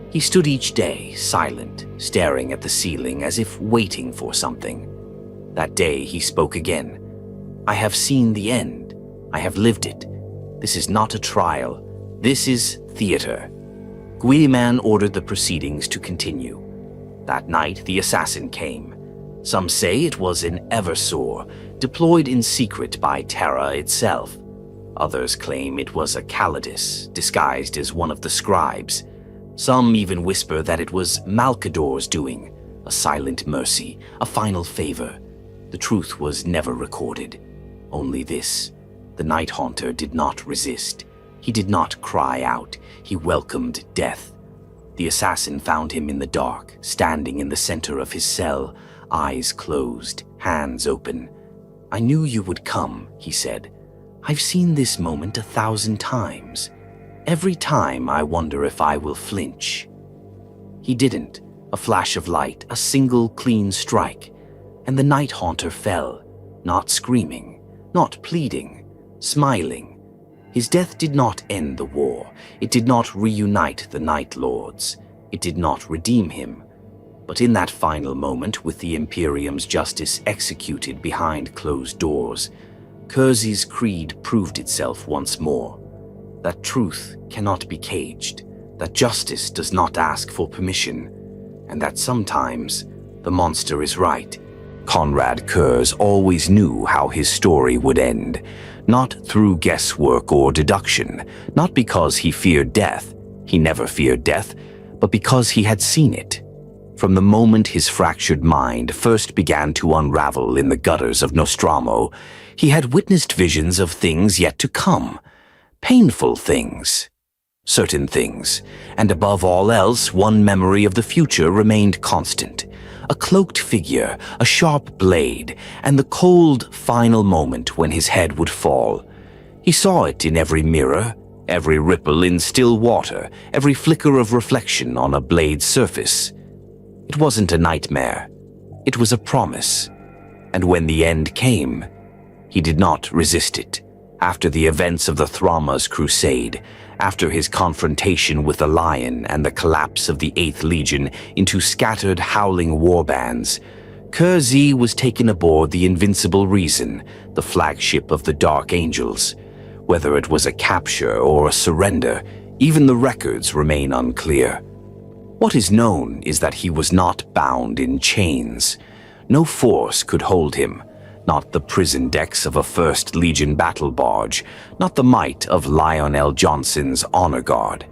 He stood each day, silent, staring at the ceiling as if waiting for something. That day he spoke again. I have seen the end. I have lived it. This is not a trial. This is theater. Guilliman ordered the proceedings to continue. That night, the assassin came. Some say it was an Eversor, deployed in secret by Terra itself. Others claim it was a Calidus, disguised as one of the scribes. Some even whisper that it was Malcador's doing, a silent mercy, a final favor. The truth was never recorded. Only this. The Night Haunter did not resist. He did not cry out. He welcomed death. The assassin found him in the dark, standing in the center of his cell, eyes closed, hands open. I knew you would come, he said. I've seen this moment 1,000 times. Every time I wonder if I will flinch. He didn't. A flash of light, a single clean strike, and the Night Haunter fell, not screaming, not pleading, smiling. His death did not end the war. It did not reunite the Night Lords. It did not redeem him. But in that final moment, with the Imperium's justice executed behind closed doors, Curze's creed proved itself once more. That truth cannot be caged, that justice does not ask for permission, and that sometimes the monster is right. Konrad Curze always knew how his story would end, not through guesswork or deduction, not because he feared death, he never feared death, but because he had seen it. From the moment his fractured mind first began to unravel in the gutters of Nostromo, he had witnessed visions of things yet to come, painful things, certain things, and above all else, one memory of the future remained constant. A cloaked figure, a sharp blade, and the cold, final moment when his head would fall. He saw it in every mirror, every ripple in still water, every flicker of reflection on a blade's surface. It wasn't a nightmare. It was a promise. And when the end came, he did not resist it. After the events of the Thrama's crusade, after his confrontation with the Lion and the collapse of the 8th Legion into scattered, howling warbands, Curze was taken aboard the Invincible Reason, the flagship of the Dark Angels. Whether it was a capture or a surrender, even the records remain unclear. What is known is that he was not bound in chains. No force could hold him, not the prison decks of a 1st Legion battle barge, not the might of Lionel Johnson's honor guard.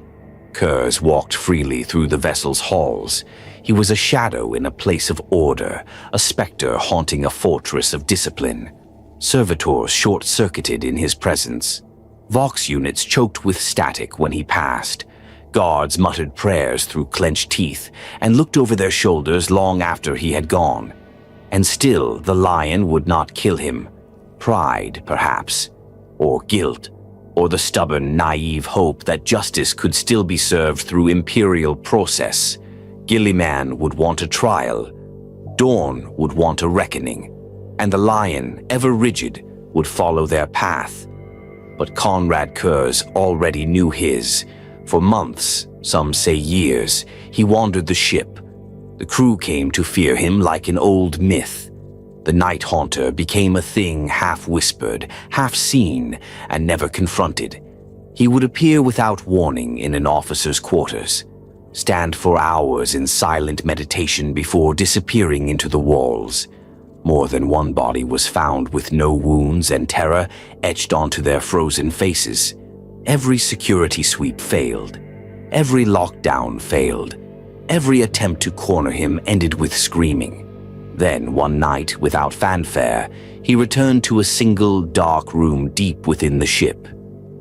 Curze walked freely through the vessel's halls. He was a shadow in a place of order, a specter haunting a fortress of discipline. Servitors short-circuited in his presence. Vox units choked with static when he passed. Guards muttered prayers through clenched teeth and looked over their shoulders long after he had gone. And still the lion would not kill him. Pride, perhaps, or guilt, or the stubborn, naive hope that justice could still be served through imperial process. Gilliman would want a trial. Dawn would want a reckoning. And the lion, ever rigid, would follow their path. But Konrad Curze already knew his. For months, some say years, he wandered the ship. The crew came to fear him like an old myth. The Night Haunter became a thing half-whispered, half-seen, and never confronted. He would appear without warning in an officer's quarters, stand for hours in silent meditation before disappearing into the walls. More than one body was found with no wounds and terror etched onto their frozen faces. Every security sweep failed. Every lockdown failed. Every attempt to corner him ended with screaming. Then, one night, without fanfare, he returned to a single, dark room deep within the ship.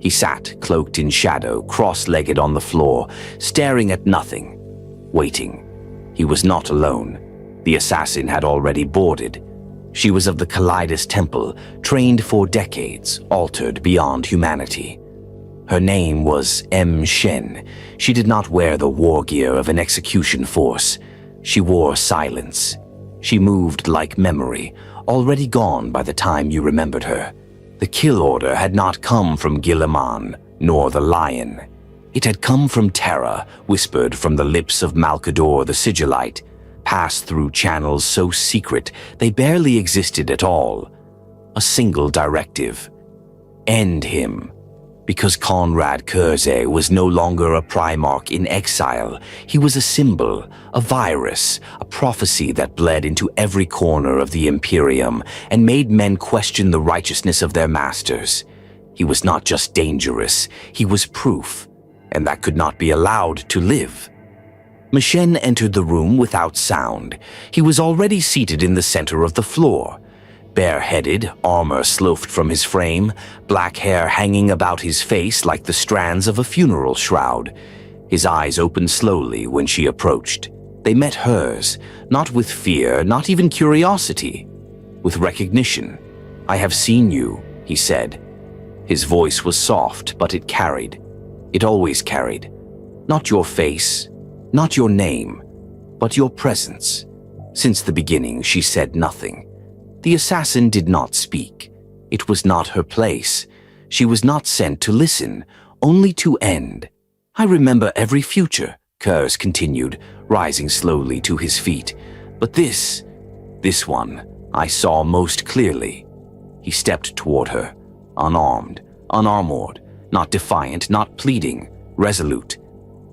He sat, cloaked in shadow, cross-legged on the floor, staring at nothing, waiting. He was not alone. The assassin had already boarded. She was of the Kalidas Temple, trained for decades, altered beyond humanity. Her name was M. Shen. She did not wear the war gear of an execution force. She wore silence. She moved like memory, already gone by the time you remembered her. The kill order had not come from Gilliman, nor the lion. It had come from terror, whispered from the lips of Malkador the Sigillite, passed through channels so secret they barely existed at all. A single directive. End him. Because Konrad Curze was no longer a Primarch in exile, he was a symbol, a virus, a prophecy that bled into every corner of the Imperium and made men question the righteousness of their masters. He was not just dangerous, he was proof, and that could not be allowed to live. M'Shen entered the room without sound. He was already seated in the center of the floor. Bareheaded, armor sloughed from his frame, black hair hanging about his face like the strands of a funeral shroud. His eyes opened slowly when she approached. They met hers, not with fear, not even curiosity, with recognition. "I have seen you," he said. His voice was soft, but it carried. It always carried. Not your face, not your name, but your presence. Since the beginning, she said nothing. The assassin did not speak. It was not her place. She was not sent to listen, only to end. "I remember every future," Curze continued, rising slowly to his feet. "But this one, I saw most clearly." He stepped toward her, unarmed, unarmored, not defiant, not pleading, resolute.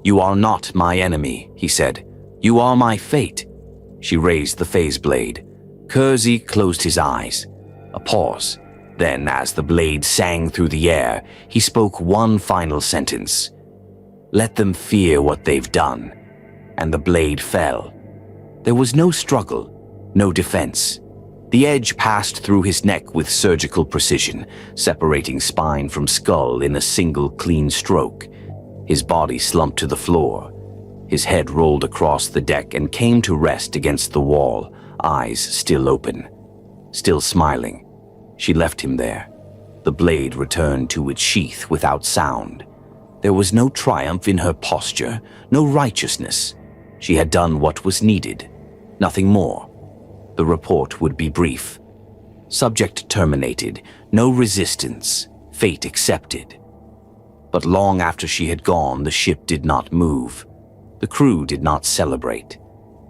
"You are not my enemy," he said. "You are my fate." She raised the phase blade. Curze closed his eyes. A pause. Then, as the blade sang through the air, he spoke one final sentence. "Let them fear what they've done." And the blade fell. There was no struggle, no defense. The edge passed through his neck with surgical precision, separating spine from skull in a single clean stroke. His body slumped to the floor. His head rolled across the deck and came to rest against the wall, eyes still open, still smiling. She left him there. The blade returned to its sheath without sound. There was no triumph in her posture, no righteousness. She had done what was needed, nothing more. The report would be brief. Subject terminated, no resistance, fate accepted. But long after she had gone, the ship did not move. The crew did not celebrate.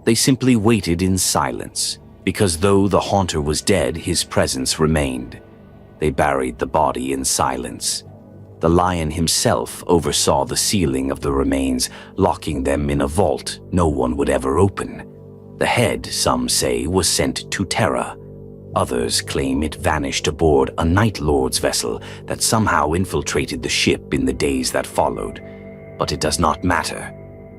They simply waited in silence, because though the Haunter was dead, his presence remained. They buried the body in silence, The Lion himself oversaw the sealing of the remains, locking them in a vault no one would ever open. The head, some say, was sent to Terra. Others claim it vanished aboard a Night Lord's vessel that somehow infiltrated the ship in the days that followed. But it does not matter,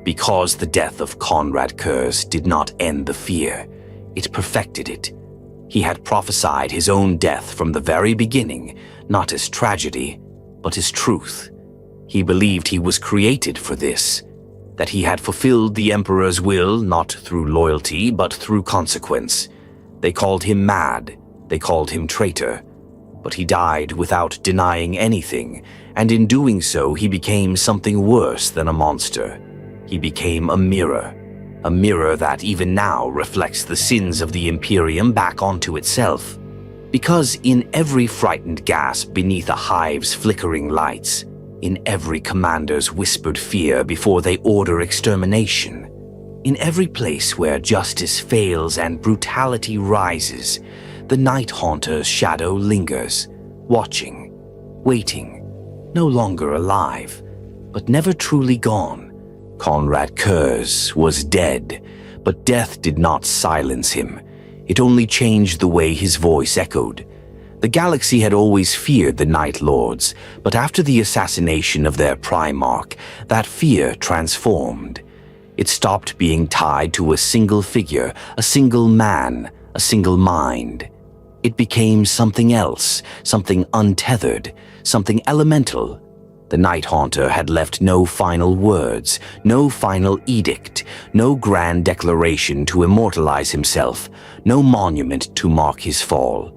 because the death of Konrad Curze did not end the fear. It perfected it. He had prophesied his own death from the very beginning, not as tragedy, but as truth. He believed he was created for this, that he had fulfilled the Emperor's will not through loyalty but through consequence. They called him mad, they called him traitor, but he died without denying anything, and in doing so he became something worse than a monster. He became a mirror that even now reflects the sins of the Imperium back onto itself. Because in every frightened gasp beneath a hive's flickering lights, in every commander's whispered fear before they order extermination, in every place where justice fails and brutality rises, the Night Haunter's shadow lingers, watching, waiting, no longer alive, but never truly gone. Konrad Curze was dead, but death did not silence him. It only changed the way his voice echoed. The galaxy had always feared the Night Lords, but after the assassination of their Primarch, that fear transformed. It stopped being tied to a single figure, a single man, a single mind. It became something else, something untethered, something elemental. The Night Haunter had left no final words, no final edict, no grand declaration to immortalize himself, no monument to mark his fall.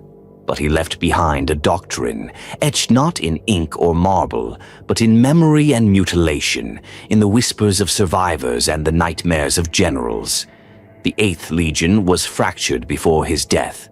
But he left behind a doctrine, etched not in ink or marble, but in memory and mutilation, in the whispers of survivors and the nightmares of generals. The 8th Legion was fractured before his death.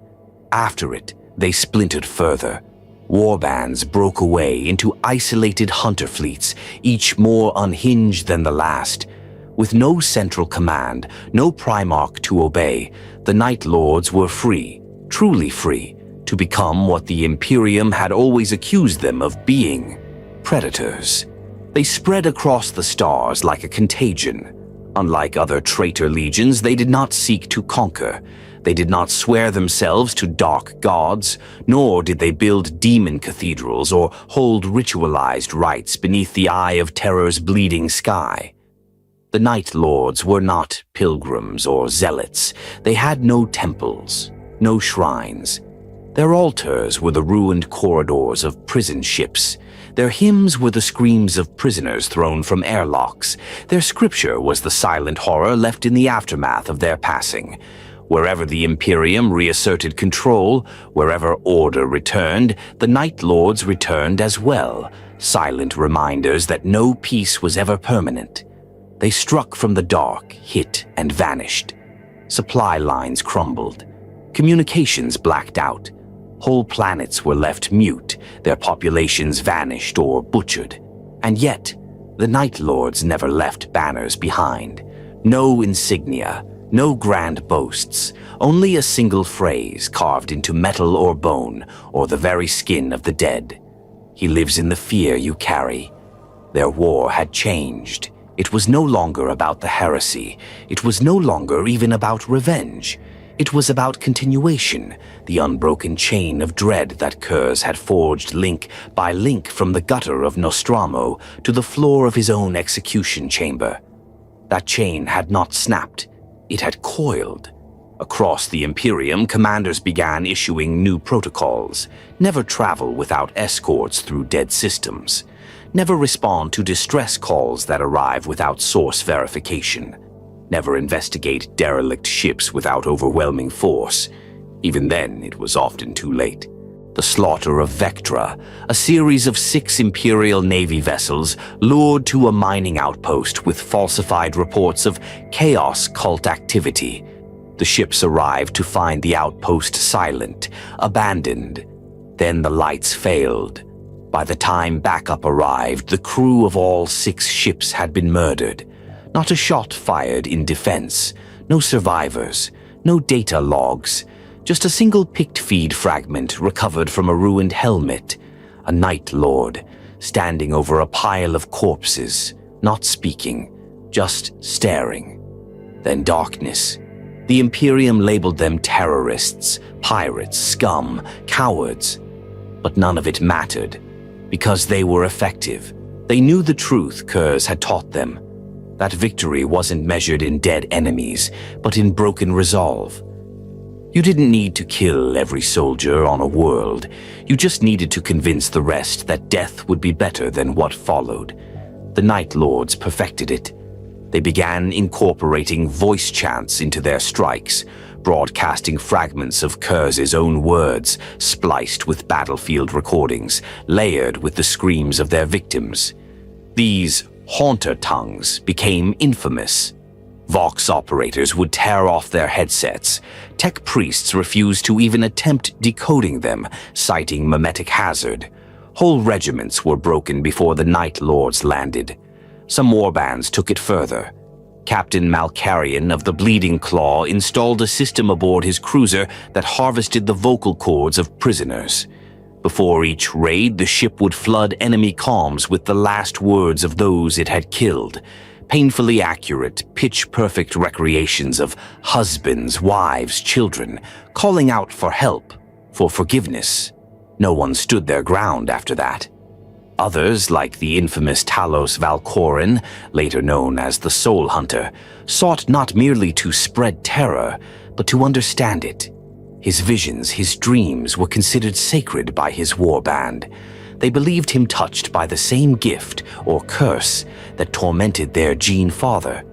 After it, they splintered further. Warbands broke away into isolated hunter fleets, each more unhinged than the last. With no central command, no Primarch to obey, the Night Lords were free, truly free, to become what the Imperium had always accused them of being: predators. They spread across the stars like a contagion. Unlike other traitor legions, they did not seek to conquer. They did not swear themselves to dark gods, nor did they build demon cathedrals or hold ritualized rites beneath the eye of terror's bleeding sky. The Night Lords were not pilgrims or zealots. They had no temples, no shrines. Their altars were the ruined corridors of prison ships. Their hymns were the screams of prisoners thrown from airlocks. Their scripture was the silent horror left in the aftermath of their passing. Wherever the Imperium reasserted control, wherever order returned, the Night Lords returned as well, silent reminders that no peace was ever permanent. They struck from the dark, hit, and vanished. Supply lines crumbled. Communications blacked out. Whole planets were left mute, their populations vanished or butchered. And yet, the Night Lords never left banners behind. No insignia, no grand boasts, only a single phrase carved into metal or bone, or the very skin of the dead. He lives in the fear you carry. Their war had changed. It was no longer about the heresy. It was no longer even about revenge. It was about continuation, the unbroken chain of dread that Curze had forged link by link from the gutter of Nostromo to the floor of his own execution chamber. That chain had not snapped. It had coiled. Across the Imperium, commanders began issuing new protocols. Never travel without escorts through dead systems. Never respond to distress calls that arrive without source verification. Never investigate derelict ships without overwhelming force. Even then, it was often too late. The slaughter of Vectra, a series of 6 Imperial Navy vessels lured to a mining outpost with falsified reports of chaos cult activity. The ships arrived to find the outpost silent, abandoned. Then the lights failed. By the time backup arrived, the crew of all 6 ships had been murdered. Not a shot fired in defense, no survivors, no data logs. Just a single picked feed fragment recovered from a ruined helmet. A Night Lord, standing over a pile of corpses, not speaking, just staring. Then darkness. The Imperium labeled them terrorists, pirates, scum, cowards. But none of it mattered, because they were effective. They knew the truth Curze had taught them. That victory wasn't measured in dead enemies, but in broken resolve. You didn't need to kill every soldier on a world. You just needed to convince the rest that death would be better than what followed. The Night Lords perfected it. They began incorporating voice chants into their strikes, broadcasting fragments of Curze's own words, spliced with battlefield recordings, layered with the screams of their victims. These haunter tongues became infamous. Vox operators would tear off their headsets. Tech priests refused to even attempt decoding them, citing mimetic hazard. Whole regiments were broken before the Night Lords landed. Some warbands took it further. Captain Malkarian of the Bleeding Claw installed a system aboard his cruiser that harvested the vocal cords of prisoners. Before each raid, the ship would flood enemy comms with the last words of those it had killed. Painfully accurate, pitch-perfect recreations of husbands, wives, children, calling out for help, for forgiveness. No one stood their ground after that. Others, like the infamous Talos Valkorin, later known as the Soul Hunter, sought not merely to spread terror, but to understand it. His visions, his dreams were considered sacred by his warband. They believed him touched by the same gift or curse that tormented their Gene Father.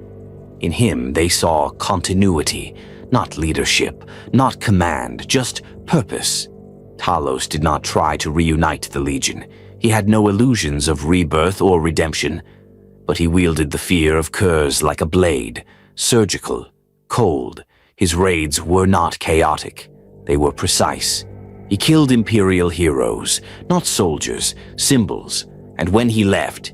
In him they saw continuity, not leadership, not command, just purpose. Talos did not try to reunite the Legion. He had no illusions of rebirth or redemption, but he wielded the fear of Curze like a blade, surgical, cold. His raids were not chaotic. They were precise. He killed Imperial heroes, not soldiers, symbols, and when he left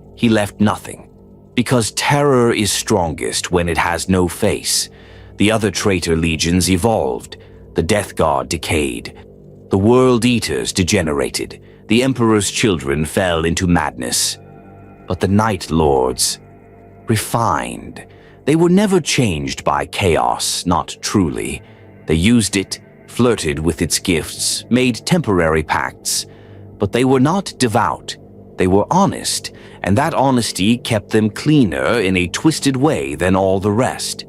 nothing. Because terror is strongest when it has no face. The other traitor legions evolved. The Death Guard decayed. The World Eaters degenerated. The Emperor's children fell into madness. But the Night Lords, refined. They were never changed by chaos, not truly. They used it, flirted with its gifts, made temporary pacts. But they were not devout. They were honest, and that honesty kept them cleaner in a twisted way than all the rest.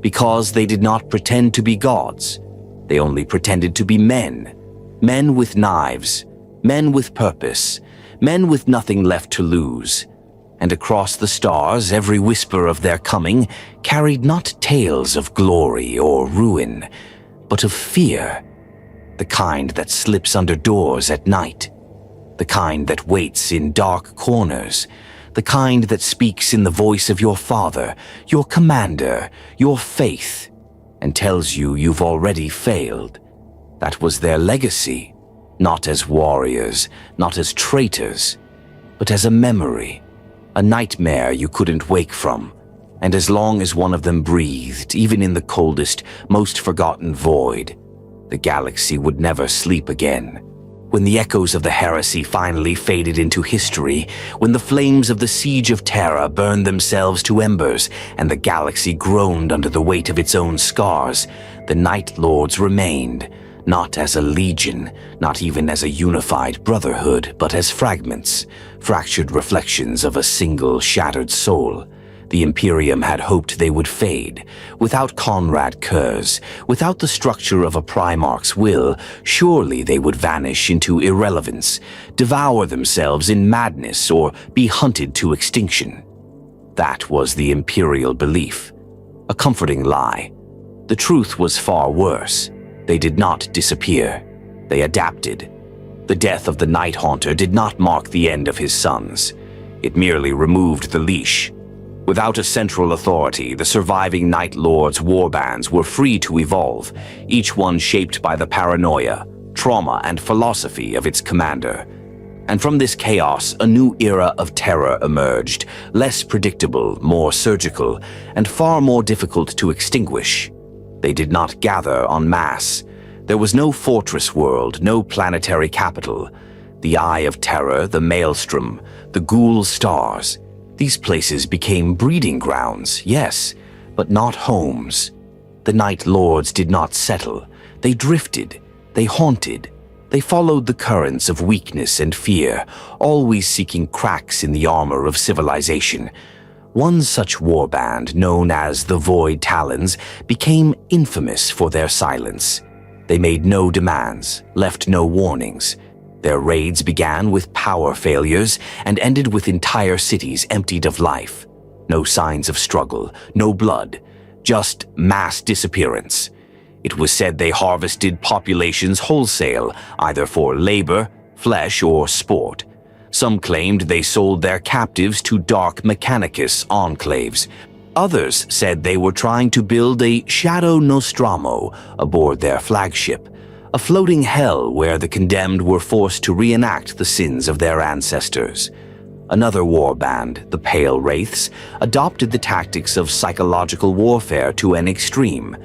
Because they did not pretend to be gods. They only pretended to be men. Men with knives. Men with purpose, men with nothing left to lose. And across the stars, every whisper of their coming carried not tales of glory or ruin, but of fear. The kind that slips under doors at night. The kind that waits in dark corners. The kind that speaks in the voice of your father, your commander, your faith, and tells you you've already failed. That was their legacy. Not as warriors, not as traitors, but as a memory, a nightmare you couldn't wake from. And as long as one of them breathed, even in the coldest, most forgotten void, the galaxy would never sleep again. When the echoes of the heresy finally faded into history, when the flames of the Siege of Terra burned themselves to embers, and the galaxy groaned under the weight of its own scars, the Night Lords remained, not as a legion, not even as a unified brotherhood, but as fragments, fractured reflections of a single shattered soul. The Imperium had hoped they would fade. Without Konrad Curze, without the structure of a Primarch's will, surely they would vanish into irrelevance, devour themselves in madness, or be hunted to extinction. That was the Imperial belief. A comforting lie. The truth was far worse. They did not disappear. They adapted. The death of the Night Haunter did not mark the end of his sons. It merely removed the leash. Without a central authority, the surviving Night Lords' warbands were free to evolve, each one shaped by the paranoia, trauma, and philosophy of its commander. And from this chaos, a new era of terror emerged, less predictable, more surgical, and far more difficult to extinguish. They did not gather en masse. There was no fortress world, no planetary capital. The Eye of Terror, the Maelstrom, the Ghoul Stars. These places became breeding grounds, yes, but not homes. The Night Lords did not settle. They drifted. They haunted. They followed the currents of weakness and fear, always seeking cracks in the armor of civilization. One such warband, known as the Void Talons, became infamous for their silence. They made no demands, left no warnings. Their raids began with power failures and ended with entire cities emptied of life. No signs of struggle, no blood, just mass disappearance. It was said they harvested populations wholesale, either for labor, flesh, or sport. Some claimed they sold their captives to dark Mechanicus enclaves. Others said they were trying to build a Shadow Nostromo aboard their flagship, a floating hell where the condemned were forced to reenact the sins of their ancestors. Another warband, the Pale Wraiths, adopted the tactics of psychological warfare to an extreme.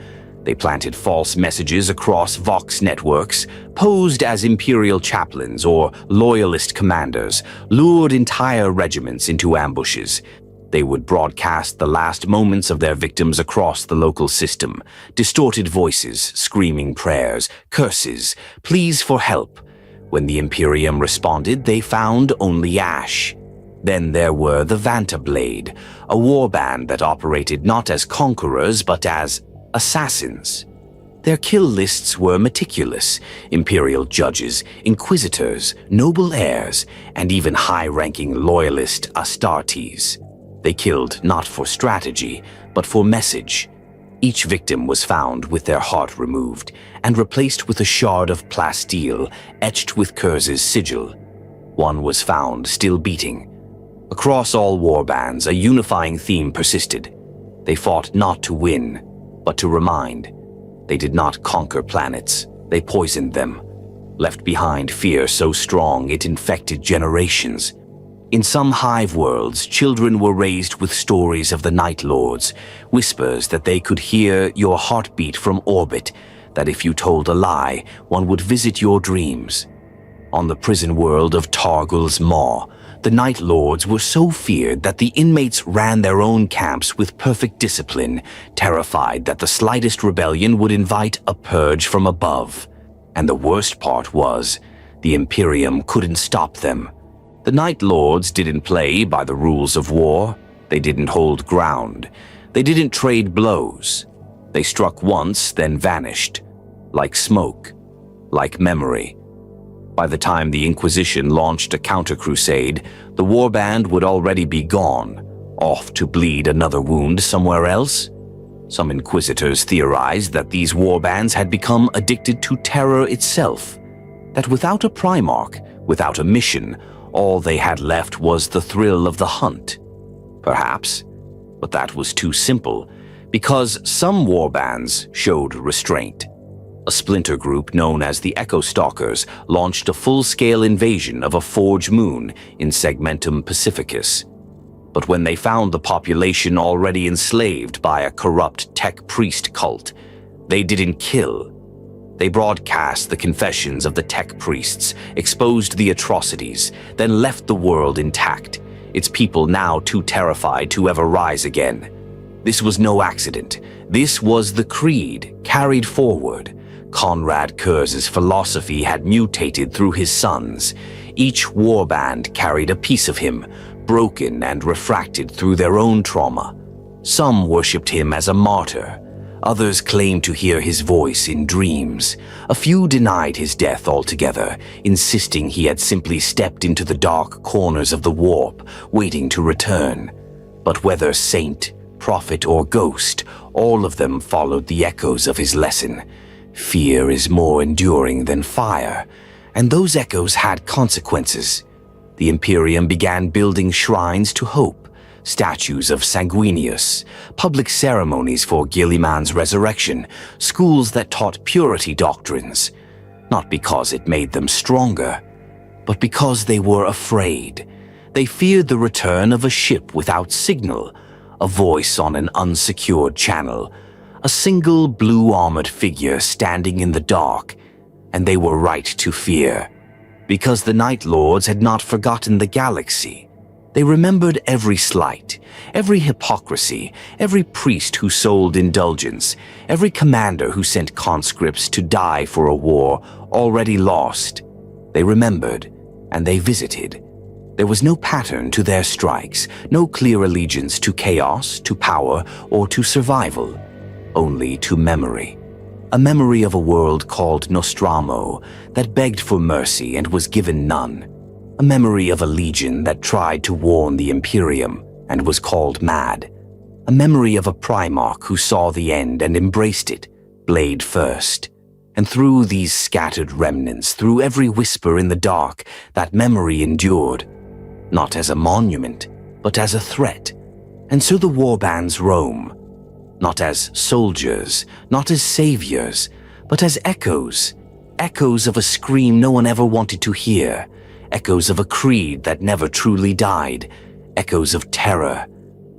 They planted false messages across Vox networks, posed as Imperial chaplains or loyalist commanders, lured entire regiments into ambushes. They would broadcast the last moments of their victims across the local system, distorted voices, screaming prayers, curses, pleas for help. When the Imperium responded, they found only ash. Then there were the Vanta Blade, a warband that operated not as conquerors but as assassins. Their kill lists were meticulous: imperial judges, inquisitors, noble heirs, and even high-ranking loyalist Astartes. They killed not for strategy, but for message. Each victim was found with their heart removed and replaced with a shard of plasteel etched with Curze's sigil. One was found still beating. Across all warbands, a unifying theme persisted. They fought not to win, but to remind. They did not conquer planets. They poisoned them, left behind fear so strong it infected generations. In some hive worlds, children were raised with stories of the Night Lords, whispers that they could hear your heartbeat from orbit, that if you told a lie, one would visit your dreams. On the prison world of Targul's Maw, the Night Lords were so feared that the inmates ran their own camps with perfect discipline, terrified that the slightest rebellion would invite a purge from above. And the worst part was, the Imperium couldn't stop them. The Night Lords didn't play by the rules of war. They didn't hold ground. They didn't trade blows. They struck once, then vanished. Like smoke. Like memory. By the time the Inquisition launched a counter-crusade, the warband would already be gone, off to bleed another wound somewhere else. Some Inquisitors theorized that these warbands had become addicted to terror itself, that without a Primarch, without a mission, all they had left was the thrill of the hunt. Perhaps, but that was too simple, because some warbands showed restraint. A splinter group known as the Echo Stalkers launched a full-scale invasion of a Forge Moon in Segmentum Pacificus. But when they found the population already enslaved by a corrupt tech priest cult, they didn't kill. They broadcast the confessions of the tech priests, exposed the atrocities, then left the world intact, its people now too terrified to ever rise again. This was no accident. This was the creed carried forward. Konrad Curze's philosophy had mutated through his sons. Each warband carried a piece of him, broken and refracted through their own trauma. Some worshipped him as a martyr. Others claimed to hear his voice in dreams. A few denied his death altogether, insisting he had simply stepped into the dark corners of the warp, waiting to return. But whether saint, prophet, or ghost, all of them followed the echoes of his lesson. Fear is more enduring than fire, and those echoes had consequences. The Imperium began building shrines to hope, statues of Sanguinius, public ceremonies for Guilliman's resurrection, schools that taught purity doctrines, not because it made them stronger, but because they were afraid. They feared the return of a ship without signal, a voice on an unsecured channel, a single blue-armored figure standing in the dark, and they were right to fear. Because the Night Lords had not forgotten the galaxy. They remembered every slight, every hypocrisy, every priest who sold indulgence, every commander who sent conscripts to die for a war already lost. They remembered, and they visited. There was no pattern to their strikes, no clear allegiance to chaos, to power, or to survival, only to memory. A memory of a world called Nostromo that begged for mercy and was given none. A memory of a legion that tried to warn the Imperium and was called mad. A memory of a Primarch who saw the end and embraced it, blade first. And through these scattered remnants, through every whisper in the dark, that memory endured, not as a monument, but as a threat. And so the warbands roam, not as soldiers, not as saviors, but as echoes, echoes of a scream no one ever wanted to hear, echoes of a creed that never truly died, echoes of terror.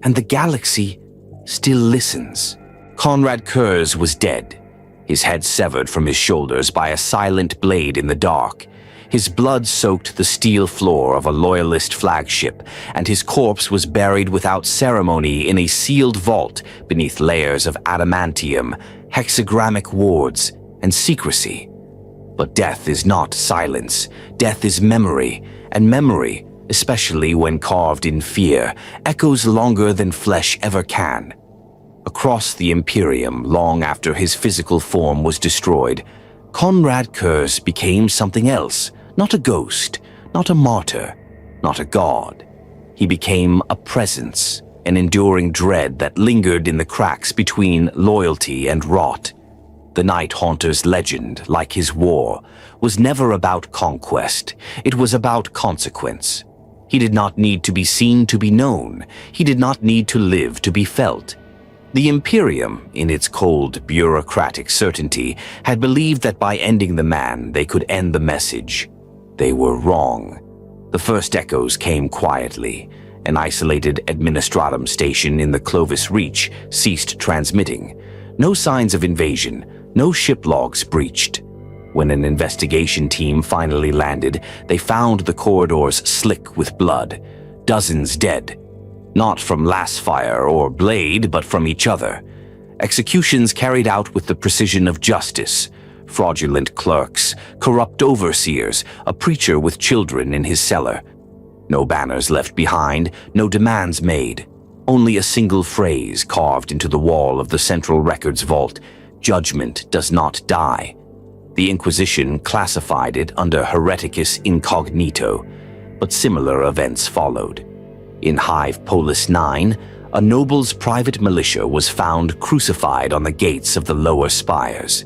And the galaxy still listens. Konrad Curze was dead, his head severed from his shoulders by a silent blade in the dark. His blood soaked the steel floor of a loyalist flagship, and his corpse was buried without ceremony in a sealed vault beneath layers of adamantium, hexagrammic wards, and secrecy. But death is not silence. Death is memory, and memory, especially when carved in fear, echoes longer than flesh ever can. Across the Imperium, long after his physical form was destroyed, Konrad Curze became something else. Not a ghost, not a martyr, not a god. He became a presence, an enduring dread that lingered in the cracks between loyalty and rot. The Night Haunter's legend, like his war, was never about conquest. It was about consequence. He did not need to be seen to be known. He did not need to live to be felt. The Imperium, in its cold, bureaucratic certainty, had believed that by ending the man, they could end the message. They were wrong. The first echoes came quietly. An isolated administratum station in the Clovis Reach ceased transmitting. No signs of invasion, no ship logs breached. When an investigation team finally landed, they found the corridors slick with blood. Dozens dead. Not from Lassfire or Blade, but from each other. Executions carried out with the precision of justice. Fraudulent clerks, corrupt overseers, a preacher with children in his cellar. No banners left behind, no demands made. Only a single phrase carved into the wall of the Central Records vault: judgment does not die. The Inquisition classified it under Hereticus Incognito, but similar events followed. In Hive Polis 9, a noble's private militia was found crucified on the gates of the lower spires.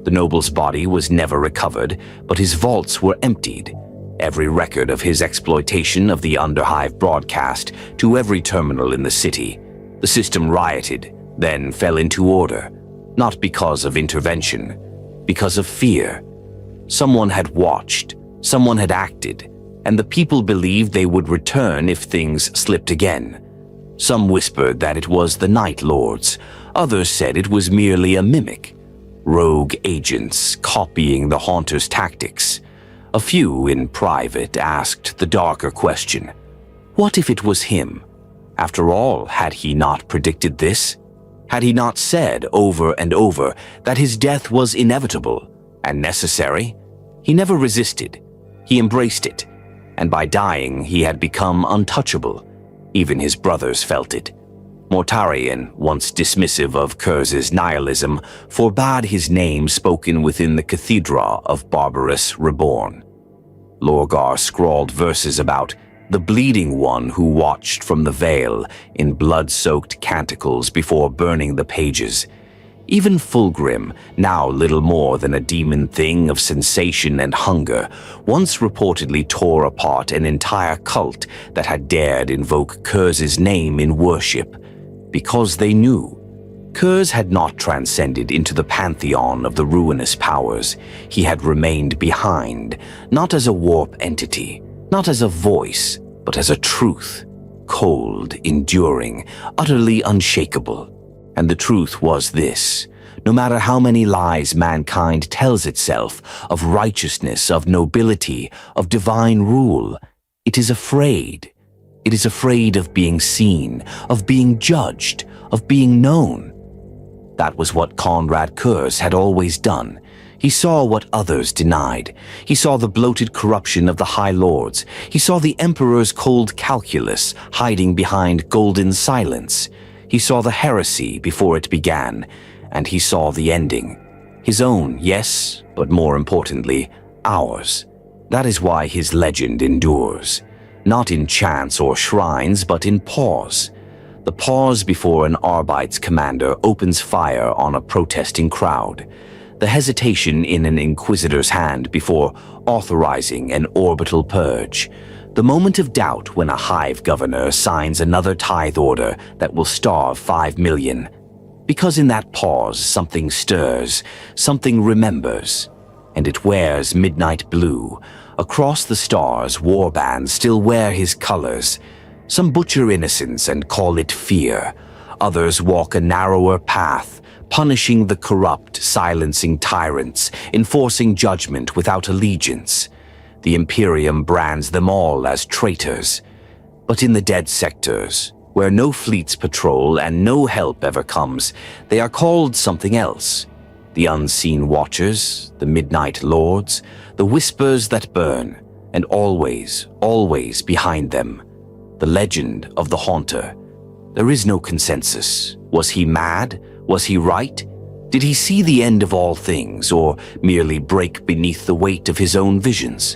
The noble's body was never recovered, but his vaults were emptied. Every record of his exploitation of the Underhive broadcast to every terminal in the city. The system rioted, then fell into order, not because of intervention, because of fear. Someone had watched, someone had acted, and the people believed they would return if things slipped again. Some whispered that it was the Night Lords, others said it was merely a mimic. Rogue agents copying the Haunter's tactics. A few in private asked the darker question: what if it was him? After all, had he not predicted this? Had he not said over and over that his death was inevitable and necessary? He never resisted. He embraced it, and by dying he had become untouchable. Even his brothers felt it. Mortarion, once dismissive of Curze's nihilism, forbade his name spoken within the Cathedra of Barbarous Reborn. Lorgar scrawled verses about the bleeding one who watched from the veil in blood-soaked canticles before burning the pages. Even Fulgrim, now little more than a demon thing of sensation and hunger, once reportedly tore apart an entire cult that had dared invoke Curze's name in worship. Because they knew. Curze had not transcended into the pantheon of the ruinous powers. He had remained behind, not as a warp entity, not as a voice, but as a truth, cold, enduring, utterly unshakable. And the truth was this: No matter how many lies mankind tells itself of righteousness, of nobility, of divine rule, it is afraid. It is afraid of being seen, of being judged, of being known. That was what Konrad Curze had always done. He saw what others denied. He saw the bloated corruption of the High Lords. He saw the Emperor's cold calculus hiding behind golden silence. He saw the heresy before it began, and he saw the ending. His own, yes, but more importantly, ours. That is why his legend endures. Not in chants or shrines, but in pause. The pause before an Arbite's commander opens fire on a protesting crowd. The hesitation in an inquisitor's hand before authorizing an orbital purge. The moment of doubt when a hive governor signs another tithe order that will starve 5 million. Because in that pause something stirs, something remembers, and it wears midnight blue. Across the stars, warbands still wear his colors. Some butcher innocence and call it fear. Others walk a narrower path, punishing the corrupt, silencing tyrants, enforcing judgment without allegiance. The Imperium brands them all as traitors. But in the dead sectors, where no fleets patrol and no help ever comes, they are called something else. The unseen watchers, the midnight lords, the whispers that burn, and always, always behind them, the legend of the Haunter. There is no consensus. Was he mad? Was he right? Did he see the end of all things, or merely break beneath the weight of his own visions?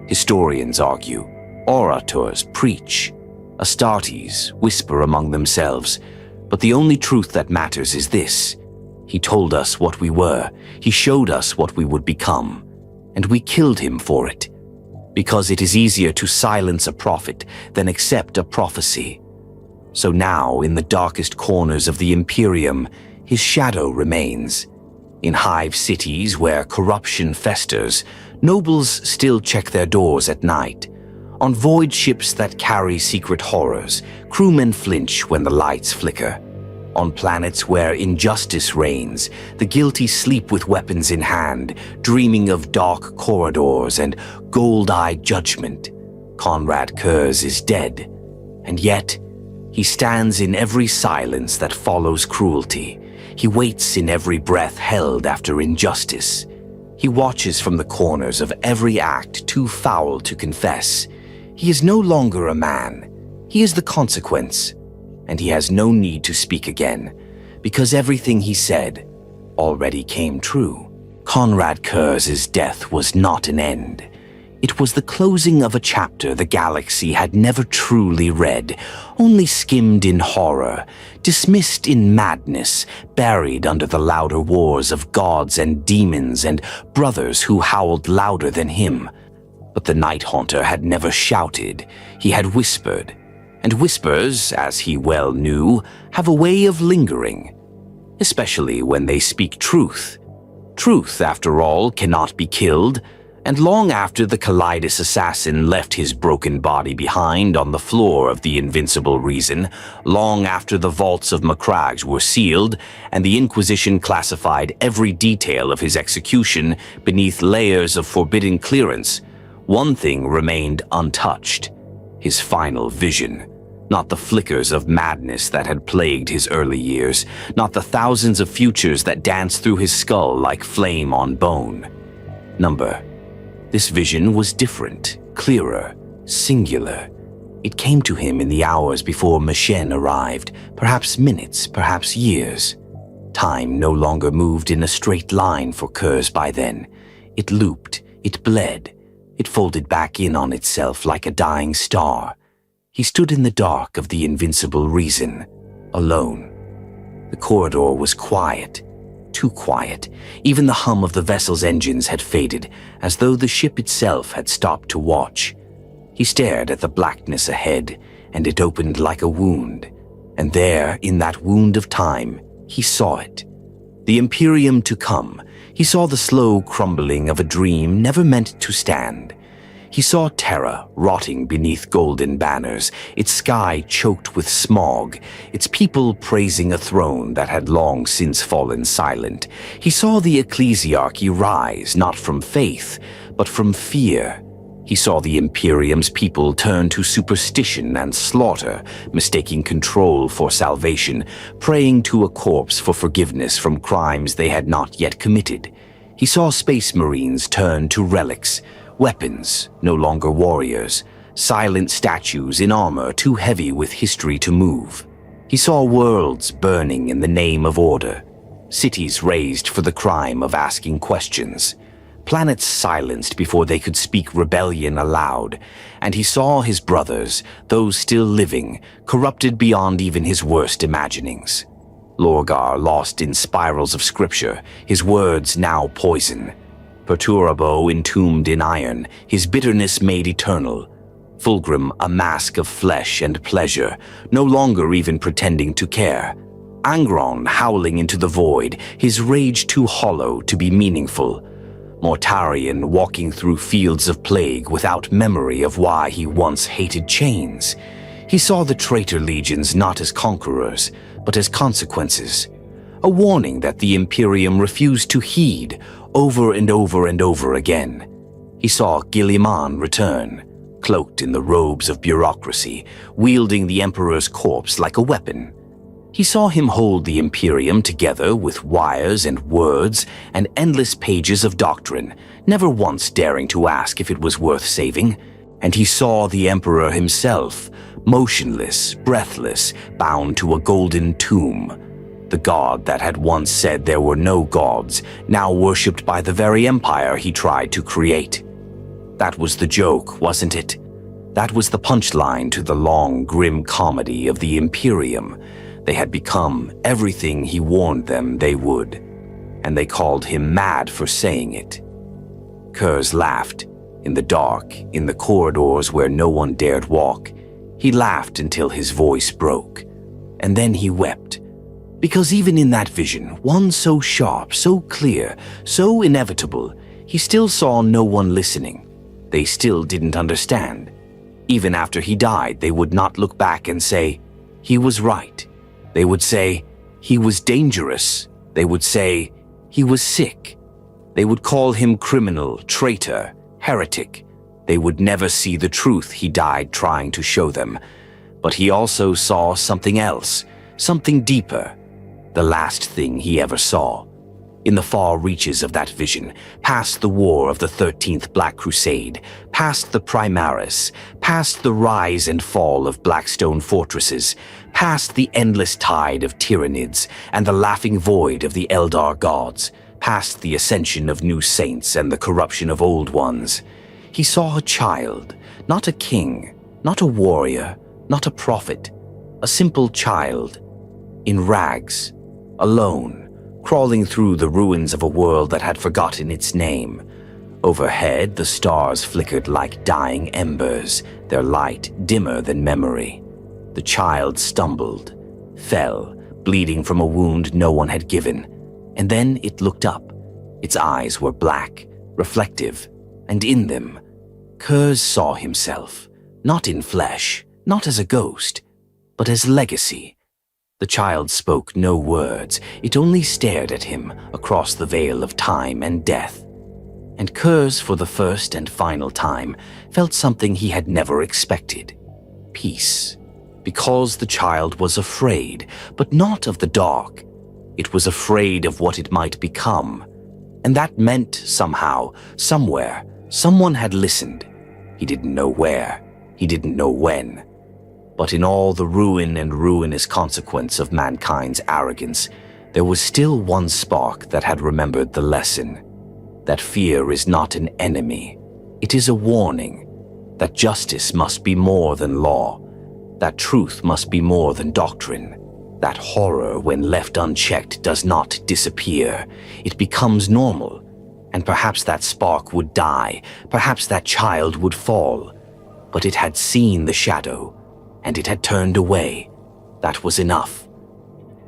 Historians argue, orators preach, Astartes whisper among themselves, but the only truth that matters is this. He told us what we were, he showed us what we would become, and we killed him for it. Because it is easier to silence a prophet than accept a prophecy. So now, in the darkest corners of the Imperium, his shadow remains. In hive cities where corruption festers, nobles still check their doors at night. On void ships that carry secret horrors, crewmen flinch when the lights flicker. On planets where injustice reigns, the guilty sleep with weapons in hand, dreaming of dark corridors and gold-eyed judgment. Konrad Curze is dead, and yet he stands in every silence that follows cruelty. He waits in every breath held after injustice. He watches from the corners of every act too foul to confess. He is no longer a man. He is the consequence. And he has no need to speak again, because everything he said already came true. Konrad Curze's death was not an end. It was the closing of a chapter the galaxy had never truly read, only skimmed in horror, dismissed in madness, buried under the louder wars of gods and demons and brothers who howled louder than him. But the Night Haunter had never shouted, he had whispered. And whispers, as he well knew, have a way of lingering, especially when they speak truth. Truth, after all, cannot be killed, and long after the Kaleidus assassin left his broken body behind on the floor of the Invincible Reason, long after the vaults of Macrags were sealed and the Inquisition classified every detail of his execution beneath layers of forbidden clearance, one thing remained untouched: his final vision. Not the flickers of madness that had plagued his early years, not the thousands of futures that danced through his skull like flame on bone. Number. This vision was different, clearer, singular. It came to him in the hours before Machen arrived, perhaps minutes, perhaps years. Time no longer moved in a straight line for Curze by then. It looped, it bled, it folded back in on itself like a dying star. He stood in the dark of the Invincible Reason, alone. The corridor was quiet, too quiet. Even the hum of the vessel's engines had faded, as though the ship itself had stopped to watch. He stared at the blackness ahead, and it opened like a wound. And there, in that wound of time, he saw it. The Imperium to come. He saw the slow crumbling of a dream never meant to stand. He saw terror rotting beneath golden banners, its sky choked with smog, its people praising a throne that had long since fallen silent. He saw the ecclesiarchy rise not from faith, but from fear. He saw the Imperium's people turn to superstition and slaughter, mistaking control for salvation, praying to a corpse for forgiveness from crimes they had not yet committed. He saw Space Marines turn to relics, weapons, no longer warriors, silent statues in armor too heavy with history to move. He saw worlds burning in the name of order, cities razed for the crime of asking questions, planets silenced before they could speak rebellion aloud, and he saw his brothers, those still living, corrupted beyond even his worst imaginings. Lorgar lost in spirals of scripture, his words now poison. Perturabo entombed in iron, his bitterness made eternal. Fulgrim a mask of flesh and pleasure, no longer even pretending to care. Angron howling into the void, his rage too hollow to be meaningful. Mortarion walking through fields of plague without memory of why he once hated chains. He saw the traitor legions not as conquerors, but as consequences. A warning that the Imperium refused to heed over and over and over again. He saw Guilliman return, cloaked in the robes of bureaucracy, wielding the Emperor's corpse like a weapon. He saw him hold the Imperium together with wires and words and endless pages of doctrine, never once daring to ask if it was worth saving. And he saw the Emperor himself, motionless, breathless, bound to a golden tomb. The god that had once said there were no gods, now worshipped by the very empire he tried to create. That was the joke, wasn't it? That was the punchline to the long, grim comedy of the Imperium. They had become everything he warned them they would, and they called him mad for saying it. Curze laughed, in the dark, in the corridors where no one dared walk. He laughed until his voice broke, and then he wept. Because even in that vision, one so sharp, so clear, so inevitable, he still saw no one listening. They still didn't understand. Even after he died, they would not look back and say, he was right. They would say, he was dangerous. They would say, he was sick. They would call him criminal, traitor, heretic. They would never see the truth he died trying to show them. But he also saw something else, something deeper. The last thing he ever saw. In the far reaches of that vision, past the war of the 13th Black Crusade, past the Primarchs, past the rise and fall of Blackstone fortresses, past the endless tide of Tyranids and the laughing void of the Eldar gods, past the ascension of new saints and the corruption of old ones, he saw a child, not a king, not a warrior, not a prophet, a simple child, in rags, alone, crawling through the ruins of a world that had forgotten its name. Overhead, the stars flickered like dying embers, their light dimmer than memory. The child stumbled, fell, bleeding from a wound no one had given, and then it looked up. Its eyes were black, reflective, and in them, Curze saw himself, not in flesh, not as a ghost, but as legacy. The child spoke no words, it only stared at him across the veil of time and death. And Curze, for the first and final time, felt something he had never expected. Peace. Because the child was afraid, but not of the dark. It was afraid of what it might become. And that meant somehow, somewhere, someone had listened. He didn't know where, he didn't know when. But in all the ruin and ruinous consequence of mankind's arrogance, there was still one spark that had remembered the lesson. That fear is not an enemy. It is a warning. That justice must be more than law. That truth must be more than doctrine. That horror, when left unchecked, does not disappear. It becomes normal. And perhaps that spark would die. Perhaps that child would fall. But it had seen the shadow, and it had turned away. That was enough.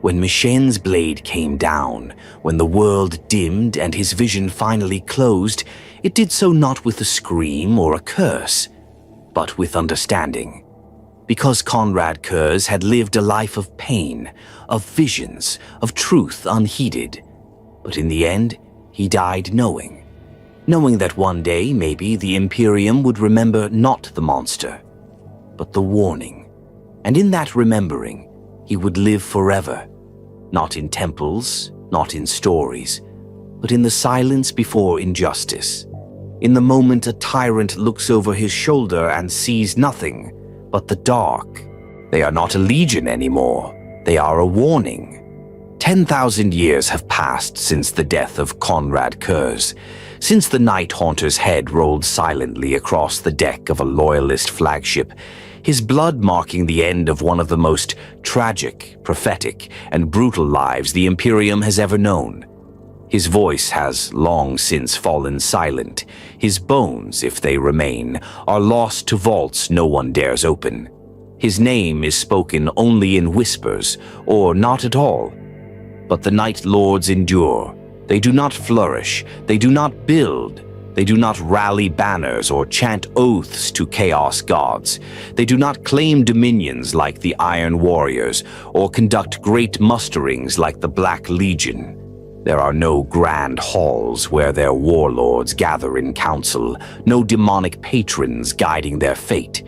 When Mishen's blade came down, when the world dimmed and his vision finally closed, it did so not with a scream or a curse, but with understanding. Because Konrad Curze had lived a life of pain, of visions, of truth unheeded. But in the end, he died knowing that one day maybe the Imperium would remember not the monster, but the warning. And in that remembering, he would live forever, not in temples, not in stories, but in the silence before injustice. In the moment a tyrant looks over his shoulder and sees nothing but the dark. They are not a legion anymore. They are a warning. 10,000 years have passed since the death of Konrad Curze, since the Night Haunter's head rolled silently across the deck of a loyalist flagship, his blood marking the end of one of the most tragic, prophetic, and brutal lives the Imperium has ever known. His voice has long since fallen silent. His bones, if they remain, are lost to vaults no one dares open. His name is spoken only in whispers, or not at all. But the Night Lords endure. They do not flourish. They do not build. They do not rally banners or chant oaths to chaos gods. They do not claim dominions like the Iron Warriors, or conduct great musterings like the Black Legion. There are no grand halls where their warlords gather in council, no demonic patrons guiding their fate.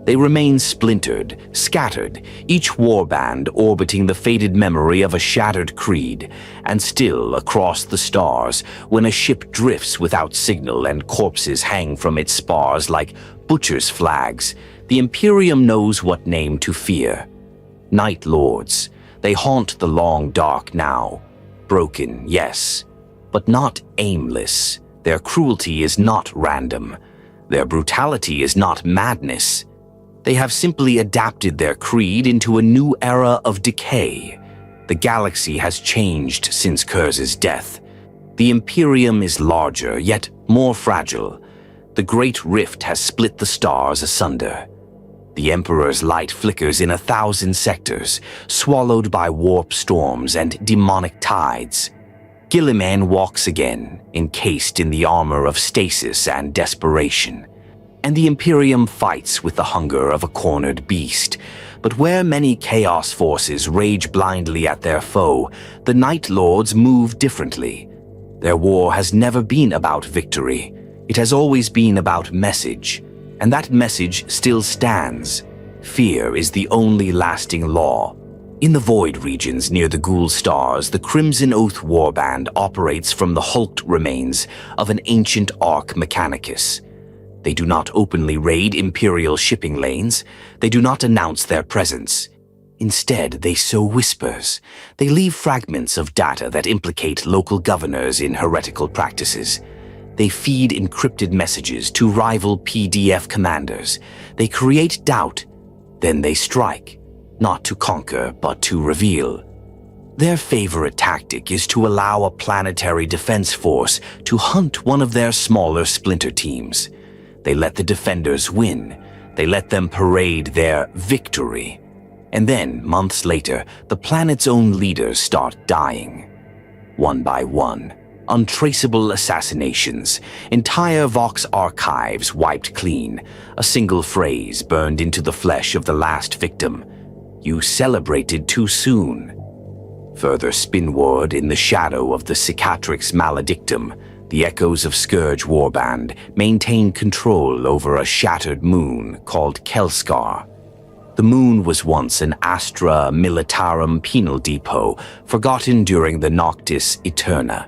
They remain splintered, scattered, each warband orbiting the faded memory of a shattered creed. And still, across the stars, when a ship drifts without signal and corpses hang from its spars like butchers' flags, the Imperium knows what name to fear. Night Lords. They haunt the long dark now. Broken, yes, but not aimless. Their cruelty is not random. Their brutality is not madness. They have simply adapted their creed into a new era of decay. The galaxy has changed since Curze's death. The Imperium is larger, yet more fragile. The Great Rift has split the stars asunder. The Emperor's light flickers in 1,000 sectors, swallowed by warp storms and demonic tides. Guilliman walks again, encased in the armor of stasis and desperation. And the Imperium fights with the hunger of a cornered beast. But where many chaos forces rage blindly at their foe, the Night Lords move differently. Their war has never been about victory. It has always been about message. And that message still stands. Fear is the only lasting law. In the void regions near the Ghoul Stars, the Crimson Oath Warband operates from the hulked remains of an ancient Ark Mechanicus. They do not openly raid Imperial shipping lanes. They do not announce their presence. Instead, they sow whispers. They leave fragments of data that implicate local governors in heretical practices. They feed encrypted messages to rival PDF commanders. They create doubt. Then they strike, not to conquer, but to reveal. Their favorite tactic is to allow a planetary defense force to hunt one of their smaller splinter teams. They let the defenders win. They let them parade their victory. And then, months later, the planet's own leaders start dying. One by one. Untraceable assassinations. Entire Vox archives wiped clean. A single phrase burned into the flesh of the last victim. You celebrated too soon. Further spinward in the shadow of the Cicatrix Maledictum, the echoes of Scourge Warband maintain control over a shattered moon called Kelskar. The moon was once an Astra Militarum penal depot, forgotten during the Noctis Eterna.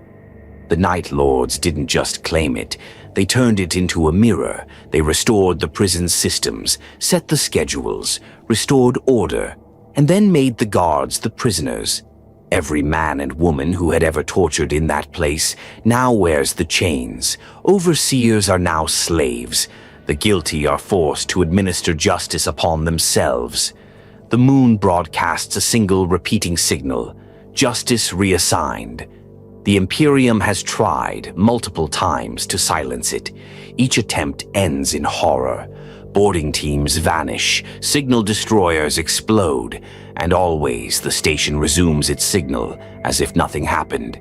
The Night Lords didn't just claim it. They turned it into a mirror. They restored the prison's systems, set the schedules, restored order, and then made the guards the prisoners. Every man and woman who had ever tortured in that place now wears the chains. Overseers are now slaves. The guilty are forced to administer justice upon themselves. The moon broadcasts a single repeating signal: justice reassigned. The Imperium has tried multiple times to silence it. Each attempt ends in horror. Boarding teams vanish, signal destroyers explode, and always the station resumes its signal as if nothing happened.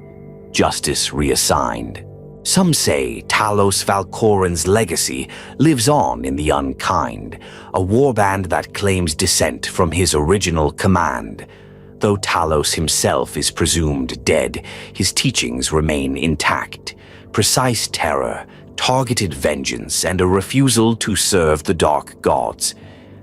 Justice reassigned. Some say Talos Valkoran's legacy lives on in the Unkind, a warband that claims descent from his original command. Though Talos himself is presumed dead, his teachings remain intact. Precise terror, targeted vengeance, and a refusal to serve the dark gods.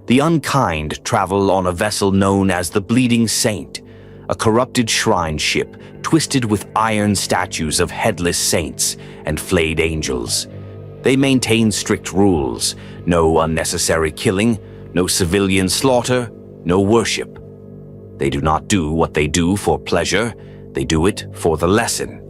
The Unkind travel on a vessel known as the Bleeding Saint, a corrupted shrine ship twisted with iron statues of headless saints and flayed angels. They maintain strict rules: no unnecessary killing, no civilian slaughter, no worship. They do not do what they do for pleasure, they do it for the lesson.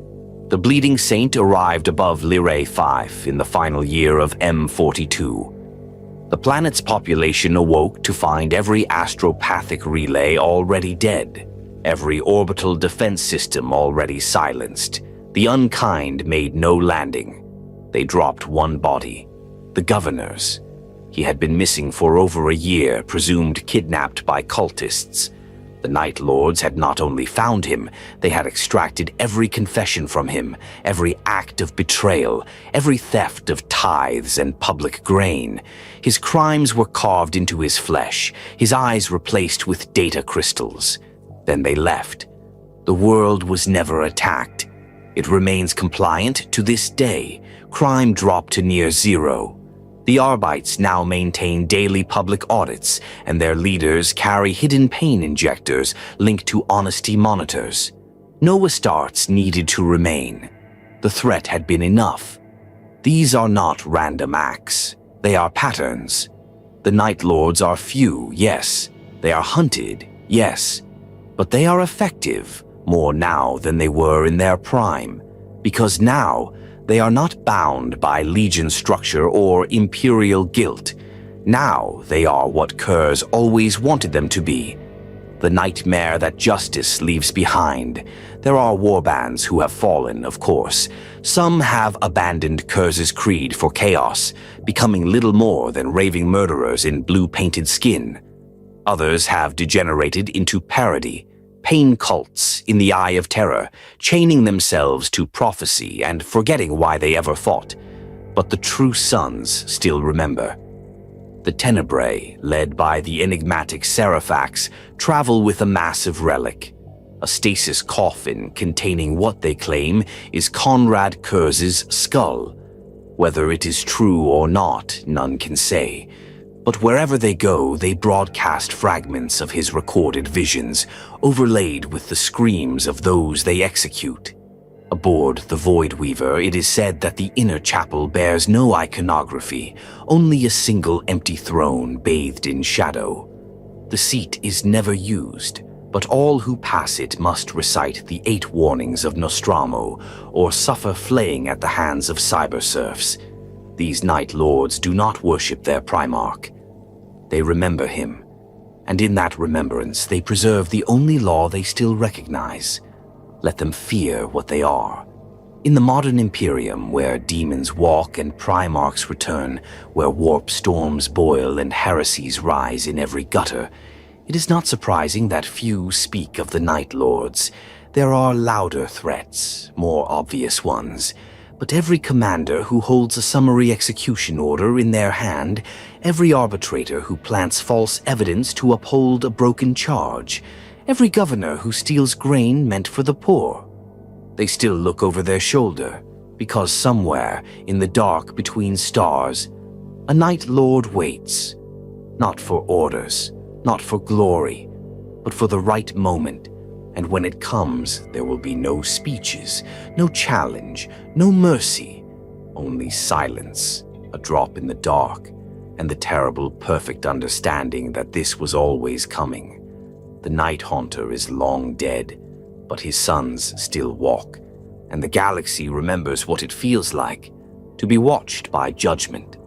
The Bleeding Saint arrived above Lyrae 5 in the final year of M42. The planet's population awoke to find every astropathic relay already dead, every orbital defense system already silenced. The Unkind made no landing. They dropped one body, the Governor's. He had been missing for over a year, presumed kidnapped by cultists. The Night Lords had not only found him, they had extracted every confession from him, every act of betrayal, every theft of tithes and public grain. His crimes were carved into his flesh, his eyes replaced with data crystals. Then they left. The world was never attacked. It remains compliant to this day. Crime dropped to near zero. The Arbites now maintain daily public audits, and their leaders carry hidden pain injectors linked to honesty monitors. No Astartes needed to remain. The threat had been enough. These are not random acts. They are patterns. The Night Lords are few, yes. They are hunted, yes. But they are effective, more now than they were in their prime. Because now, they are not bound by Legion structure or Imperial guilt. Now they are what Curze always wanted them to be. The nightmare that justice leaves behind. There are warbands who have fallen, of course. Some have abandoned Curze's creed for chaos, becoming little more than raving murderers in blue-painted skin. Others have degenerated into parody, pain cults in the eye of terror, chaining themselves to prophecy and forgetting why they ever fought. But the true sons still remember. The Tenebrae, led by the enigmatic Seraphax, travel with a massive relic. A stasis coffin containing what they claim is Konrad Curze's skull. Whether it is true or not, none can say. But wherever they go, they broadcast fragments of his recorded visions, overlaid with the screams of those they execute. Aboard the Void Weaver, it is said that the inner chapel bears no iconography, only a single empty throne bathed in shadow. The seat is never used, but all who pass it must recite the 8 warnings of Nostromo or suffer flaying at the hands of cyberserfs. These Night Lords do not worship their Primarch. They remember him, and in that remembrance they preserve the only law they still recognize. Let them fear what they are. In the modern Imperium, where demons walk and Primarchs return, where warp storms boil and heresies rise in every gutter, it is not surprising that few speak of the Night Lords. There are louder threats, more obvious ones. But every commander who holds a summary execution order in their hand, every arbitrator who plants false evidence to uphold a broken charge, every governor who steals grain meant for the poor. They still look over their shoulder, because somewhere, in the dark between stars, a Night Lord waits. Not for orders, not for glory, but for the right moment. And when it comes, there will be no speeches, no challenge, no mercy, only silence, a drop in the dark, and the terrible, perfect understanding that this was always coming. The Night Haunter is long dead, but his sons still walk, and the galaxy remembers what it feels like to be watched by judgment.